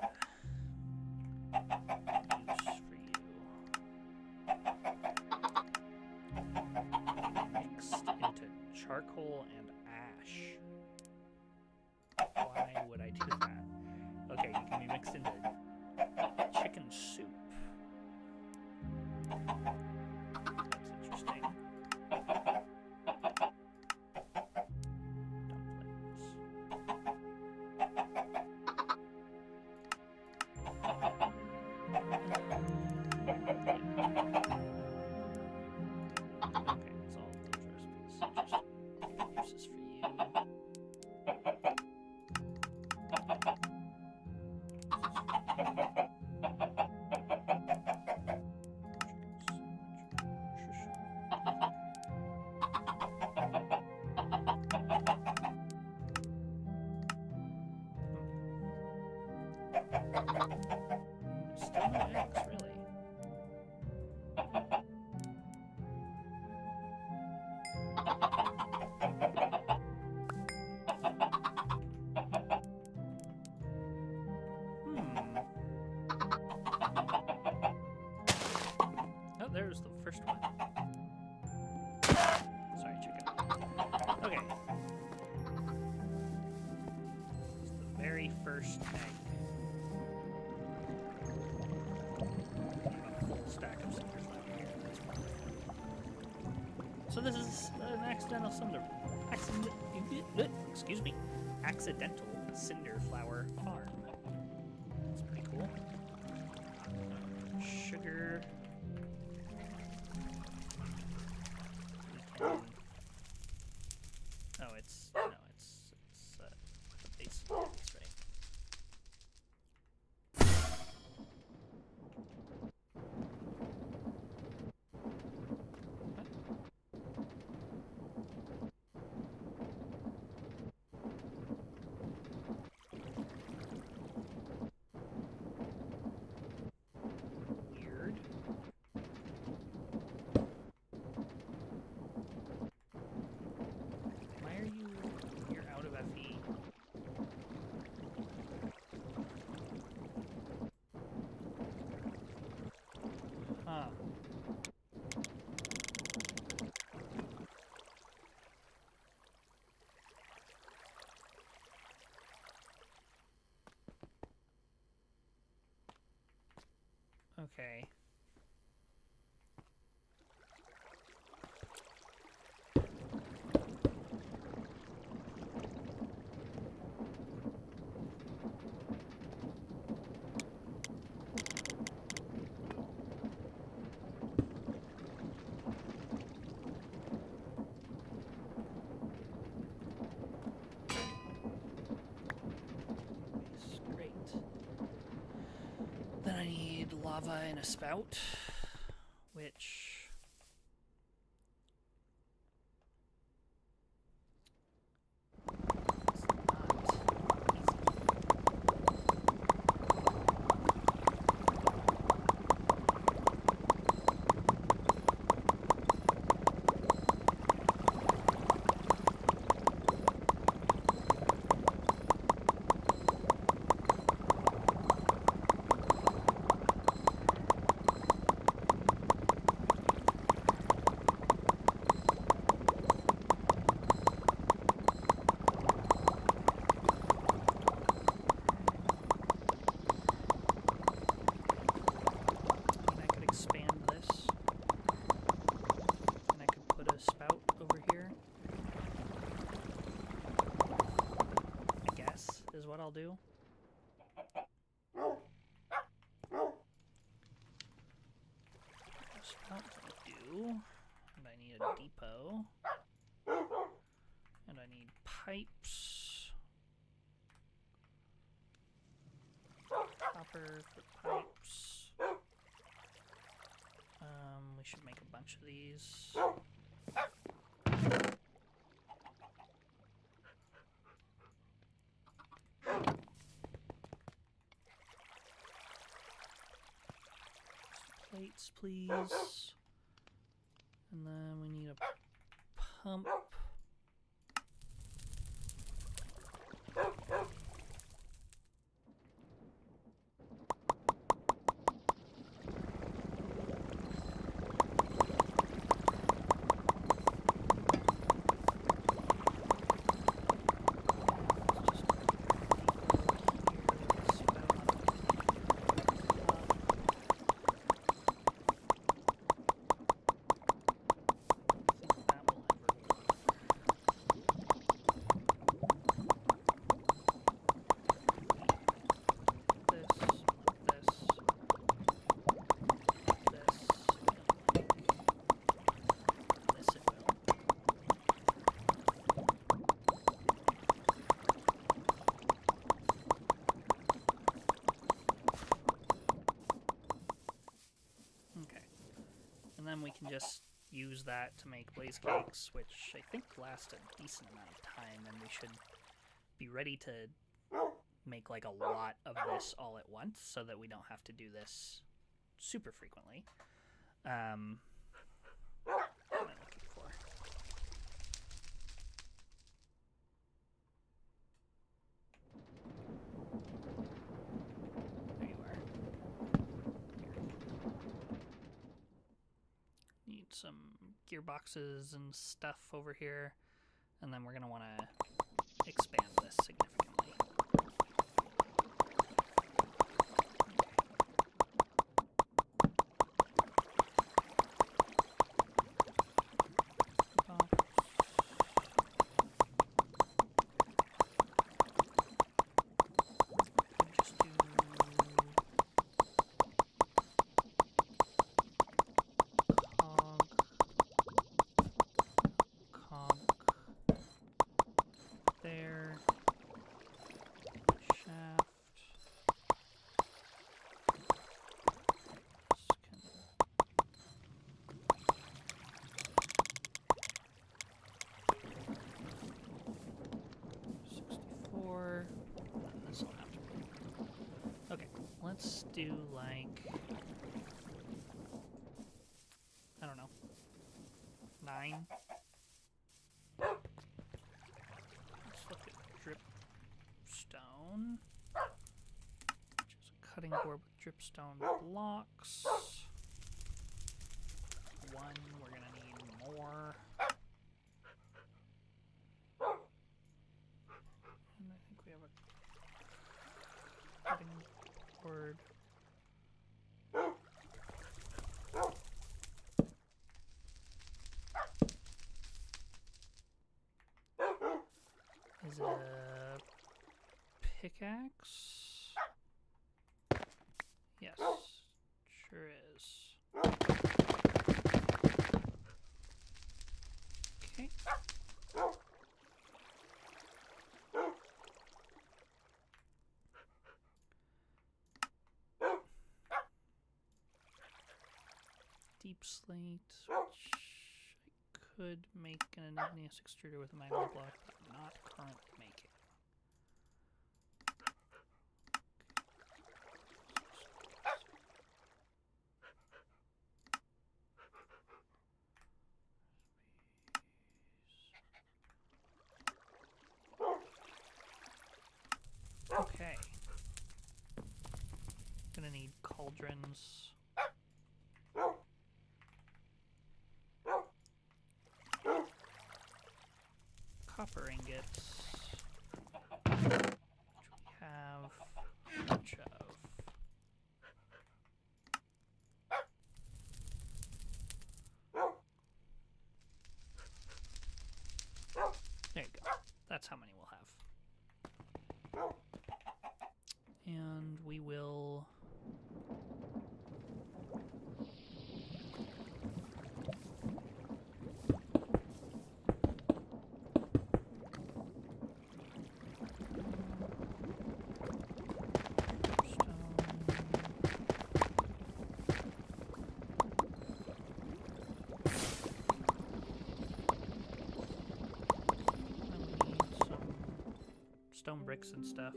charcoal and ash. Why would I do that? Okay, you can be mixed into chicken soup. That's interesting. Dumplings. Okay, that's all of those recipes. Interesting. Uses for you. Still no eggs, really. Oh, there's the first one. Sorry, chicken. Okay. It's the very first egg. A full stack of cinder flower here. That's wonderful. So this is an accidental accidental cinder flower farm. That's pretty cool. Sugar. Oh, it's the base. That's right. Weird. Why are you're out of FE? Huh. Okay. Great. Then I need lava in a spout, which is not easy. And I could expand this, and I could put a spout over here. I guess is what I'll do. Spout will do. And I need a depot. And I need pipes. Copper for pipes. We should make a bunch of these. Plates, please. And then we need a pump. can just use that to make blaze cakes, which I think last a decent amount of time, and we should be ready to make like a lot of this all at once so that we don't have to do this super frequently. What am I looking for? There you are. Need some gearboxes and stuff over here, and then we're going to want to expand this significantly. Let's do like, I don't know, 9. Let's look at dripstone, which is a cutting board with dripstone blocks. 1, we're gonna need more. And I think we have a cutting board. Is it a pickaxe? Yes, sure is. Okay. Deep slate, which I could make an igneous extruder with a magma block, but I'm not currently making. Okay. Gonna need cauldrons. Copper ingots, which we have a bunch of. There you go. That's how many we'll have. And we will stone bricks and stuff.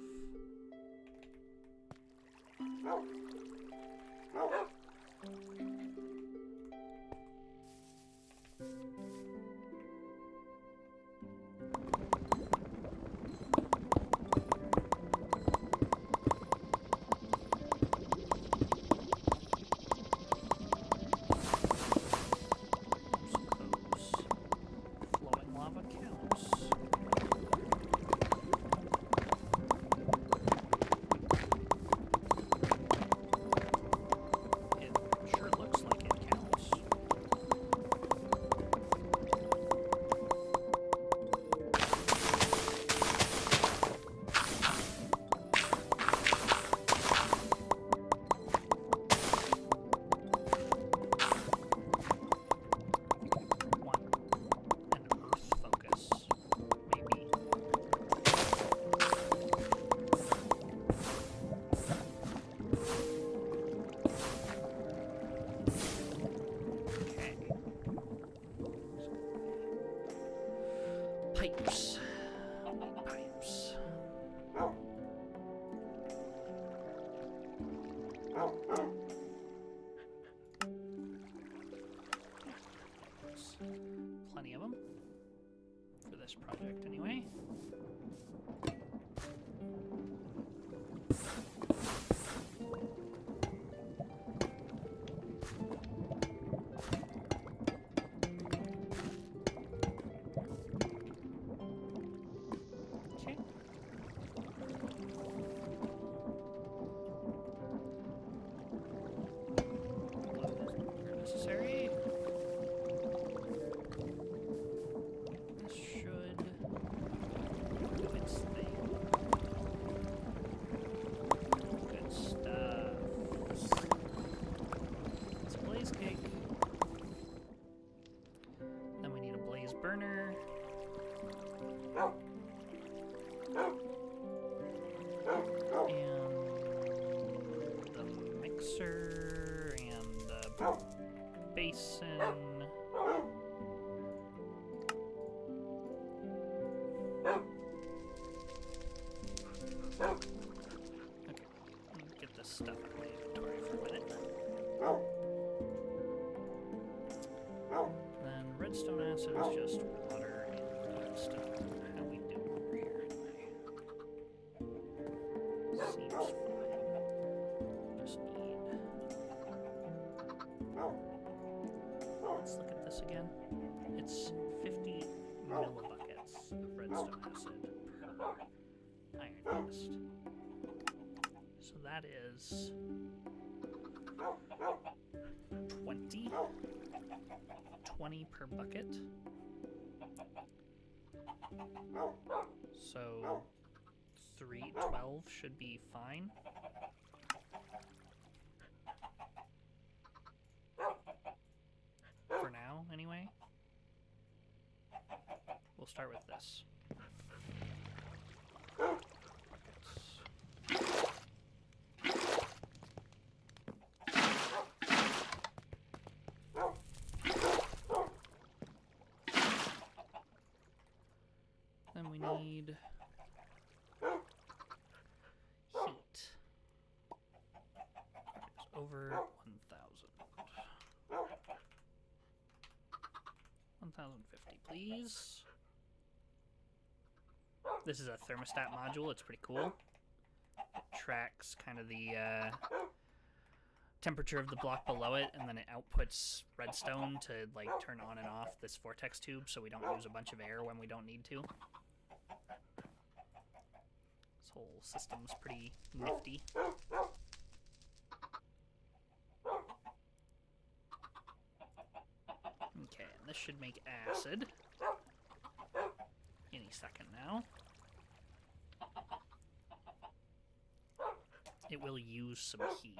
Flowing lava counts. It sure looks pipes. Pipes. Plenty of them for this project anyway. Okay. Where necessary. This should do its thing. Good stuff. It's a blaze cake. Then we need a blaze burner. And the mixer and the basin. Okay, get this stuff out of my inventory for a minute. Then redstone acid is just water and redstone. How we do over here anyway? Seems fine. Just need. Let's look at this again. It's 50 millibuckets of redstone acid per iron dust. So that is 20 per bucket. So 312 should be fine. For now, anyway. We'll start with this. Then we need heat. It's over 1,000. 1,050, please. This is a thermostat module. It's pretty cool. It tracks kind of the temperature of the block below it, and then it outputs redstone to like turn on and off this vortex tube so we don't use a bunch of air when we don't need to. This whole system's pretty nifty. Okay, and this should make acid any second now. It will use some heat.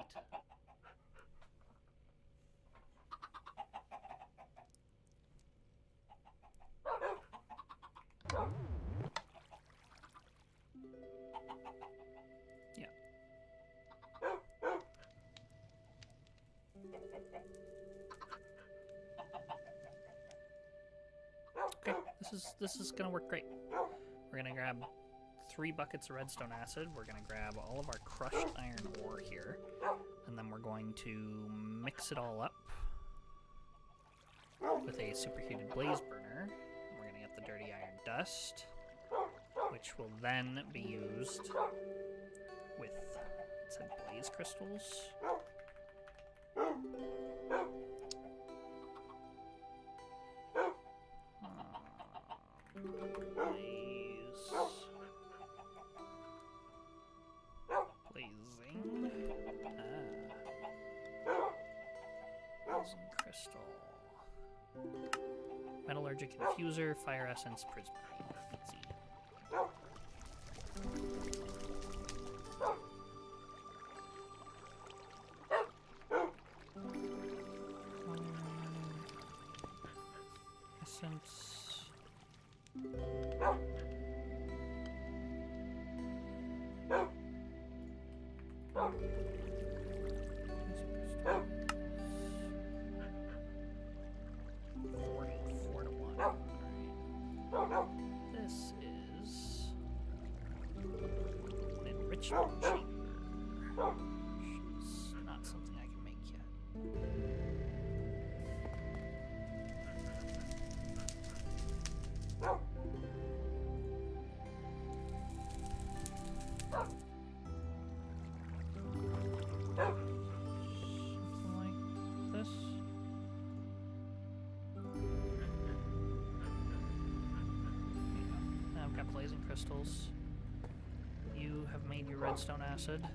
Yeah. Okay, this is gonna work great. We're gonna grab 3 buckets of redstone acid. We're gonna grab all of our crushed iron ore here, and then we're going to mix it all up with a superheated blaze burner. We're gonna get the dirty iron dust, which will then be used with, it said blaze crystals. Blazing. Blazing crystal. Metallurgic infuser, fire essence, prismarine. Easy. Essence. This chamber. Which is not something I can make yet. Blazing crystals. You have made your redstone acid.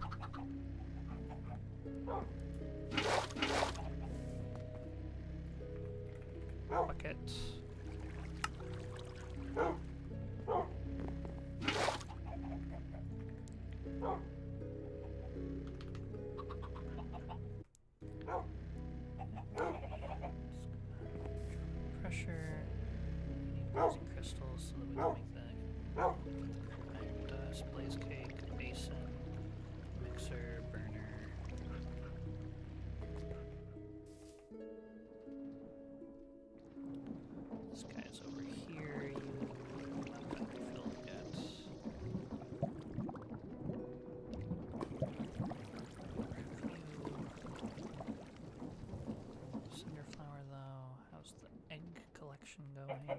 Bucket. Pressure. We need blazing crystals so that we can make that. Iron dust, blaze cake, basin, mixer, burner. This guy's over here. You not got filled yet. Cinder flower though. How's the egg collection going?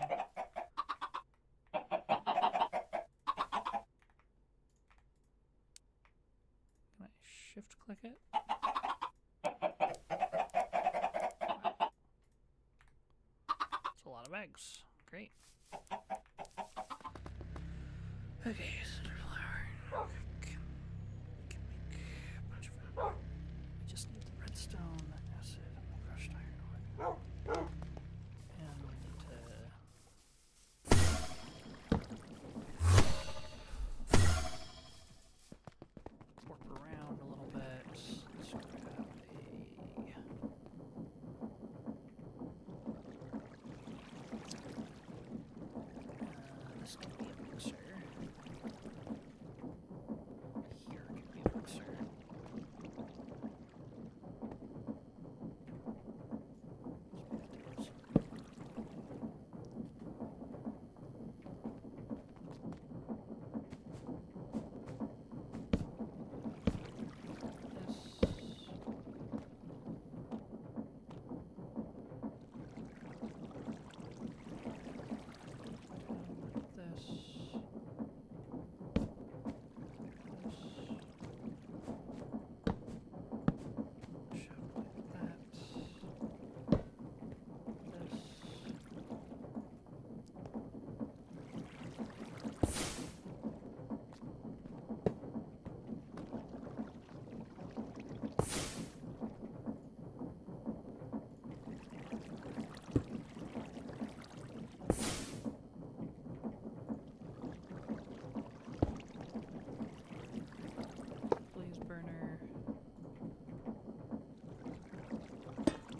Shift click it. It's a lot of eggs. Great. Okay, sunflower. Can make a bunch of it. We just need the redstone, acid, and the crushed iron ore. And we need to warp around a little bit. Let's grab this can be a mixer. Here can be a mixer.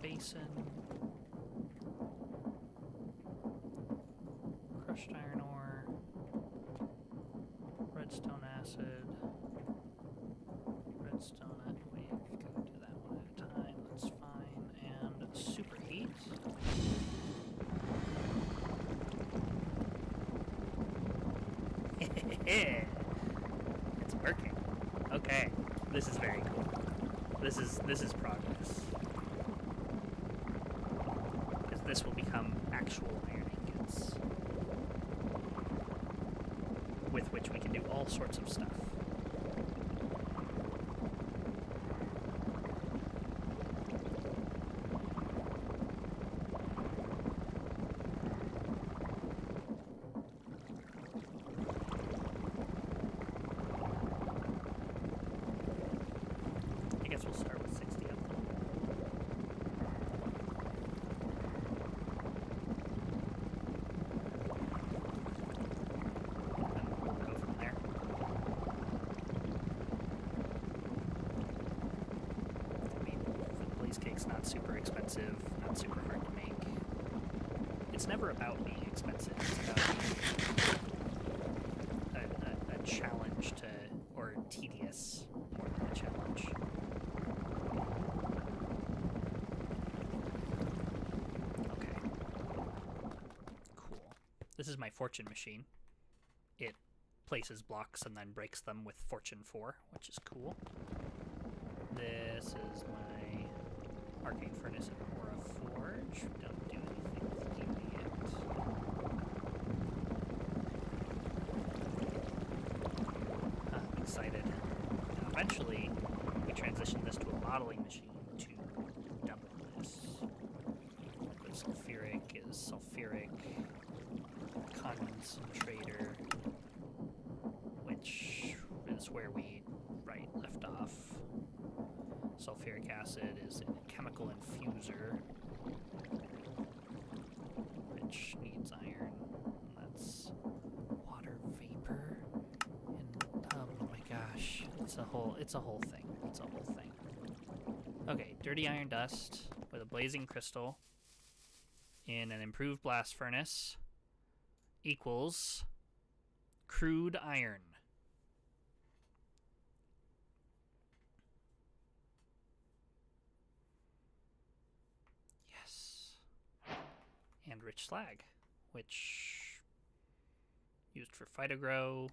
Basin, crushed iron ore, redstone acid, redstone acid. Wait, we've got to do that one at a time. That's fine. And superheat. It's working. Okay, this is very cool. This is progress. This will become actual iron ingots, with which we can do all sorts of stuff. I guess we'll start with 60 of them. Cake's not super expensive, not super hard to make. It's never about being expensive. It's about a challenge to, or tedious more than a challenge. Okay. Cool. This is my fortune machine. It places blocks and then breaks them with Fortune 4, which is cool. This is my arcane furnace and aura forge. Don't do anything with you yet. I'm excited. And eventually, we transition this to a modeling machine to double this. Liquid sulfuric is sulfuric concentrator, which is where we left off. Sulfuric acid is a chemical infuser, which needs iron. And that's water vapor. And oh my gosh, it's a whole thing. It's a whole thing. Okay, dirty iron dust with a blazing crystal in an improved blast furnace equals crude iron. Yes. And rich slag, which used for phytogrow,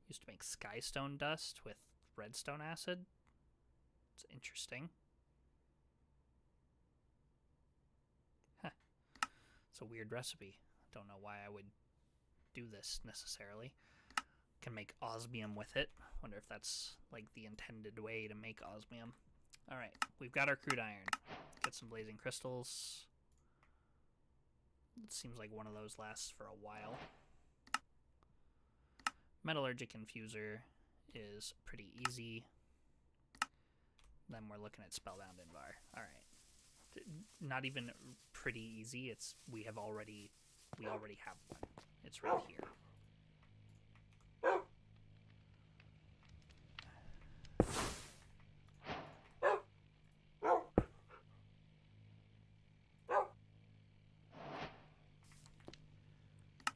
used to make skystone dust with redstone acid. It's interesting. Huh. It's a weird recipe. I don't know why I would do this necessarily. Can make osmium with it. Wonder if that's like the intended way to make osmium. Alright, we've got our crude iron. Get some blazing crystals. It seems like one of those lasts for a while. Metallurgic infuser is pretty easy. Then we're looking at spellbound invar. Alright. Not even pretty easy. It's we already have one. It's right here.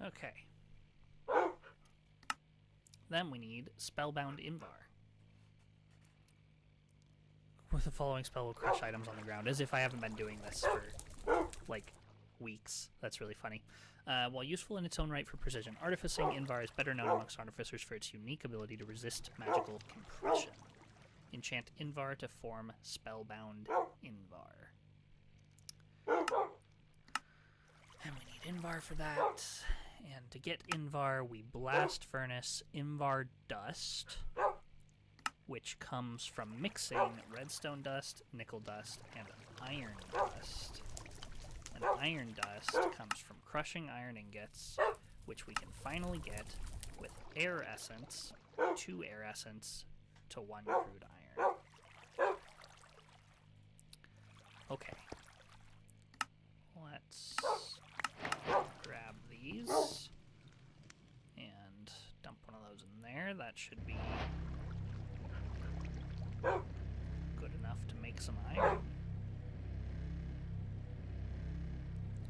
Okay. Then we need spellbound invar. With the following spell will crush items on the ground, as if I haven't been doing this for like weeks. That's really funny. While useful in its own right for precision artificing, invar is better known amongst artificers for its unique ability to resist magical compression. Enchant invar to form spellbound invar. And we need invar for that. And to get invar, we blast furnace invar dust, which comes from mixing redstone dust, nickel dust, and iron dust. And iron dust comes from crushing iron ingots, which we can finally get with air essence, 2 air essence to 1 crude iron. Okay. Let's grab these and dump one of those in there. That should be good enough to make some iron.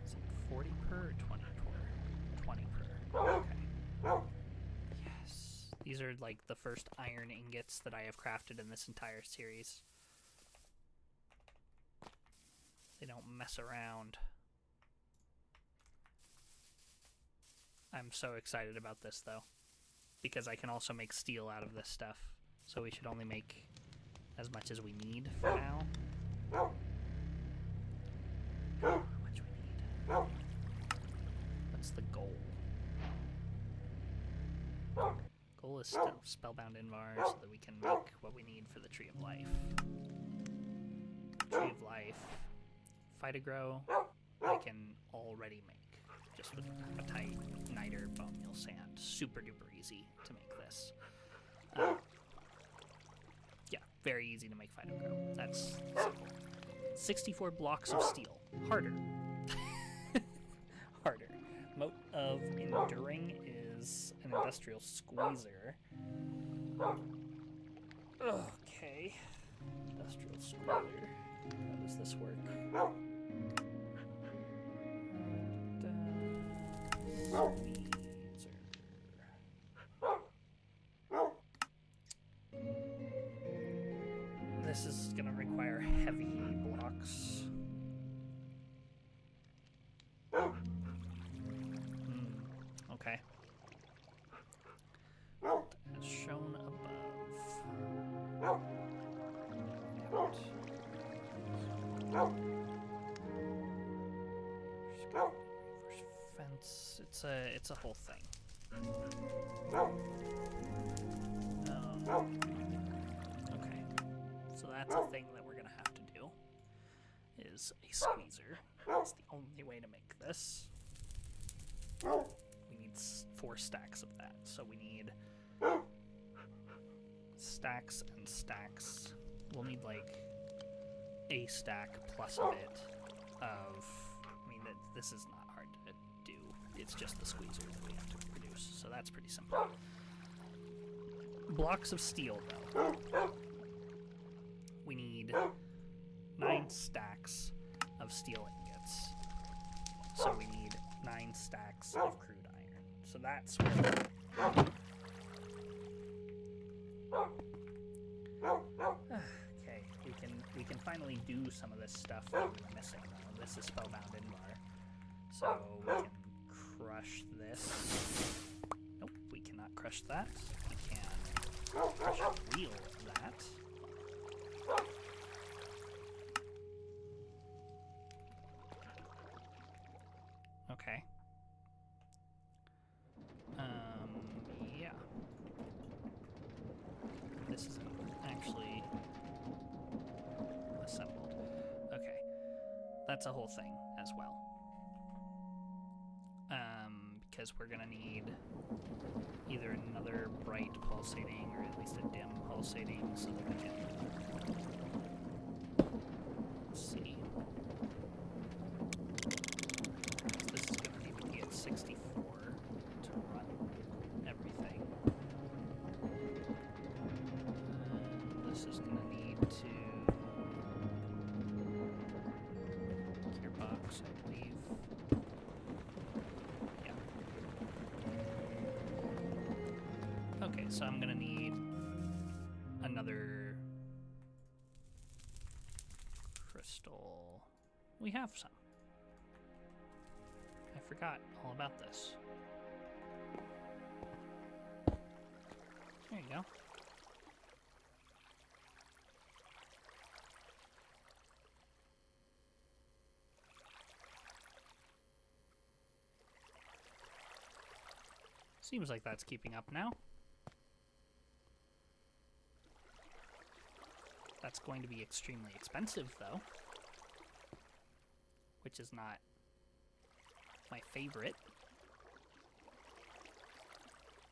Is it 40 per or 20 per? 20 per. Okay. Yes. These are like the first iron ingots that I have crafted in this entire series. They don't mess around. I'm so excited about this, though, because I can also make steel out of this stuff. So we should only make as much as we need for now. How much we need? What's the goal? Goal is still spellbound invar so that we can make what we need for the Tree of Life. Tree of Life, phytogrow, I can already make. Just with apatite, niter, bone meal, sand. Super duper easy to make this. Yeah, very easy to make phytogrow. That's simple. 64 blocks of steel. Harder. Harder. Moat of Enduring is an industrial squeezer. Okay. Industrial squeezer. How does this work? This is going to require heavy blocks. Okay. shown above. Fence. It's a whole thing. Okay. So that's a thing that we're gonna have to do. Is a squeezer. That's the only way to make this. We need 4 stacks of that. So we need stacks and stacks. We'll need like a stack plus a bit of. I mean, this is not hard to do. It's just the squeezer that we have to produce. So that's pretty simple. Blocks of steel, though. We need 9 stacks of steel ingots. So we need 9 stacks of crude iron. So that's where... Okay, we can finally do some of this stuff that we were missing, though. This is Spellbound Invar. So we can crush this. Nope, we cannot crush that. We can crush a wheel of that. Okay. Yeah. This isn't actually assembled. Okay. That's a whole thing as well. Because we're gonna need either another bright pulsating or at least a dim pulsating so that we can... Let's see. This is gonna need to be at 64 to run everything. This is gonna need to... Gearbox, I believe. Okay, so I'm gonna need another crystal. We have some. I forgot all about this. There you go. Seems like that's keeping up now. That's going to be extremely expensive, though. Which is not my favorite.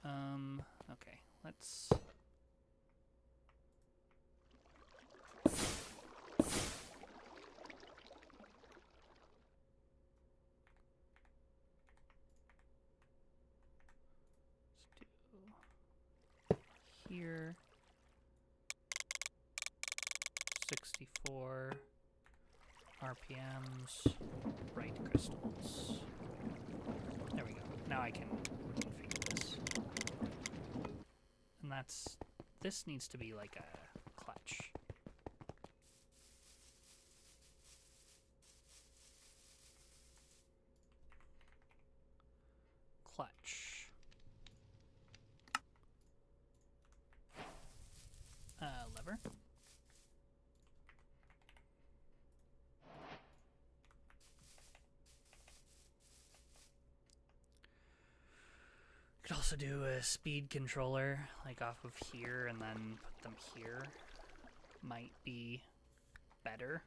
Okay, let's... here, 64 RPMs, bright crystals. There we go. Now I can configure this. And this needs to be like a clutch. Clutch. Lever. Could also do a speed controller, like off of here, and then put them here. Might be better.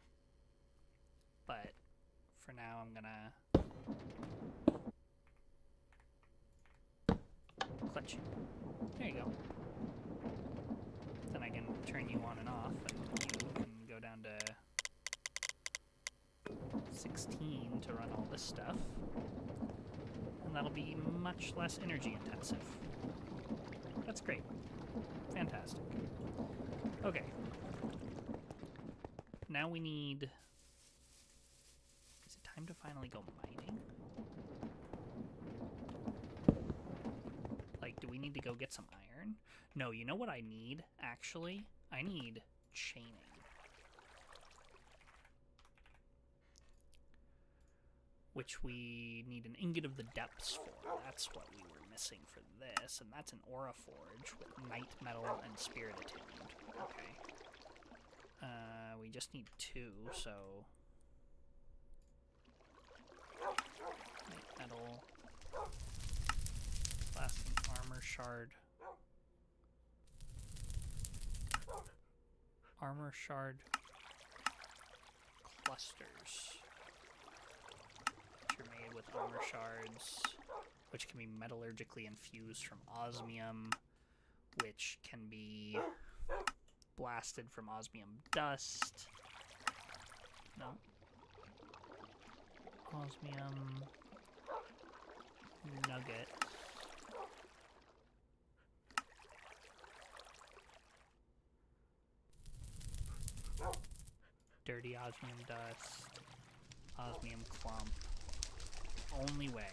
But for now, I'm gonna clutch you. There you go. Then I can turn you on and off, and you can go down to 16 to run all this stuff. And that'll be much less energy intensive. That's great. Fantastic. Okay. Now we need... Is it time to finally go mining? Like, do we need to go get some iron? No, you know what I need, actually? I need chaining. which we need an ingot of the depths for. That's what we were missing for this, and that's an aura forge with night metal and spirit attuned. Okay. We just need 2, so night metal, lasting armor shard, clusters, which are made with armor shards, which can be metallurgically infused from osmium, which can be blasted from osmium dust. No. Osmium nugget. Dirty osmium dust. Osmium clump. Only way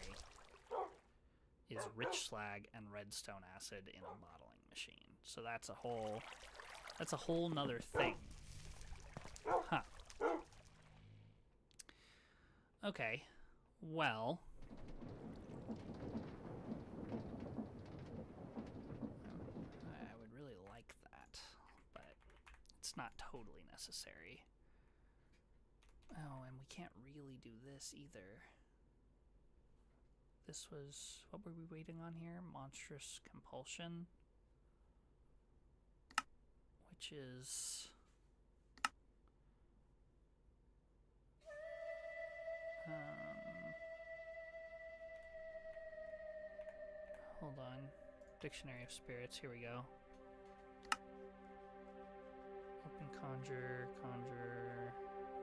is rich slag and redstone acid in a bottling machine. So that's a whole nother thing. Huh. Okay. Well, I would really like that, but it's not totally necessary. Oh, and we can't really do this either. This was... what were we waiting on here? Monstrous Compulsion. Which is... hold on. Dictionary of Spirits, here we go. Open conjure,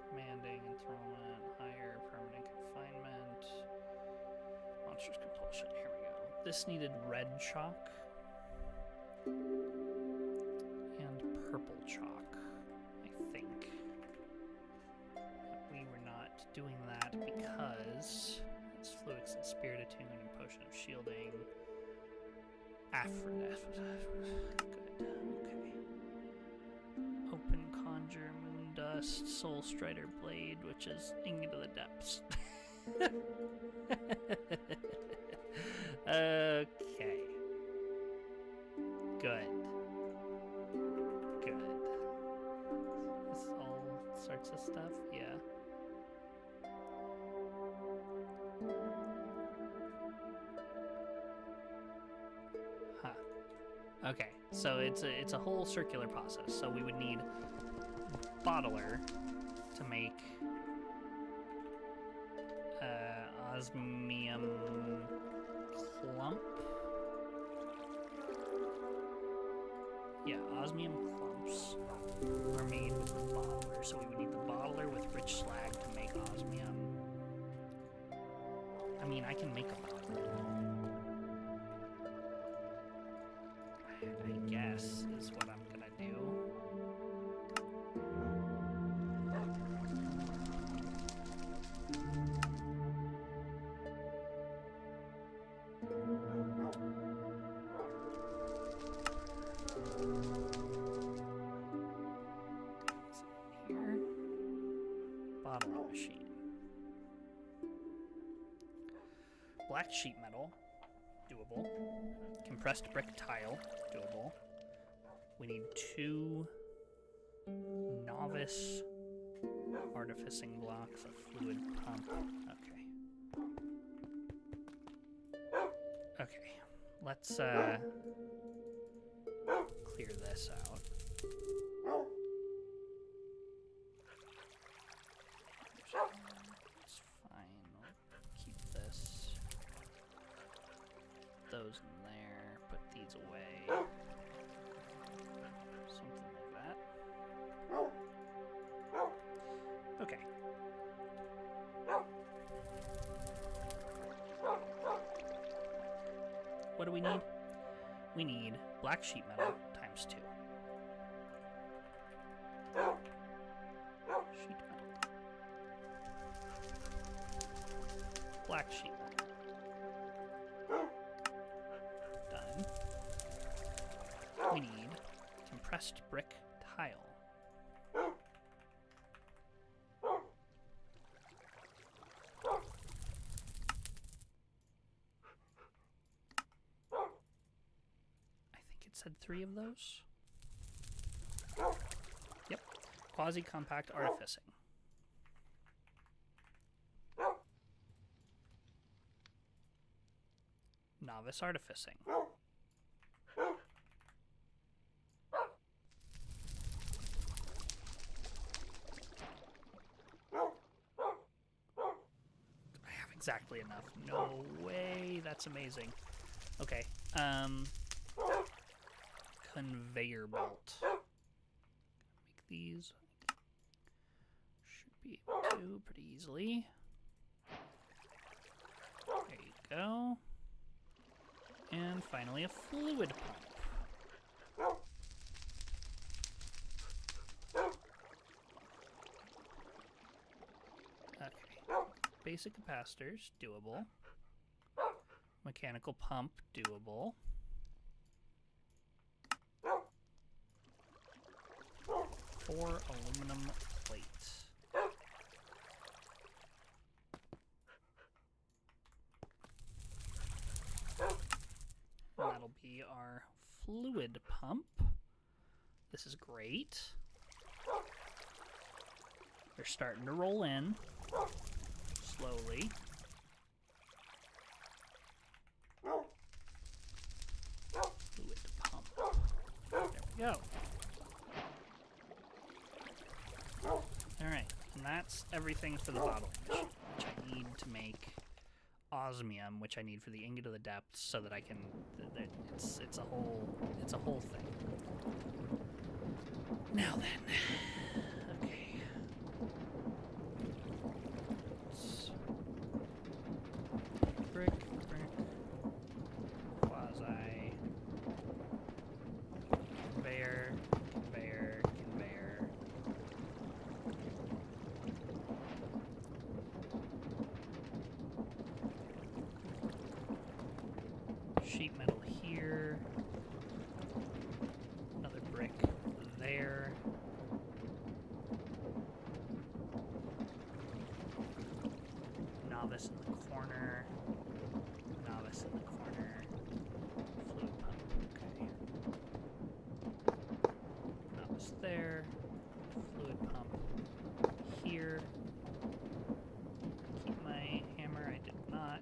commanding, enthronement, higher, permanent confinement, monstrous compulsion, here we go. This needed red chalk and purple chalk, I think. We were not doing that because it's Fluix and Spirit Attune and Potion of Shielding. Aphrodite. Good. Okay. Open Conjure, Moon Dust, Soul Strider Blade, which is Ingot of the Depths. Okay. Good. Good. This is all sorts of stuff? Yeah. Huh. Okay, so it's a whole circular process. So we would need bottler to make osmium clump. Yeah, osmium clumps are made with the bottler. So we would need the bottler with rich slag to make osmium. I mean, I can make a bottler. I guess is what I'm gonna do. Here, bottling machine. Black sheet metal, doable. Compressed brick tile, doable. We need 2 novice artificing blocks, a fluid pump. Okay. Okay. Let's clear this out. It's fine. I'll keep this. Those in there. Put these away. Something like that. Okay. What do we need? We need black sheet metal times 2. Sheet metal. Black sheet metal. Done. We need compressed brick tile. had 3 of those. Yep. Quasi-compact artificing. Novice artificing. I have exactly enough. No way. That's amazing. Okay. Conveyor belt. Make these. Should be able to pretty easily. There you go. And finally a fluid pump. Okay. Basic capacitors, doable. Mechanical pump, doable. 4 aluminum plates. And that'll be our fluid pump. This is great. They're starting to roll in slowly. Fluid pump. There we go. Alright, and that's everything for the bottling machine, which I need to make osmium, which I need for the ingot of the depths, so that I can. It's a whole thing. Now then, okay. Brick, quasi, conveyor. Sheet metal here. Another brick there. Novice in the corner. Novice in the corner. Fluid pump. Okay. Novice there. Fluid pump here. Keep my hammer. I did not.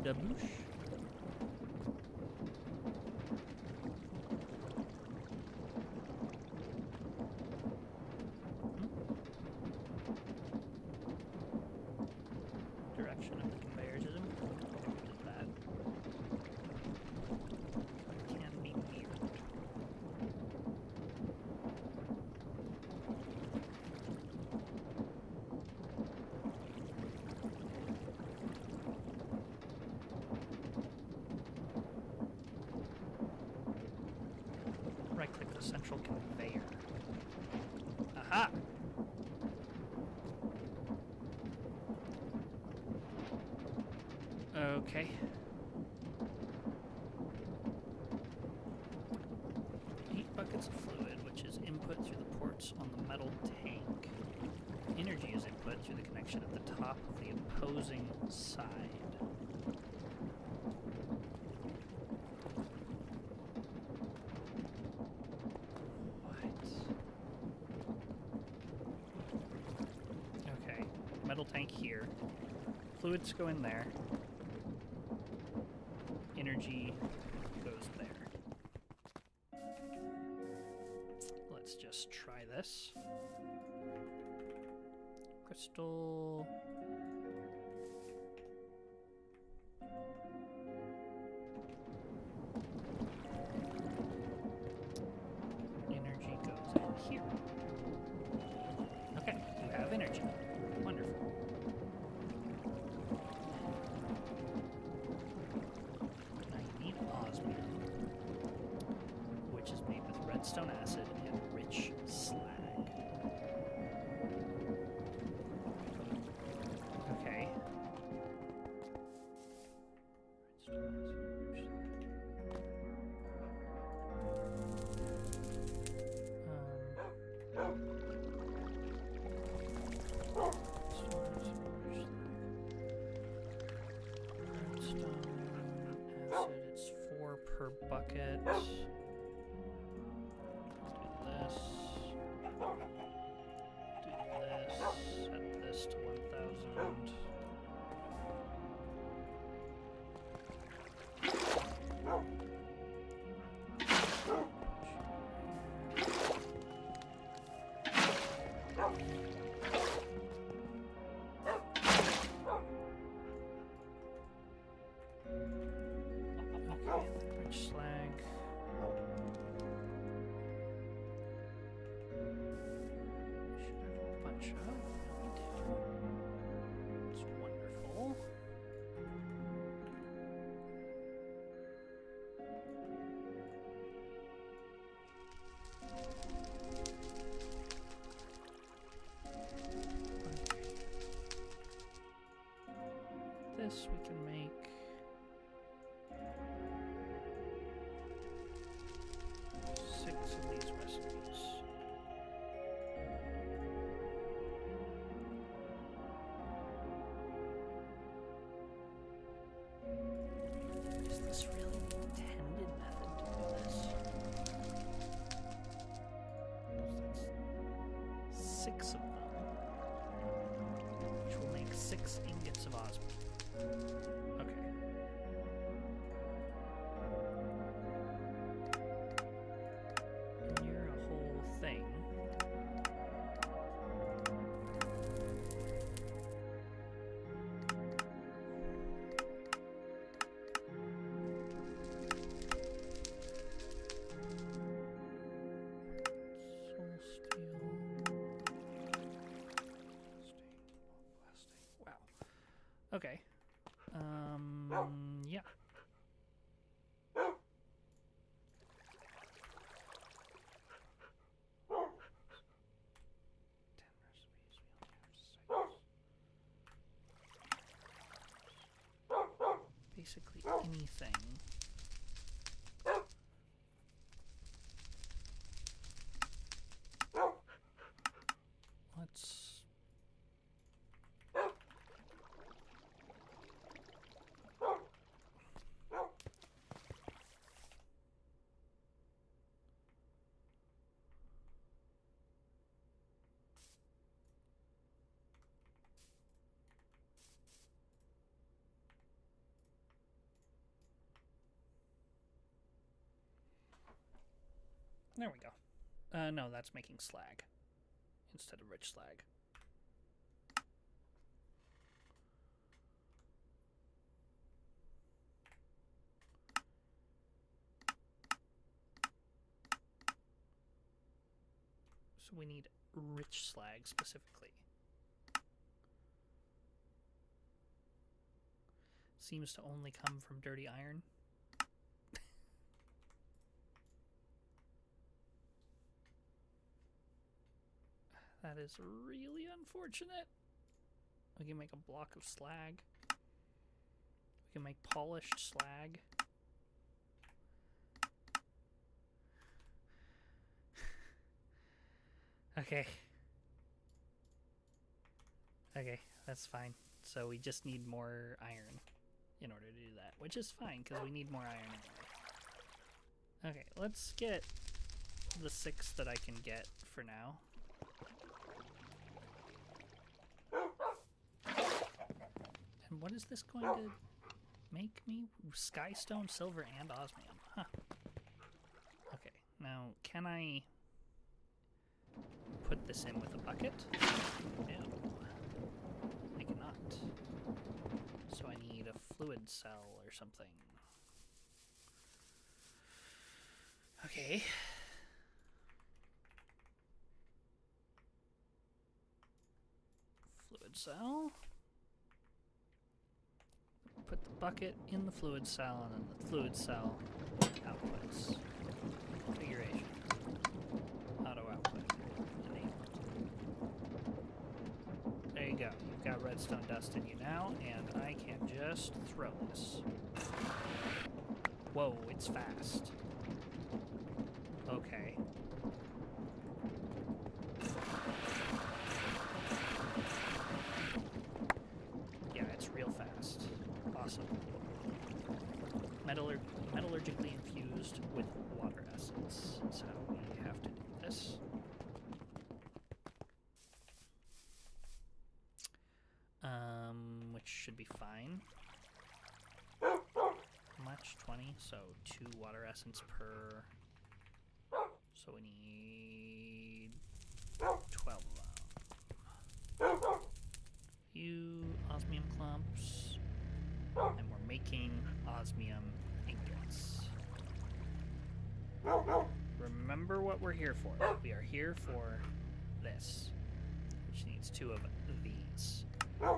Daboosh. Direction of the conveyors is important. That can be weird. Right-click the central conveyor. Aha! Okay. 8 buckets of fluid, which is input through the ports on the metal tank. Energy is input through the connection at the top of the opposing side. Metal tank here. Fluids go in there. Energy goes there. Let's just try this. Crystal. Energy goes in here. Okay, you have energy. Wonderful. Now you need osmium, which is made with redstone acid and rich slag. bucket. Do this. Do this. Set this to 1000. This we can make six of these recipes. Is this really the intended method to do this? That's 6 of them, which will make 6 ingots of osmium. Okay. And you're a whole thing. Soul steel. Plastic. Wow. Okay. Yeah. 10 recipes, we only have 6. Basically anything. Let's... There we go. No, that's making slag instead of rich slag. So we need rich slag specifically. Seems to only come from dirty iron. That is really unfortunate. We can make a block of slag. We can make polished slag. Okay. Okay, that's fine. So we just need more iron in order to do that, which is fine because we need more iron anyway. Okay, let's get the 6 that I can get for now. And what is this going to make me? Skystone, silver, and osmium. Huh. Okay, now can I put this in with a bucket? No. I cannot. So I need a fluid cell or something. Okay. Fluid cell. Put the bucket in the fluid cell, and then the fluid cell outputs. Configuration. Auto output. Enable. There you go. You've got redstone dust in you now, and I can just throw this. Whoa, it's fast. Okay. Yeah, it's real fast. Awesome. Metallurgically infused infused with water essence. So we have to do this. Which should be fine. How much? 20? So 2 water essence per. So we need 12 of them. Few osmium clumps. And we're making osmium ingots. Remember what we're here for. We are here for this, which needs 2 of these,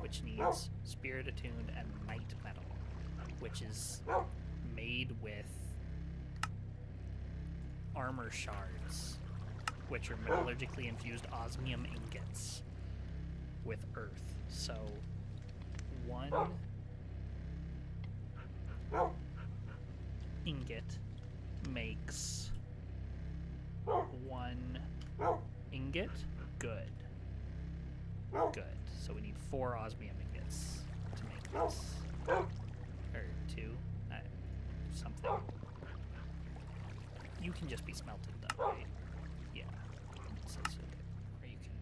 which needs spirit attuned and night metal, which is made with armor shards, which are metallurgically infused osmium ingots with earth. So 1 ingot makes 1 ingot. Good. Good. So we need 4 osmium ingots to make this. Or 2. Something. You can just be smelted though, right? Yeah. It says okay. Or you can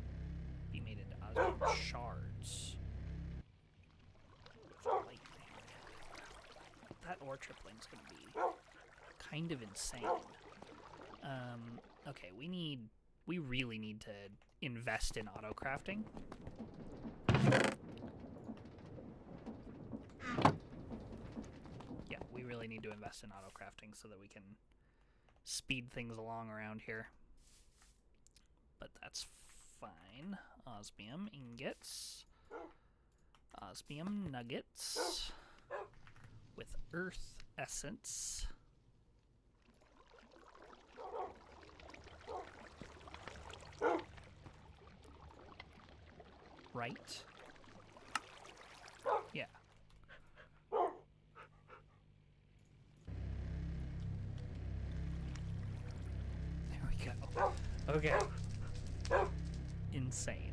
be made into osmium shards. Lightning. That ore tripling's gonna be kind of insane. Okay, we really need to invest in auto crafting. Yeah, we really need to invest in auto crafting so that we can speed things along around here. But that's fine. Osmium ingots. Osmium nuggets. With earth essence. Right? Yeah. There we go. Okay. Insane.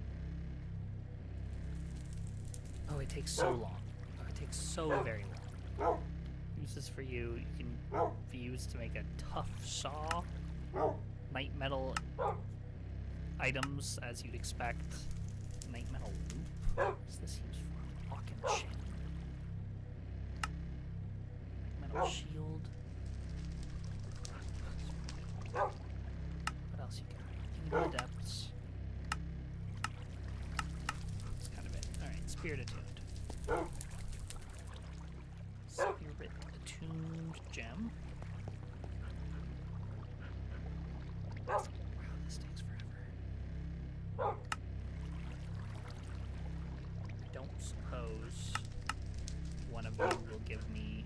Oh, it takes so long. Oh, it takes so very long. Uses for you. You can be used to make a tough saw. Night metal items, as you'd expect. Night metal loop. What's this used for? Lock and chain. Night metal shield. What else you got? Kingdom Adepts. That's kind of it. Alright, Spirit Attuned. Spirit Attuned Gem. Wow, this takes forever. I don't suppose one of you will give me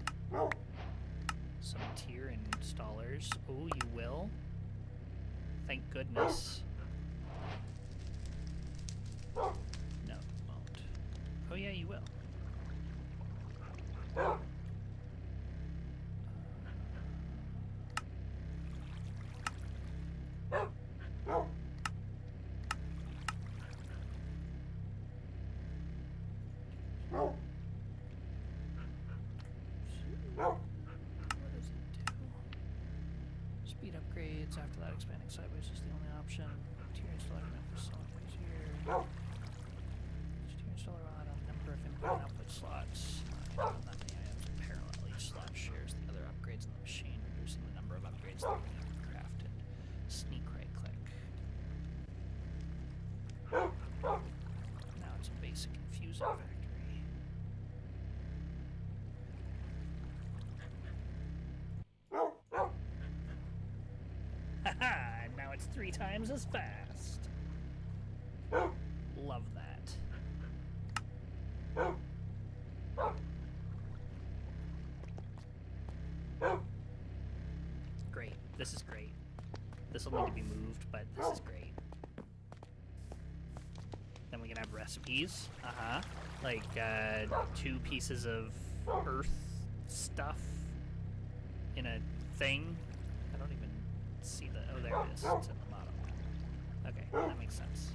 some tier installers. Oh, you will? Thank goodness. No, you won't. Oh yeah, you will. What does it do? Speed upgrades. After that, expanding sideways is the only option. Tier installer for selling things here. Tier installer will add a number of input and output slots. Not many items in parallel. Each slot shares the other upgrades in the machine, reducing the number of upgrades that can be crafted. Sneak right click. Now it's a basic infusing factory. Haha! And now it's 3 times as fast. Love that. Great. This is great. This will need to be moved, but this is great. Then we can have recipes. Like 2 pieces of earth stuff in a thing. I don't even see the... Oh, there it is. It's in the bottom. Okay, that makes sense.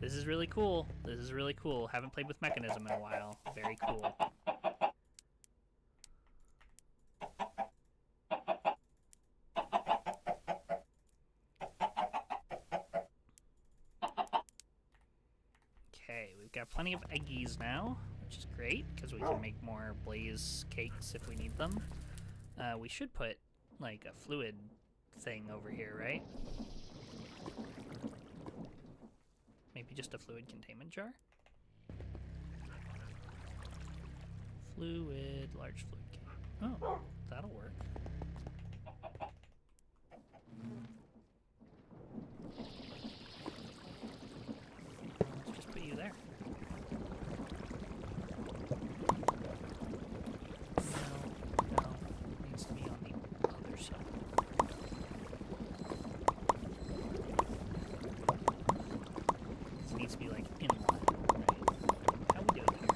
This is really cool. This is really cool. Haven't played with Mechanism in a while. Very cool. we've got plenty of eggies now, which is great, because we can make more blaze cakes if we need them. We should put, like, a fluid thing over here, right? Maybe just a fluid containment jar? Fluid, large fluid can. Oh, that'll work. Let's just put you there. No, it needs to be on the other side. This needs to be like in line, right? How we doing here?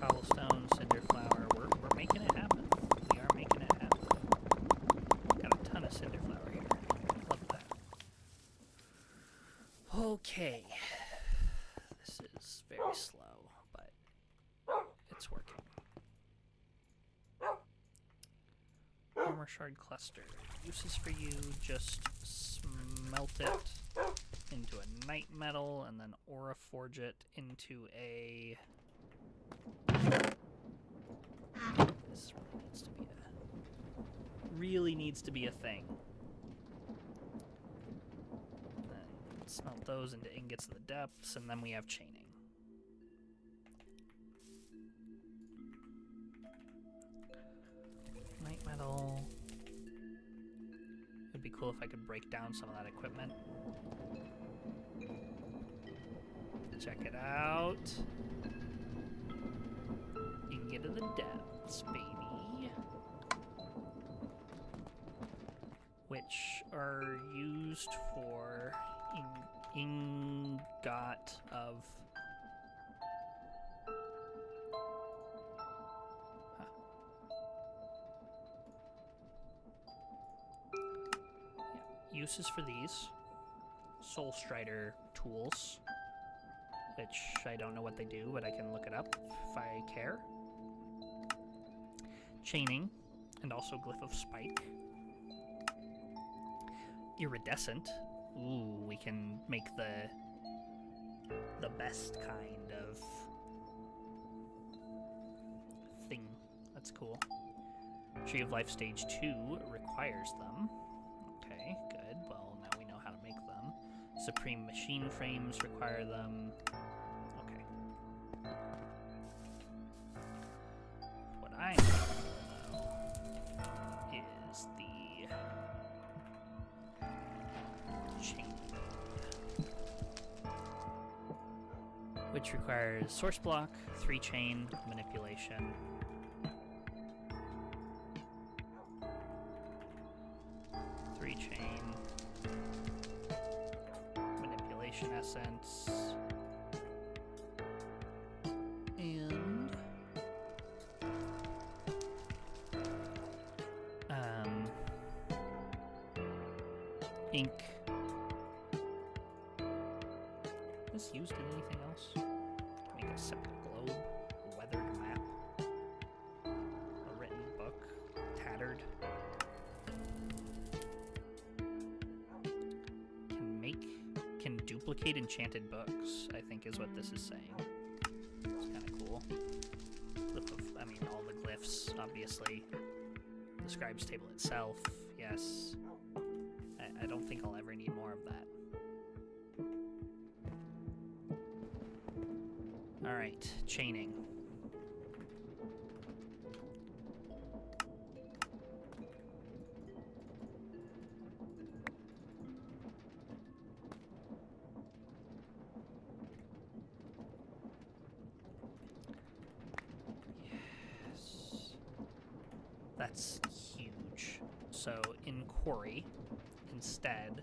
Cobblestone, cinder flower. We're making it happen. We are making it happen. Got a ton of cinder flower here. Love that. Okay. This is very slow, but it's working. Armor shard cluster. Uses for you, just smelt it into a night metal and then aura forge it into a... This really needs to be a thing. And then smelt those into ingots of the depths, and then we have chaining. Night metal. It'd be cool if I could break down some of that equipment. Check it out. Ingot of the depths, baby. Which are used for ingot of... Uses for these Soul Strider tools, which I don't know what they do, but I can look it up if I care. Chaining, and also Glyph of Spike. Iridescent. Ooh, we can make the best kind of thing. That's cool. Tree of Life Stage 2 requires them. Okay, good. Well, now we know how to make them. Supreme Machine Frames require them. Okay. What I need, though, is the chain, which requires source block, 3 chain, manipulation. 3 chain, manipulation essence, and ink. Is this used in anything else? Make a septic globe, a weathered map, a written book, tattered. Can duplicate enchanted books, I think is what this is saying. It's kind of cool. I mean, all the glyphs, obviously. The scribe's table itself, yes. I don't think I'll ever need more of that. Alright, chaining. That's huge. So in quarry, instead,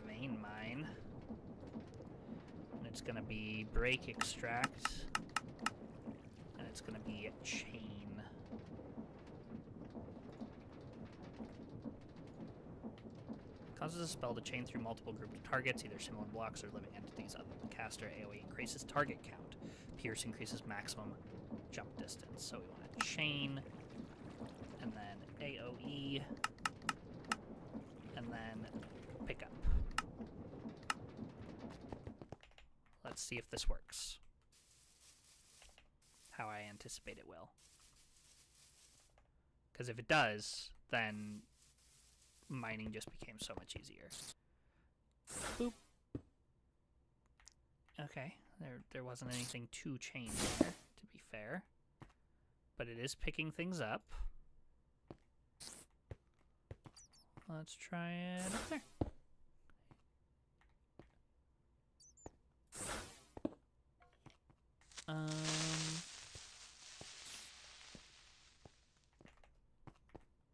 vein mine, and it's gonna be break extract, and it's gonna be a chain. Causes a spell to chain through multiple grouped targets, either similar blocks or living entities other than the caster. AoE increases target count. Pierce increases maximum jump distance. So we want to chain, and then AoE, and then pick up. let's see if this works. How I anticipate it will. Because if it does, then mining just became so much easier. Boop. Okay, there wasn't anything to change there, to be fair. But it is picking things up. Let's try it up there.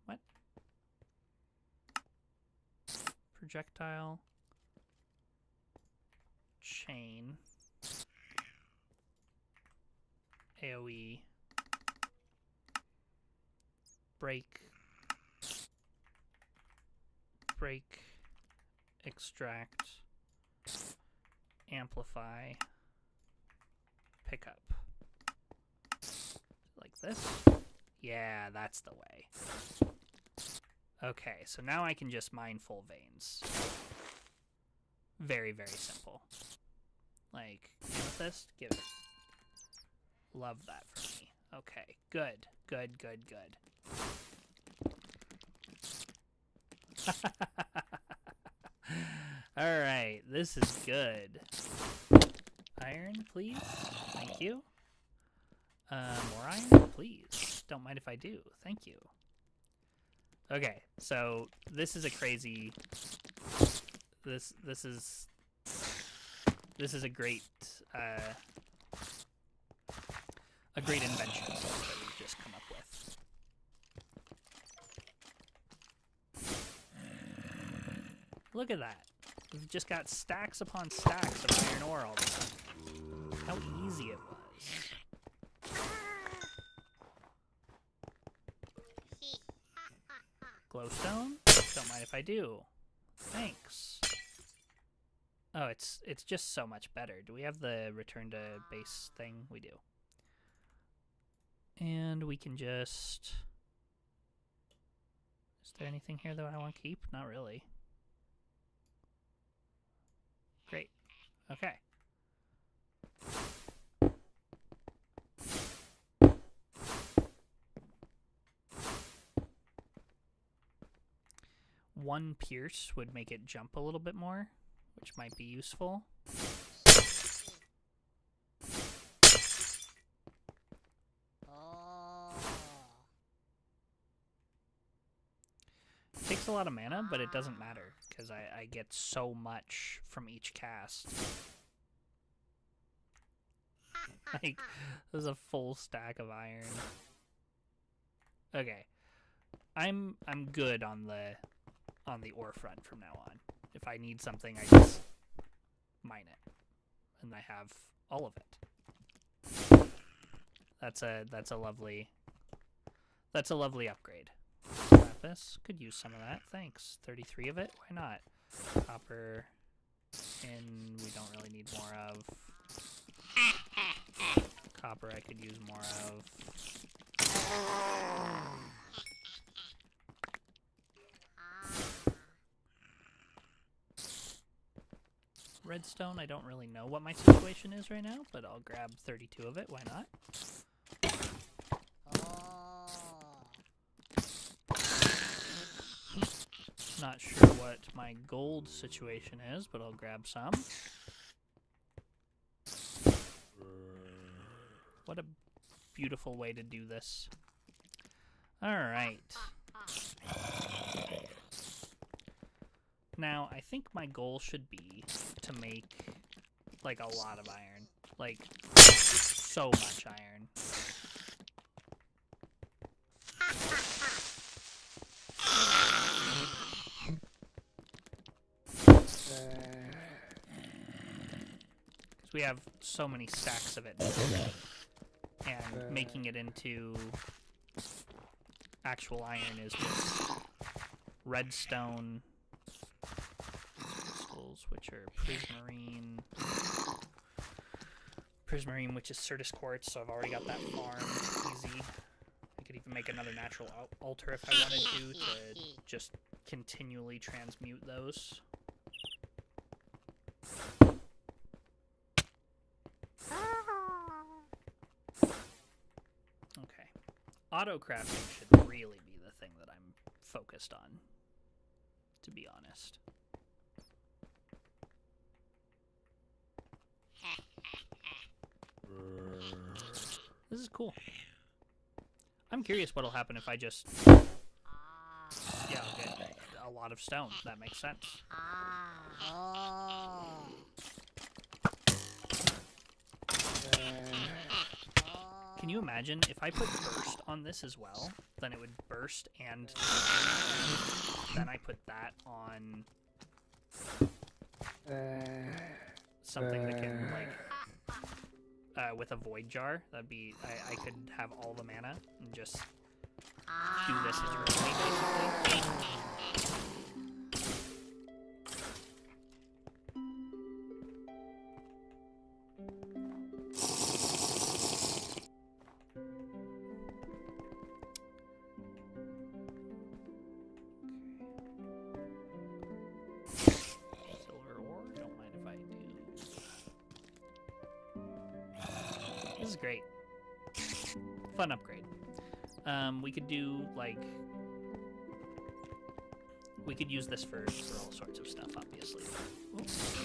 What? Projectile. Chain. AoE. Break. Break. Extract. Amplify. Pickup. Like this? Yeah, that's the way. Okay, so now I can just mine full veins. Very, very simple. Like, amethyst? Give it. Love that for me. Okay, good. Good, good, good. Alright, this is good. Iron, please. Thank you. More iron, please. Don't mind if I do. Thank you. Okay, so this is a crazy... This is a great invention that we've just come up with. Look at that. We've just got stacks upon stacks of iron ore all the time. How easy it was. Glowstone? Don't mind if I do. Thanks. Oh, it's just so much better. Do we have the return to base thing? We do. And we can just... Is there anything here that I want to keep? Not really. Great. Okay. One pierce would make it jump a little bit more, which might be useful. It takes a lot of mana, but it doesn't matter, because I get so much from each cast. Like, there's a full stack of iron. Okay. I'm good on the ore front from now on. If I need something, I just mine it, and I have all of it. That's a lovely upgrade. Lapis, could use some of that. Thanks. 33 of it. Why not? Copper, and we don't really need more of. Copper, I could use more of. Redstone, I don't really know what my situation is right now, but I'll grab 32 of it. Why not? Not sure what my gold situation is, but I'll grab some. What a beautiful way to do this. Alright. Now, I think my goal should be to make, like, a lot of iron. Like, so much iron. Because we have so many stacks of it. And making it into actual iron is just redstone, which are prismarine, which is Certus quartz, so I've already got that farm. Easy. I could even make another natural altar if I wanted to just continually transmute those. Auto crafting should really be the thing that I'm focused on, to be honest. This is cool. I'm curious what'll happen if I just... Yeah, I'll get a lot of stone. That makes sense. Can you imagine if I put burst on this as well? Then it would burst and then I put that on something that can, like, with a void jar. That'd be, I could have all the mana and just do this eternally, basically. Silver ore, don't mind if I do. This is great. Fun upgrade. We could do, like... We could use this for all sorts of stuff, obviously. Oops.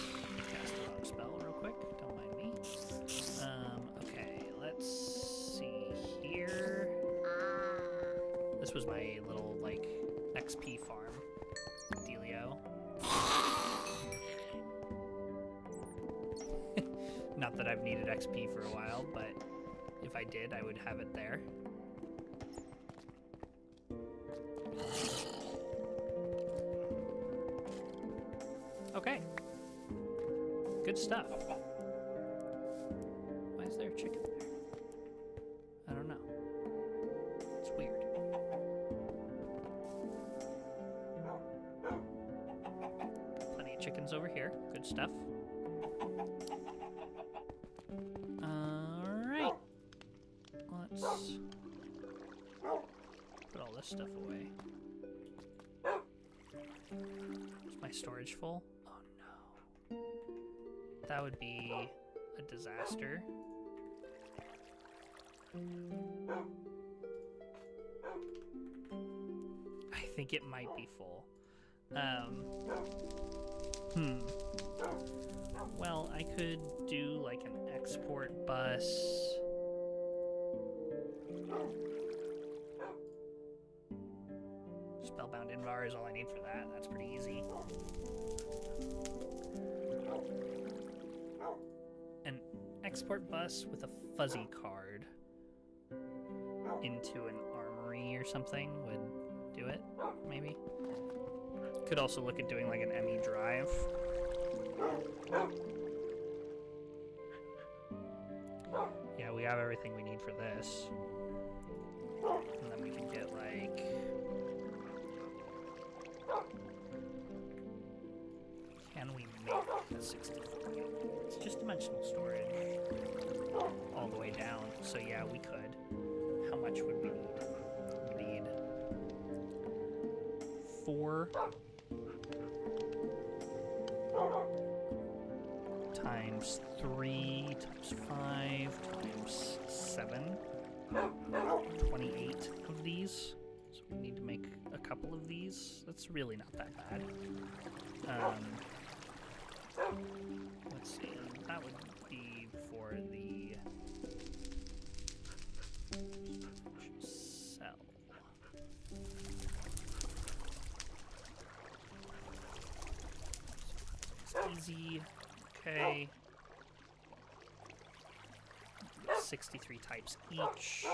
Cast the wrong spell real quick. Don't mind me. Okay, let's see here. This was my little, like, XP farm dealio. Not that I've needed XP for a while, but if I did, I would have it there. Okay. Good stuff. Why is there a chicken there? I don't know. It's weird. Plenty of chickens over here. Good stuff. Alright. Let's put all this stuff away. Is my storage full? That would be a disaster. I think it might be full. Well, I could do like an export bus. Spellbound Invar is all I need for that. That's pretty easy. An export bus with a fuzzy card into an armory or something would do it, maybe. Could also look at doing like an ME drive. Yeah, we have everything we need for this. And then we can get like... Can we make a 64? It's just dimensional storage all the way down. So yeah, we could. How much would we need? We need 4 times 3 times 5 times 7. 28 of these. So we need to make a couple of these. That's really not that bad. Let's see, that would be for the cell. It's easy, okay. 63 types each.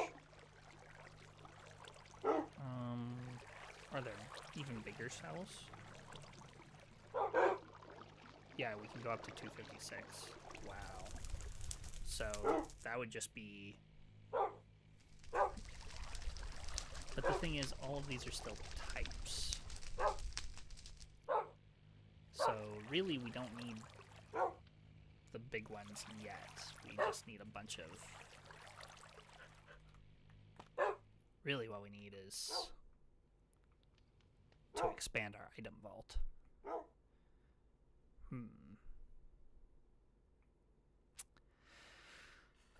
Are there even bigger cells? Yeah, we can go up to 256. Wow. So that would just be... But the thing is, all of these are still types. So really, we don't need the big ones yet. We just need a bunch of... Really what we need is to expand our item vault.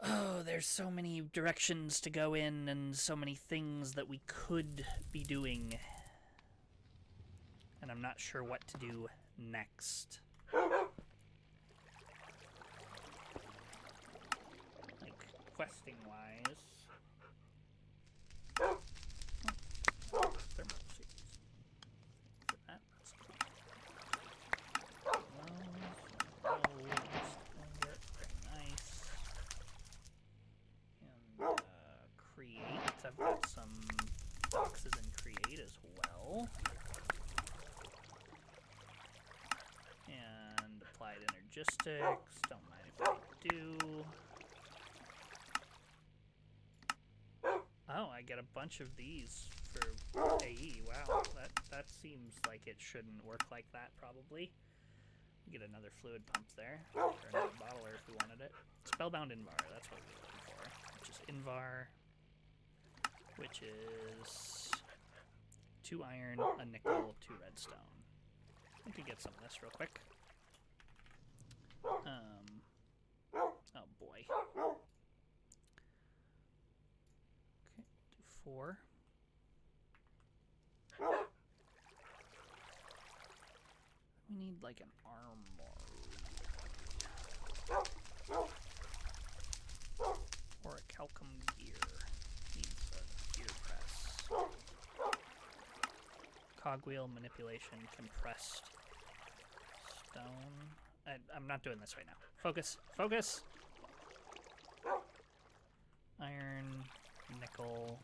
Oh, there's so many directions to go in and so many things that we could be doing. And I'm not sure what to do next. Like, questing-wise. Thermal series. For that, that's cool. Very nice. And create. I've got some boxes in create as well. And applied energistics. Don't mind if I do. Oh, I get a bunch of these for AE. Wow, that seems like it shouldn't work like that, probably. Get another fluid pump there, or another bottler if we wanted it. Spellbound Invar, that's what we're looking for. Which is Invar, which is 2 iron, a nickel, 2 redstone. We could get some of this real quick. Oh boy. Okay, do 4. We need like an armory. Or a Calcum gear. Needs a gear press. Cogwheel, manipulation, compressed stone. I'm not doing this right now. Focus. Focus! Iron, nickel,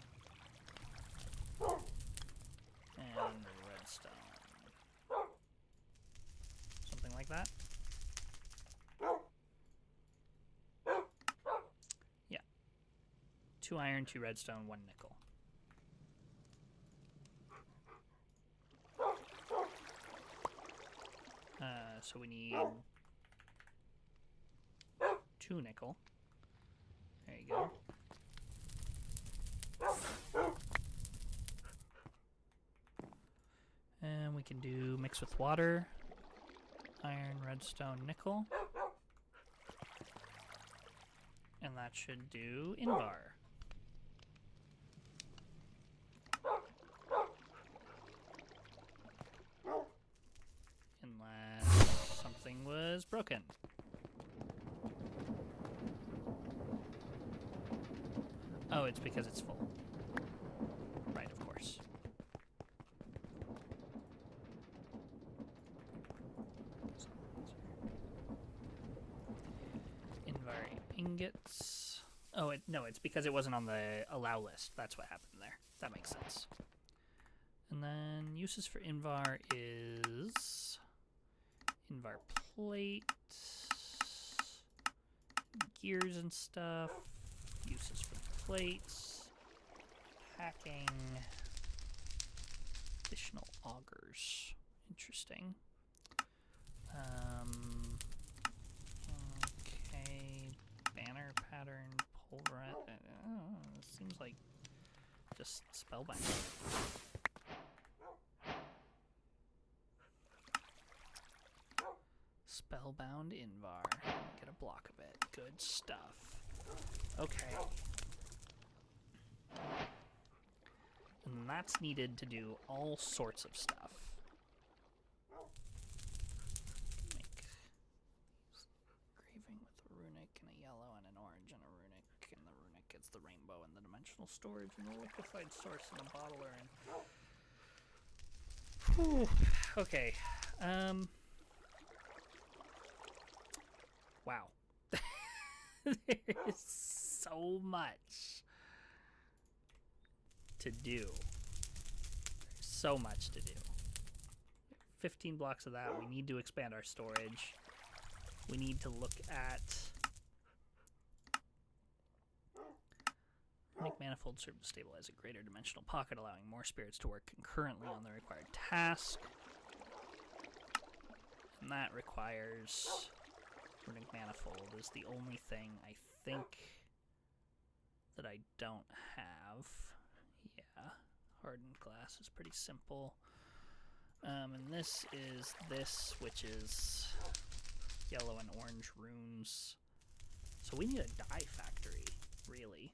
and redstone. Something like that? Yeah. 2 iron, 2 redstone, 1 nickel. So we need 2 nickel. There you go. And we can do mix with water. Iron, redstone, nickel. And that should do Invar. Unless something was broken. Oh, it's because it's full. Right, of course. Invar ingots. Oh, no, it's because it wasn't on the allow list. That's what happened there. That makes sense. And then uses for Invar is Invar plate, gears and stuff, uses for plates, packing, additional augers. Interesting. Okay, banner pattern, pulverize. It seems like just spellbind. Spellbound Invar. Get a block of it. Good stuff. Okay. And that's needed to do all sorts of stuff. Make engraving with a runic and a yellow and an orange and a runic. And the runic gets the rainbow and the dimensional storage and the liquefied source and a bottler and... Whew. Okay. Wow. There's so much to do. There's so much to do. 15 blocks of that. We need to expand our storage. We need to look at... Runic manifold serve to stabilize a greater dimensional pocket, allowing more spirits to work concurrently on the required task. And that requires... Runic manifold is the only thing I think that I don't have. Yeah, hardened glass is pretty simple. And this is this, which is yellow and orange runes. So we need a dye factory. really.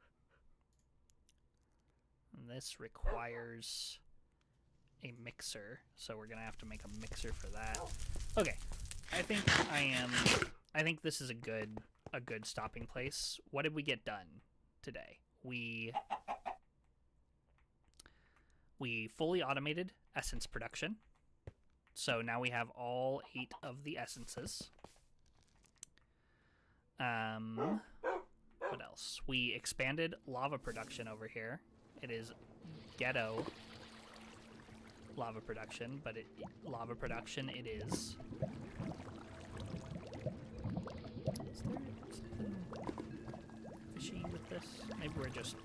And this requires a mixer, so we're gonna have to make a mixer for that. Okay, I think this is a good stopping place. What did we get done today? We fully automated essence production. So now we have all 8 of the essences. What else? We expanded lava production over here. It is ghetto lava production, but lava production it is. Is there something fishy with this? Maybe we're just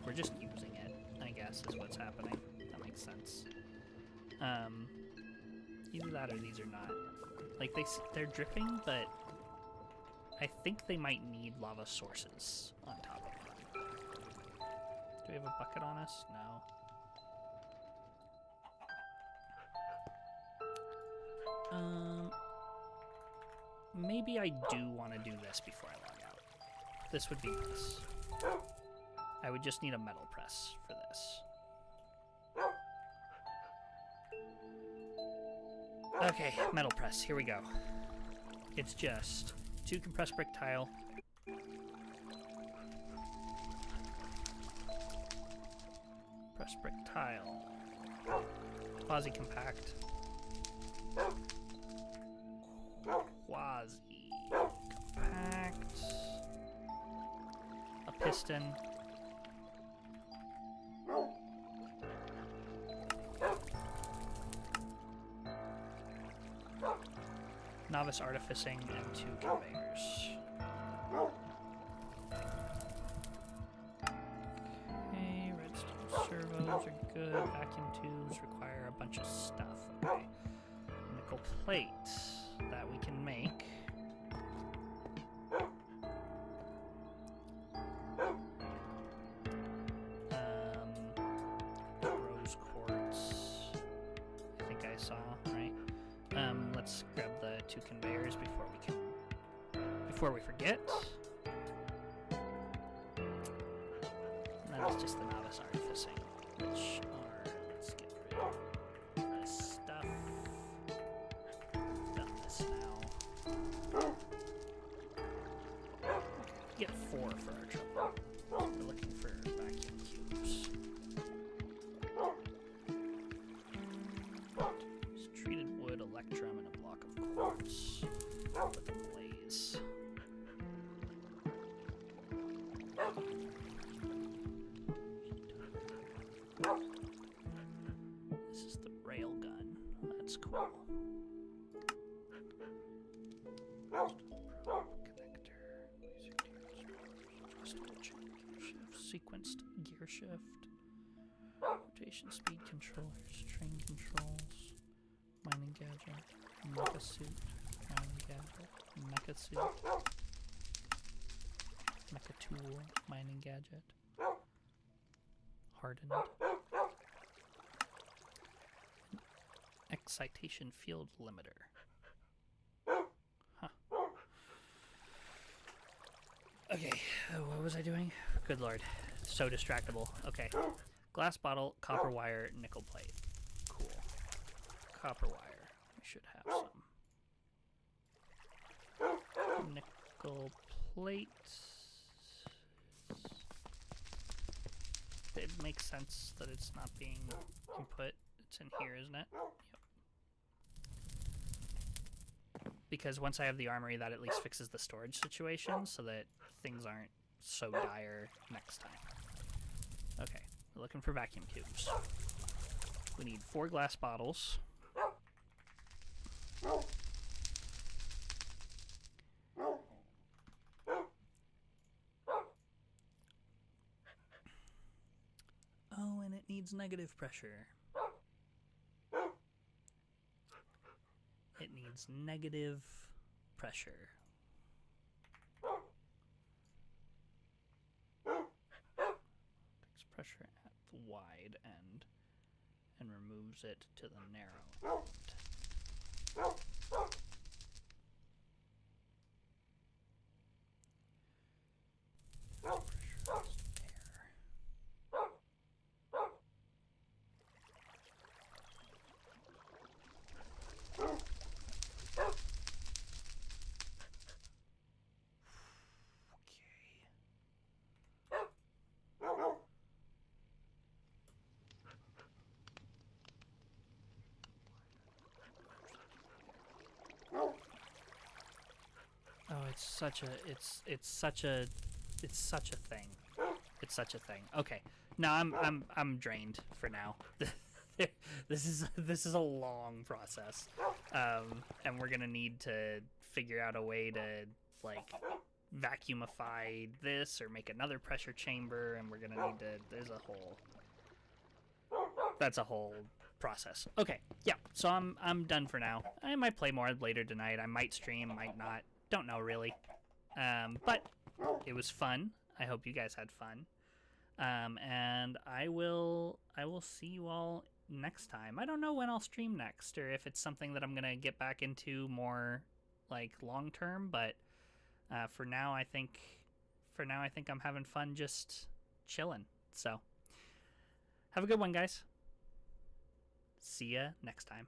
using it, I guess, is what's happening. That makes sense. Either that or these are not. Like, they're dripping, but I think they might need lava sources on top of them. Do we have a bucket on us? No. Maybe I do want to do this before I log out. This would be nice. I would just need a metal press for this. Okay, metal press, here we go. It's just 2 compressed brick tile. Compressed brick tile. Quasi-compact. Quasi-compact. A piston. Novice artificing and 2 conveyors. Okay, redstone servos are good. Vacuum tubes require a bunch of stuff. Okay. Nickel plate that we can make. Rose quartz. I think I saw, right? Let's grab the 2 conveyors before we forget. And that is just the novice artificing, which are, let's get rid of this stuff. Done this now. Okay, get 4 for our trouble. We're looking for vacuum cubes. It's treated wood, electrum, and a block of quartz with a blaze. This is the rail gun. That's cool. Connector. Adjustable chain gear shift. Sequenced gear shift. Rotation speed controllers. Train controls. Mining gadget. Mecha suit. Mining gadget. Mecha suit. Mecha tool. Mining gadget. Hardened. Excitation field limiter. Huh. Okay, what was I doing? Good lord. So distractible. Okay. Glass bottle, copper wire, nickel plate. Cool. Copper wire. We should have some. Nickel plate. It makes sense that it's not being input. It's in here, isn't it? Yep. Because once I have the armory, that at least fixes the storage situation so that things aren't so dire next time. Okay, we're looking for vacuum tubes. We need 4 glass bottles. Oh, and it needs negative pressure. It needs negative pressure. Takes pressure at the wide end and removes it to the narrow end. Pressure it's such a thing. It's such a thing. Okay. No, I'm drained for now. This is a long process. And we're going to need to figure out a way to like vacuumify this or make another pressure chamber, and we're going to need to that's a whole process. Okay. Yeah. So I'm done for now. I might play more later tonight. I might stream, might not. Don't know really. But it was fun. I hope you guys had fun. And I will see you all next time. I don't know when I'll stream next, or if it's something that I'm gonna get back into more like long term. But for now, I think I'm having fun just chilling. So have a good one, guys. See ya next time.